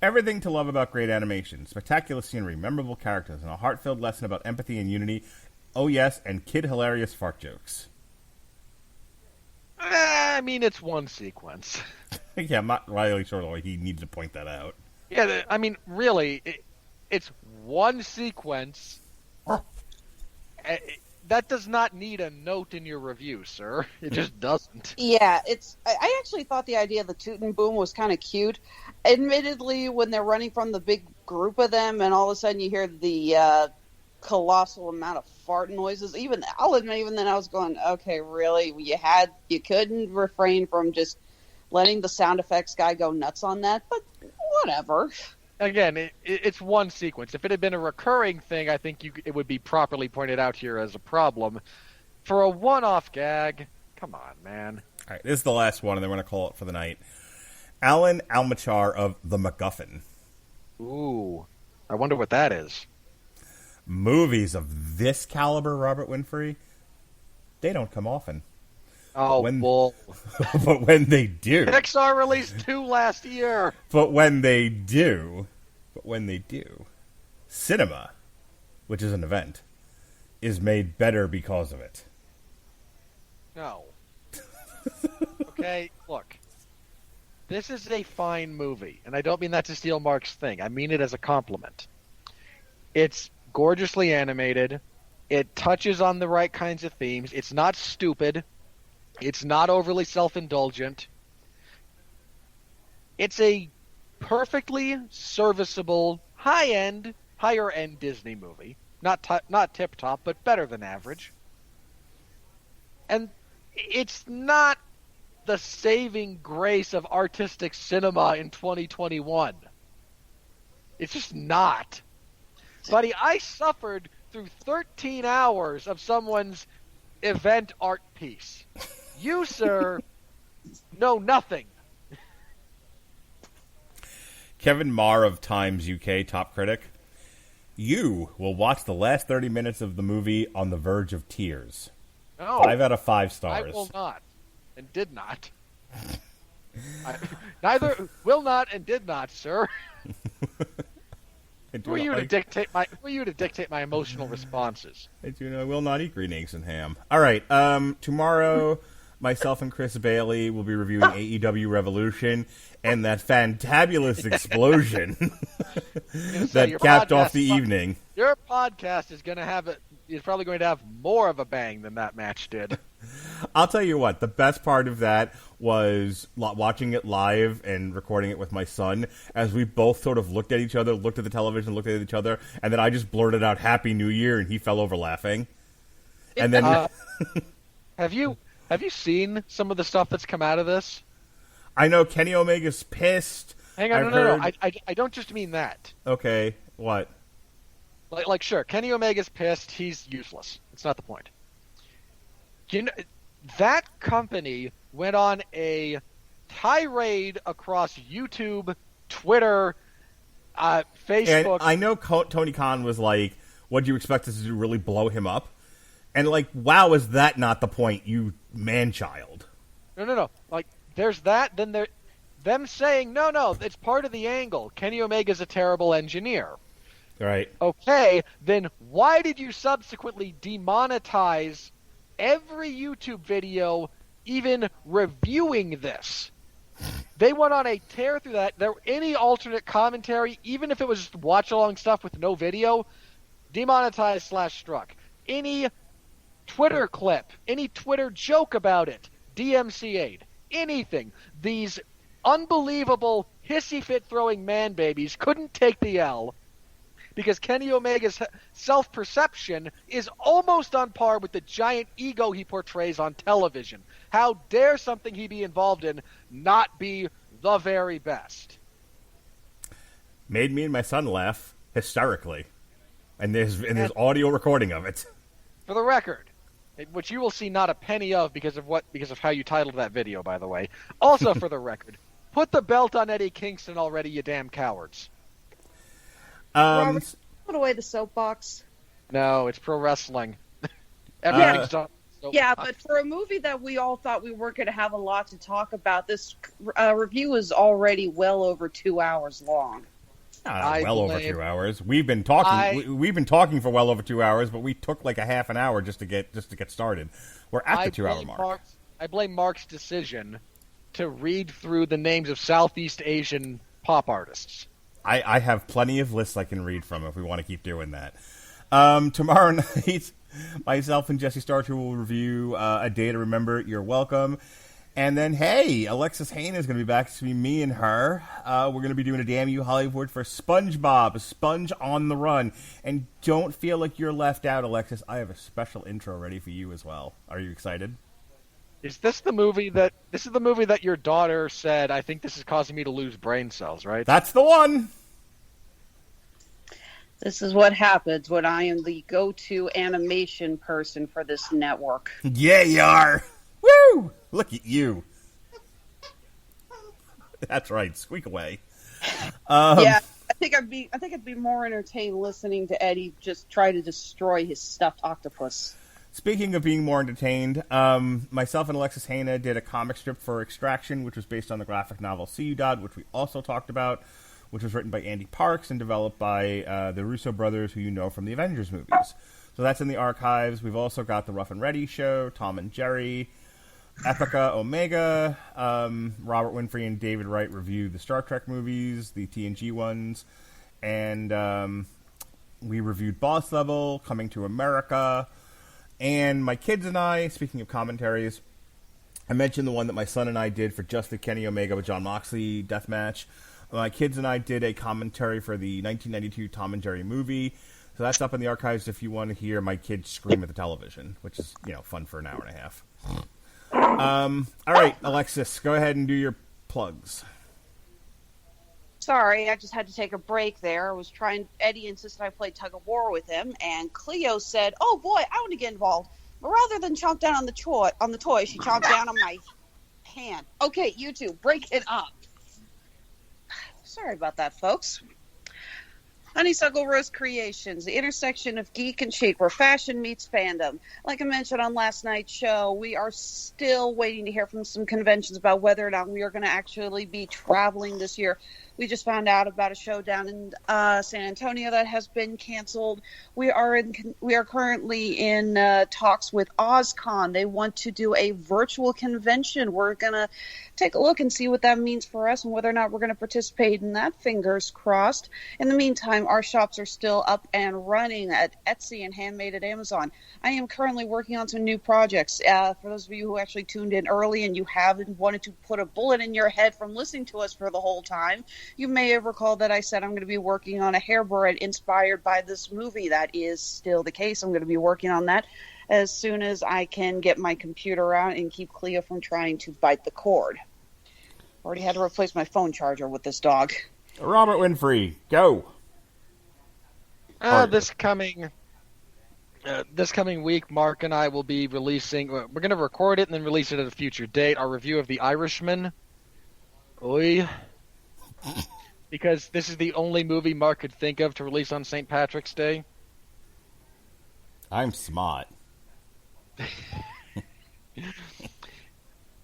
Everything to love about great animation. Spectacular scenery, memorable characters, and a heart-filled lesson about empathy and unity. Oh yes, and kid hilarious fart jokes. I mean, it's one sequence. Yeah, Matt Riley sort of like he needs to point that out. Yeah, I mean, really, it's one sequence. That does not need a note in your review, sir. It just doesn't. Yeah, I actually thought the idea of the toot and boom was kind of cute. Admittedly, when they're running from the big group of them, and all of a sudden you hear the colossal amount of fart noises. I'll admit, even then I was going, okay, really? You couldn't refrain from just letting the sound effects guy go nuts on that, but whatever. Again, it's one sequence. If it had been a recurring thing, I think it would be properly pointed out here as a problem. For a one-off gag, come on, man. All right, this is the last one, and then we're going to call it for the night. Alan Almachar of The MacGuffin. Ooh, I wonder what that is. Movies of this caliber, Robert Winfree, they don't come often. Oh, well. But when they do. Pixar released 2 last year. But when they do, cinema, which is an event, is made better because of it. No. Okay, look. This is a fine movie, and I don't mean that to steal Mark's thing. I mean it as a compliment. It's gorgeously animated. It touches on the right kinds of themes. It's not stupid. It's not overly self-indulgent. It's a perfectly serviceable, higher-end Disney movie. Not tip-top, but better than average. And it's not the saving grace of artistic cinema in 2021. It's just not. Buddy, I suffered through 13 hours of someone's event art piece. You, sir, know nothing. Kevin Marr of Times UK, top critic. You will watch the last 30 minutes of the movie on the verge of tears. No. 5 out of 5 stars. I will not, and did not. Neither will not and did not, sir. Who are you to dictate my emotional responses? I will not eat green eggs and ham. All right. Tomorrow, myself and Chris Bailey will be reviewing AEW Revolution and that fantabulous explosion that capped off the evening. Your podcast is probably going to have more of a bang than that match did. I'll tell you what, the best part of that was watching it live and recording it with my son as we both sort of looked at each other, looked at the television, looked at each other, and then I just blurted out Happy New Year and he fell over laughing. And then have you seen some of the stuff that's come out of this? I know Kenny Omega's pissed. Hang on, no. I don't just mean that. Okay, what? Like, sure, Kenny Omega's pissed. He's useless. It's not the point. You know, that company went on a tirade across YouTube, Twitter, Facebook. And I know Tony Khan was like, "What do you expect us to do? Really blow him up?" And like, wow, is that not the point, you man-child? No. Like, there's that. Then them saying, no, it's part of the angle. Kenny Omega's a terrible engineer. Right. Okay, then why did you subsequently demonetize every YouTube video even reviewing this? They went on a tear through that. Any alternate commentary, even if it was just watch-along stuff with no video, demonetized / struck. Any Twitter clip, any Twitter joke about it, DMCA'd. Anything. These unbelievable hissy-fit-throwing man-babies couldn't take the L because Kenny Omega's self-perception is almost on par with the giant ego he portrays on television. How dare something he be involved in not be the very best? Made me and my son laugh hysterically. And there's audio recording of it. For the record, which you will see not a penny of because of how you titled that video, by the way. Also, for the record, put the belt on Eddie Kingston already, you damn cowards. Robert, put away the soapbox. No, it's pro wrestling. Everything's done. Yeah, but for a movie that we all thought we weren't going to have a lot to talk about, this review is already well over 2 hours long. Over 2 hours. We've been talking. We've been talking for well over 2 hours, but we took like a half an hour just to get started. We're at the 2 hour mark. I blame Mark's decision to read through the names of Southeast Asian pop artists. I have plenty of lists I can read from if we want to keep doing that. Tomorrow night, myself and Jesse Starcher will review A Day to Remember. You're welcome. And then, hey, Alexis Hejna is going to be back. It's going to be me and her. We're going to be doing a Damn You Hollywood for SpongeBob, a sponge on the run. And don't feel like you're left out, Alexis. I have a special intro ready for you as well. Are you excited? Is this the movie that your daughter said, I think this is causing me to lose brain cells, right? That's the one. This is what happens when I am the go-to animation person for this network. Yeah, you are. Woo! Look at you. That's right. Squeak away. Yeah, I think I'd be more entertained listening to Eddie just try to destroy his stuffed octopus. Speaking of being more entertained, myself and Alexis Hejna did a comic strip for Extraction, which was based on the graphic novel See You Dad, which we also talked about, which was written by Andy Parks and developed by the Russo brothers, who you know from the Avengers movies. So that's in the archives. We've also got the Rough and Ready show, Tom and Jerry, Epica Omega, Robert Winfree and David Wright reviewed the Star Trek movies, the TNG ones, and we reviewed Boss Level, Coming to America, and my kids and I, speaking of commentaries, I mentioned the one that my son and I did for Just the Kenny Omega with John Moxley deathmatch. My kids and I did a commentary for the 1992 Tom and Jerry movie. So that's up in the archives if you want to hear my kids scream at the television, which is, fun for an hour and a half. All right, Alexis, go ahead and do your plugs. Sorry, I just had to take a break there. Eddie insisted I play tug of war with him, and Cleo said, oh boy, I want to get involved. But rather than chomp down on the toy, she chomped down on my hand. Okay, you two, break it up. Sorry about that, folks. Honeysuckle Rose Creations, the intersection of geek and chic, where fashion meets fandom. Like I mentioned on last night's show, we are still waiting to hear from some conventions about whether or not we are going to actually be traveling this year. We just found out about a show down in San Antonio that has been canceled. We are currently in talks with OzCon. They want to do a virtual convention. We're going to take a look and see what that means for us and whether or not we're going to participate in that. Fingers crossed. In the meantime, our shops are still up and running at Etsy and Handmade at Amazon. I am currently working on some new projects. For those of you who actually tuned in early and you haven't wanted to put a bullet in your head from listening to us for the whole time, you may have recalled that I said I'm going to be working on a hairbread inspired by this movie. That is still the case. I'm going to be working on that as soon as I can get my computer out and keep Cleo from trying to bite the cord. Already had to replace my phone charger with this dog. Robert Winfree, go. This coming week, Mark and I will be releasing. We're going to record it and then release it at a future date. Our review of The Irishman. Oy. Because this is the only movie Mark could think of to release on St. Patrick's Day. I'm smart. He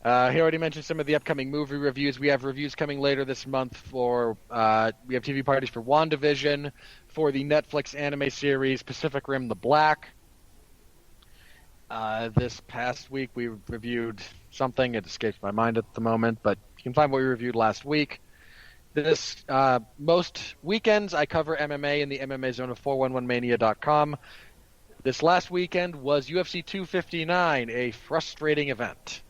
already mentioned some of the upcoming movie reviews. We have reviews coming later this month for, we have TV parties for WandaVision, for the Netflix anime series Pacific Rim The Black. This past week we reviewed something. It escapes my mind at the moment, but you can find what we reviewed last week. Most weekends I cover MMA in the MMA zone of 411mania.com. This last weekend was UFC 259, a frustrating event.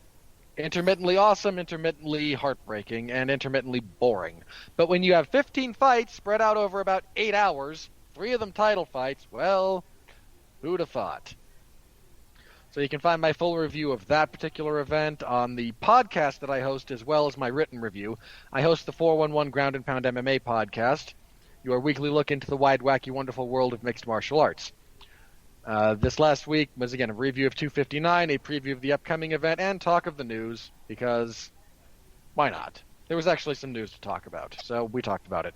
Intermittently awesome, intermittently heartbreaking, and intermittently boring. But when you have 15 fights spread out over about 8 hours, 3 of them title fights, well, who'd have thought? So you can find my full review of that particular event on the podcast that I host, as well as my written review. I host the 411 Ground and Pound MMA podcast, your weekly look into the wide, wacky, wonderful world of mixed martial arts. This last week was, again, a review of 259, a preview of the upcoming event, and talk of the news, because why not? There was actually some news to talk about, so we talked about it.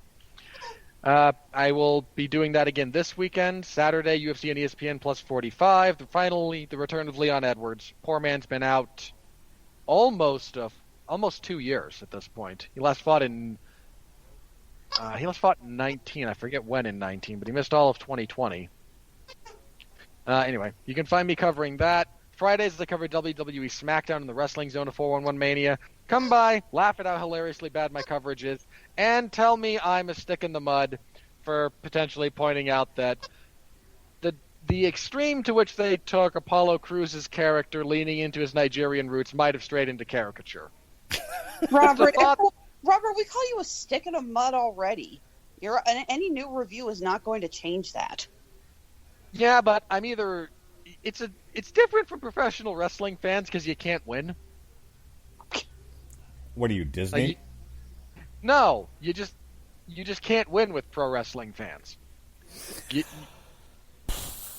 I will be doing that again this weekend. Saturday, UFC and ESPN Plus 45. Finally, the return of Leon Edwards. Poor man's been out almost 2 years at this point. He last fought in 19. I forget when in 19, but he missed all of 2020. Anyway, you can find me covering that. Fridays I cover WWE SmackDown in the Wrestling Zone of 411 Mania. Come by, laugh at how hilariously bad my coverage is, and tell me I'm a stick in the mud for potentially pointing out that the extreme to which they took Apollo Crews' character leaning into his Nigerian roots might have strayed into caricature. Robert, thought- Robert, we call you a stick in the mud already. Any new review is not going to change that. Yeah, but I'm either... It's different from professional wrestling fans because you can't win. What are you, Disney? No, you just can't win with pro wrestling fans.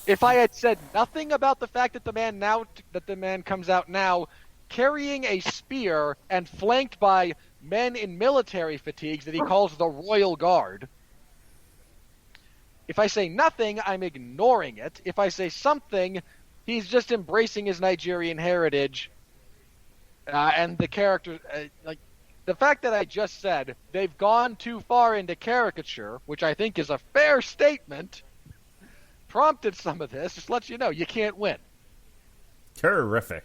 If I had said nothing about the fact that the man comes out now carrying a spear and flanked by men in military fatigues that he calls the Royal Guard. If I say nothing, I'm ignoring it. If I say something, he's just embracing his Nigerian heritage. And the character, the fact that I just said they've gone too far into caricature, which I think is a fair statement, prompted some of this. Just lets you know you can't win. Terrific.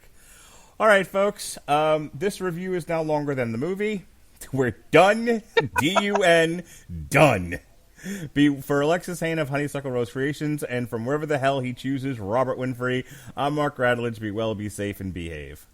All right, folks. This review is now longer than the movie. We're done. D-U-N. Done. For Alexis Hejna of Honeysuckle Rose Creations, and from wherever the hell he chooses, Robert Winfree, I'm Mark Radulich. Be well, be safe, and behave.